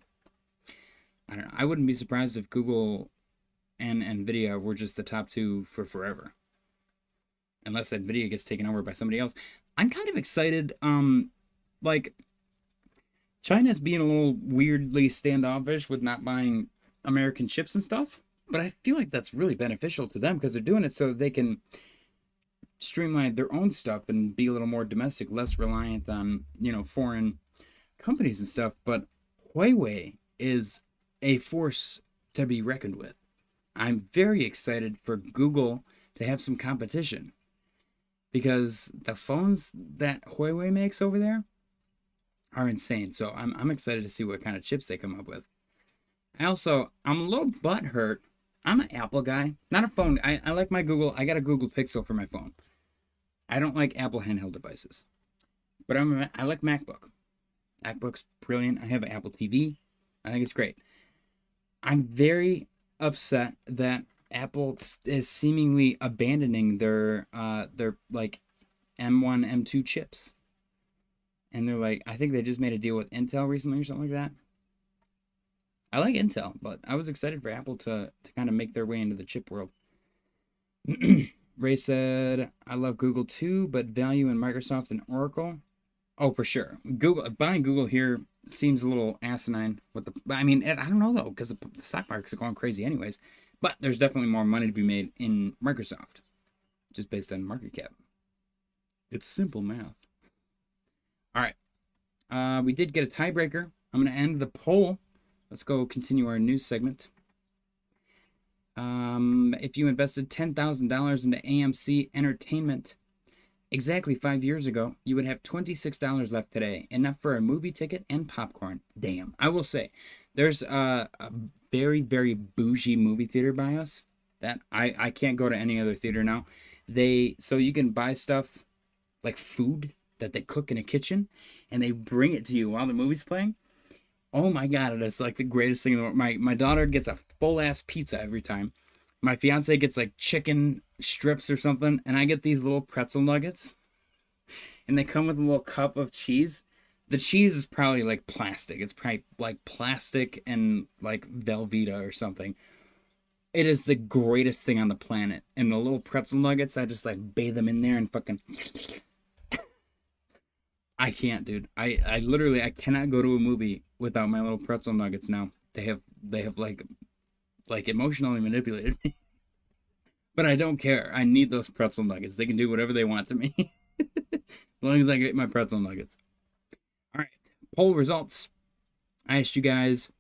I don't know. I wouldn't be surprised if Google and NVIDIA were just the top two for forever. Unless NVIDIA gets taken over by somebody else. I'm kind of excited. Like, China's being a little weirdly standoffish with not buying American chips and stuff, but I feel like that's really beneficial to them because they're doing it so that they can streamline their own stuff and be a little more domestic, less reliant on, foreign companies and stuff. But Huawei is a force to be reckoned with. I'm very excited for Google to have some competition because the phones that Huawei makes over there are insane. So I'm excited to see what kind of chips they come up with. I'm a little butthurt. I'm an Apple guy, not a phone. I like my Google. I got a Google Pixel for my phone. I don't like Apple handheld devices, but I like MacBook. MacBook's brilliant. I have an Apple TV. I think it's great. I'm very upset that Apple is seemingly abandoning their like M1, M2 chips. And they're like, I think they just made a deal with Intel recently or something like that. I like Intel, but I was excited for Apple to kind of make their way into the chip world. Ray said, I love Google too, but value in Microsoft and Oracle. Oh, for sure. Buying Google here seems a little asinine. I don't know though, because the stock markets are going crazy anyways. But there's definitely more money to be made in Microsoft, just based on market cap. It's simple math. All right. We did get a tiebreaker. I'm going to end the poll. Let's go continue our news segment. If you invested $10,000 into AMC Entertainment exactly 5 years ago, you would have $26 left today, enough for a movie ticket and popcorn. Damn. I will say, there's a very, very bougie movie theater by us that I can't go to any other theater now. So you can buy stuff like food that they cook in a kitchen and they bring it to you while the movie's playing. Oh my God, it is like the greatest thing in the world. My daughter gets a full ass pizza every time. My fiance gets like chicken strips or something, and I get these little pretzel nuggets, and they come with a little cup of cheese. The cheese is probably like plastic. It's probably like plastic and like Velveeta or something. It is the greatest thing on the planet. And the little pretzel nuggets, I just like bathe them in there and fucking. I can't, dude. I literally I cannot go to a movie without my little pretzel nuggets now. They have like emotionally manipulated me. But I don't care. I need those pretzel nuggets. They can do whatever they want to me. As long as I get my pretzel nuggets. All right. Poll results. I asked you guys,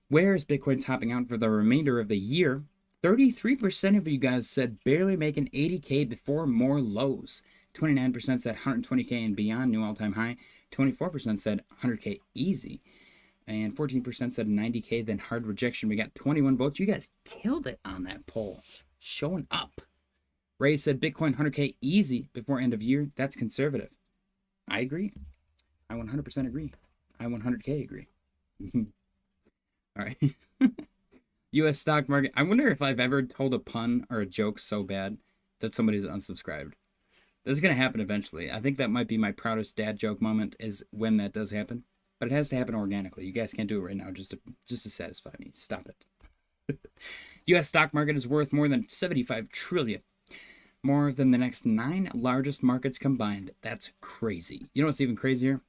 where is Bitcoin topping out for the remainder of the year? 33% of you guys said barely making 80K before more lows. 29% said 120K and beyond, new all-time high. 24% said 100K easy. And 14% said 90K, then hard rejection. We got 21 votes. You guys killed it on that poll. Showing up. Ray said Bitcoin 100K easy before end of year. That's conservative. I agree. I 100% agree. I 100K agree. All right. U.S. stock market. I wonder if I've ever told a pun or a joke so bad that somebody's unsubscribed. This is going to happen eventually. I think that might be my proudest dad joke moment is when that does happen. But it has to happen organically. You guys can't do it right now just to satisfy me. Stop it. U.S. stock market is worth more than $75 trillion. More than the next 9 largest markets combined. That's crazy. You know what's even crazier?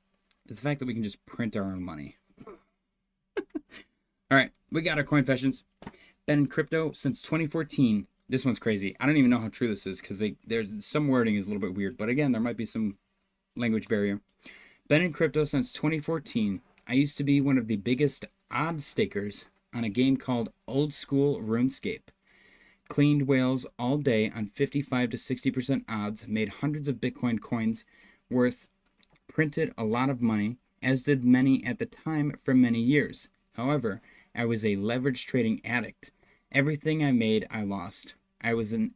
It's the fact that we can just print our own money. All right, we got our coin confessions. Been in crypto since 2014. This one's crazy. I don't even know how true this is because there's some wording is a little bit weird. But again, there might be some language barrier. Been in crypto since 2014. I used to be one of the biggest odd stakers on a game called Old School RuneScape. Cleaned whales all day on 55 to 60% odds, made hundreds of Bitcoin coins worth, printed a lot of money, as did many at the time for many years. However, I was a leverage trading addict. Everything I made, I lost. I was in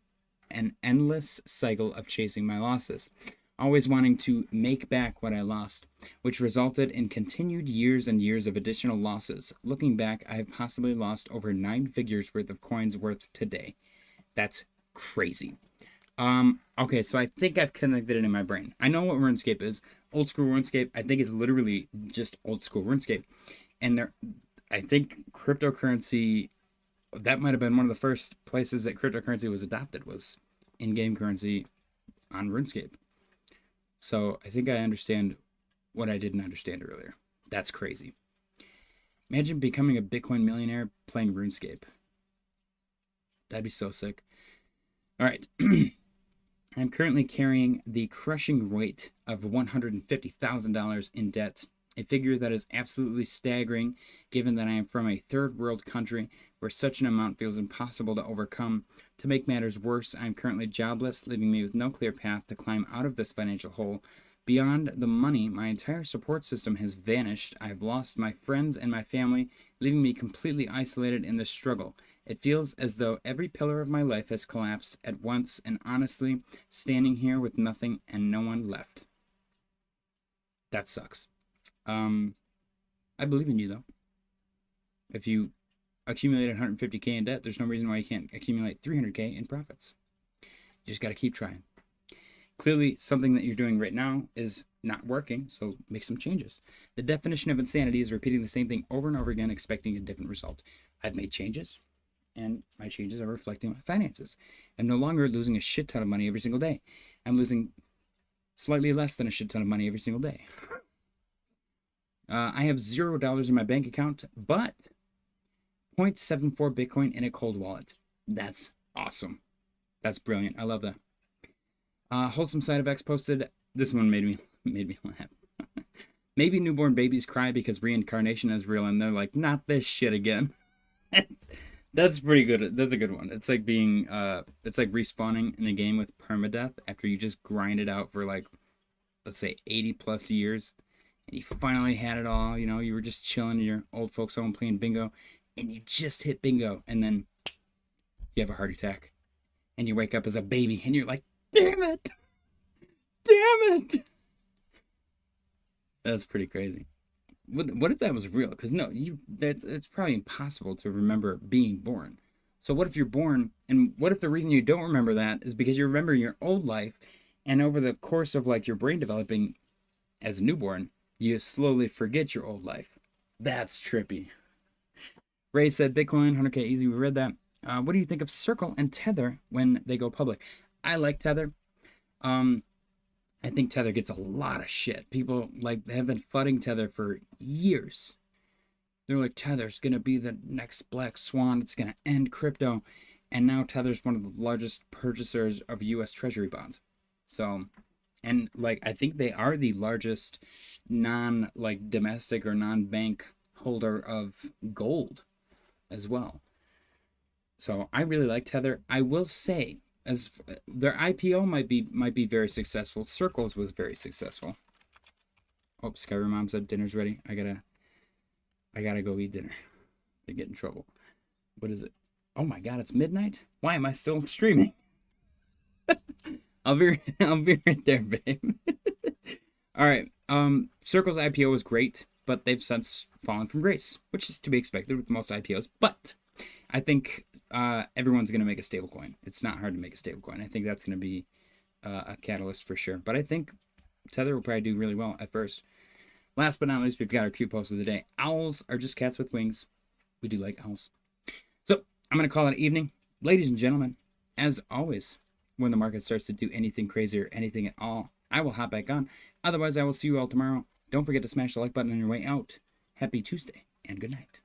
an endless cycle of chasing my losses, always wanting to make back what I lost, which resulted in continued years and years of additional losses. Looking back, I have possibly lost over 9 figures worth of coins worth today. That's crazy. Okay, so I think I've connected it in my brain. I know what RuneScape is. Old school RuneScape, I think, is literally just old school RuneScape. And I think cryptocurrency, that might have been one of the first places that cryptocurrency was adopted, was in-game currency on RuneScape. So I think I understand what I didn't understand earlier. That's crazy. Imagine becoming a Bitcoin millionaire playing RuneScape. That'd be so sick. All right. I'm currently carrying the crushing weight of $150,000 in debt, a figure that is absolutely staggering given that I am from a third world country where such an amount feels impossible to overcome. To make matters worse, I am currently jobless, leaving me with no clear path to climb out of this financial hole. Beyond the money, my entire support system has vanished. I have lost my friends and my family, leaving me completely isolated in this struggle. It feels as though every pillar of my life has collapsed at once, and honestly, standing here with nothing and no one left. That sucks. I believe in you, though. If you accumulate 150K in debt, there's no reason why you can't accumulate 300K in profits. You just got to keep trying. Clearly, something that you're doing right now is not working, so make some changes. The definition of insanity is repeating the same thing over and over again, expecting a different result. I've made changes, and my changes are reflecting my finances. I'm no longer losing a shit ton of money every single day. I'm losing slightly less than a shit ton of money every single day. I have $0 in my bank account, but 0.74 Bitcoin in a cold wallet. That's awesome. That's brilliant. I love that. Wholesome Side of X posted, this one made me laugh. Maybe newborn babies cry because reincarnation is real, and they're like, not this shit again. That's pretty good. That's a good one. It's like being, it's like respawning in a game with permadeath after you just grind it out for like, let's say 80 plus years. And you finally had it all, you know, you were just chilling in your old folks home playing bingo, and you just hit bingo, and then you have a heart attack, and you wake up as a baby, and you're like, damn it, damn it. That's pretty crazy. What if that was real? Because no, it's probably impossible to remember being born. So what if you're born, and what if the reason you don't remember that is because you remember your old life, and over the course of like your brain developing as a newborn, you slowly forget your old life. That's trippy. Ray said Bitcoin 100K easy. We read that. What do you think of Circle and Tether when they go public? I like Tether. I think Tether gets a lot of shit. People like have been fudding Tether for years. They're like, Tether's gonna be the next black swan. It's gonna end crypto. And now Tether's one of the largest purchasers of U.S. Treasury bonds. So, and like I think they are the largest like domestic or non-bank holder of gold as well. So I really like Tether. I will say, as their IPO might be very successful. Circles was very successful. Oh, Skyrim Mom said dinner's ready. I gotta go eat dinner. I get in trouble. What is it? Oh my god, it's midnight? Why am I still streaming? I'll be right there, babe. All right. Circle's IPO was great, but they've since fallen from grace, which is to be expected with most IPOs. But I think everyone's going to make a stablecoin. It's not hard to make a stablecoin. I think that's going to be a catalyst for sure. But I think Tether will probably do really well at first. Last but not least, we've got our cute post of the day. Owls are just cats with wings. We do like owls. So I'm going to call it evening. Ladies and gentlemen, as always, when the market starts to do anything crazy or anything at all, I will hop back on. Otherwise, I will see you all tomorrow. Don't forget to smash the like button on your way out. Happy Tuesday and good night.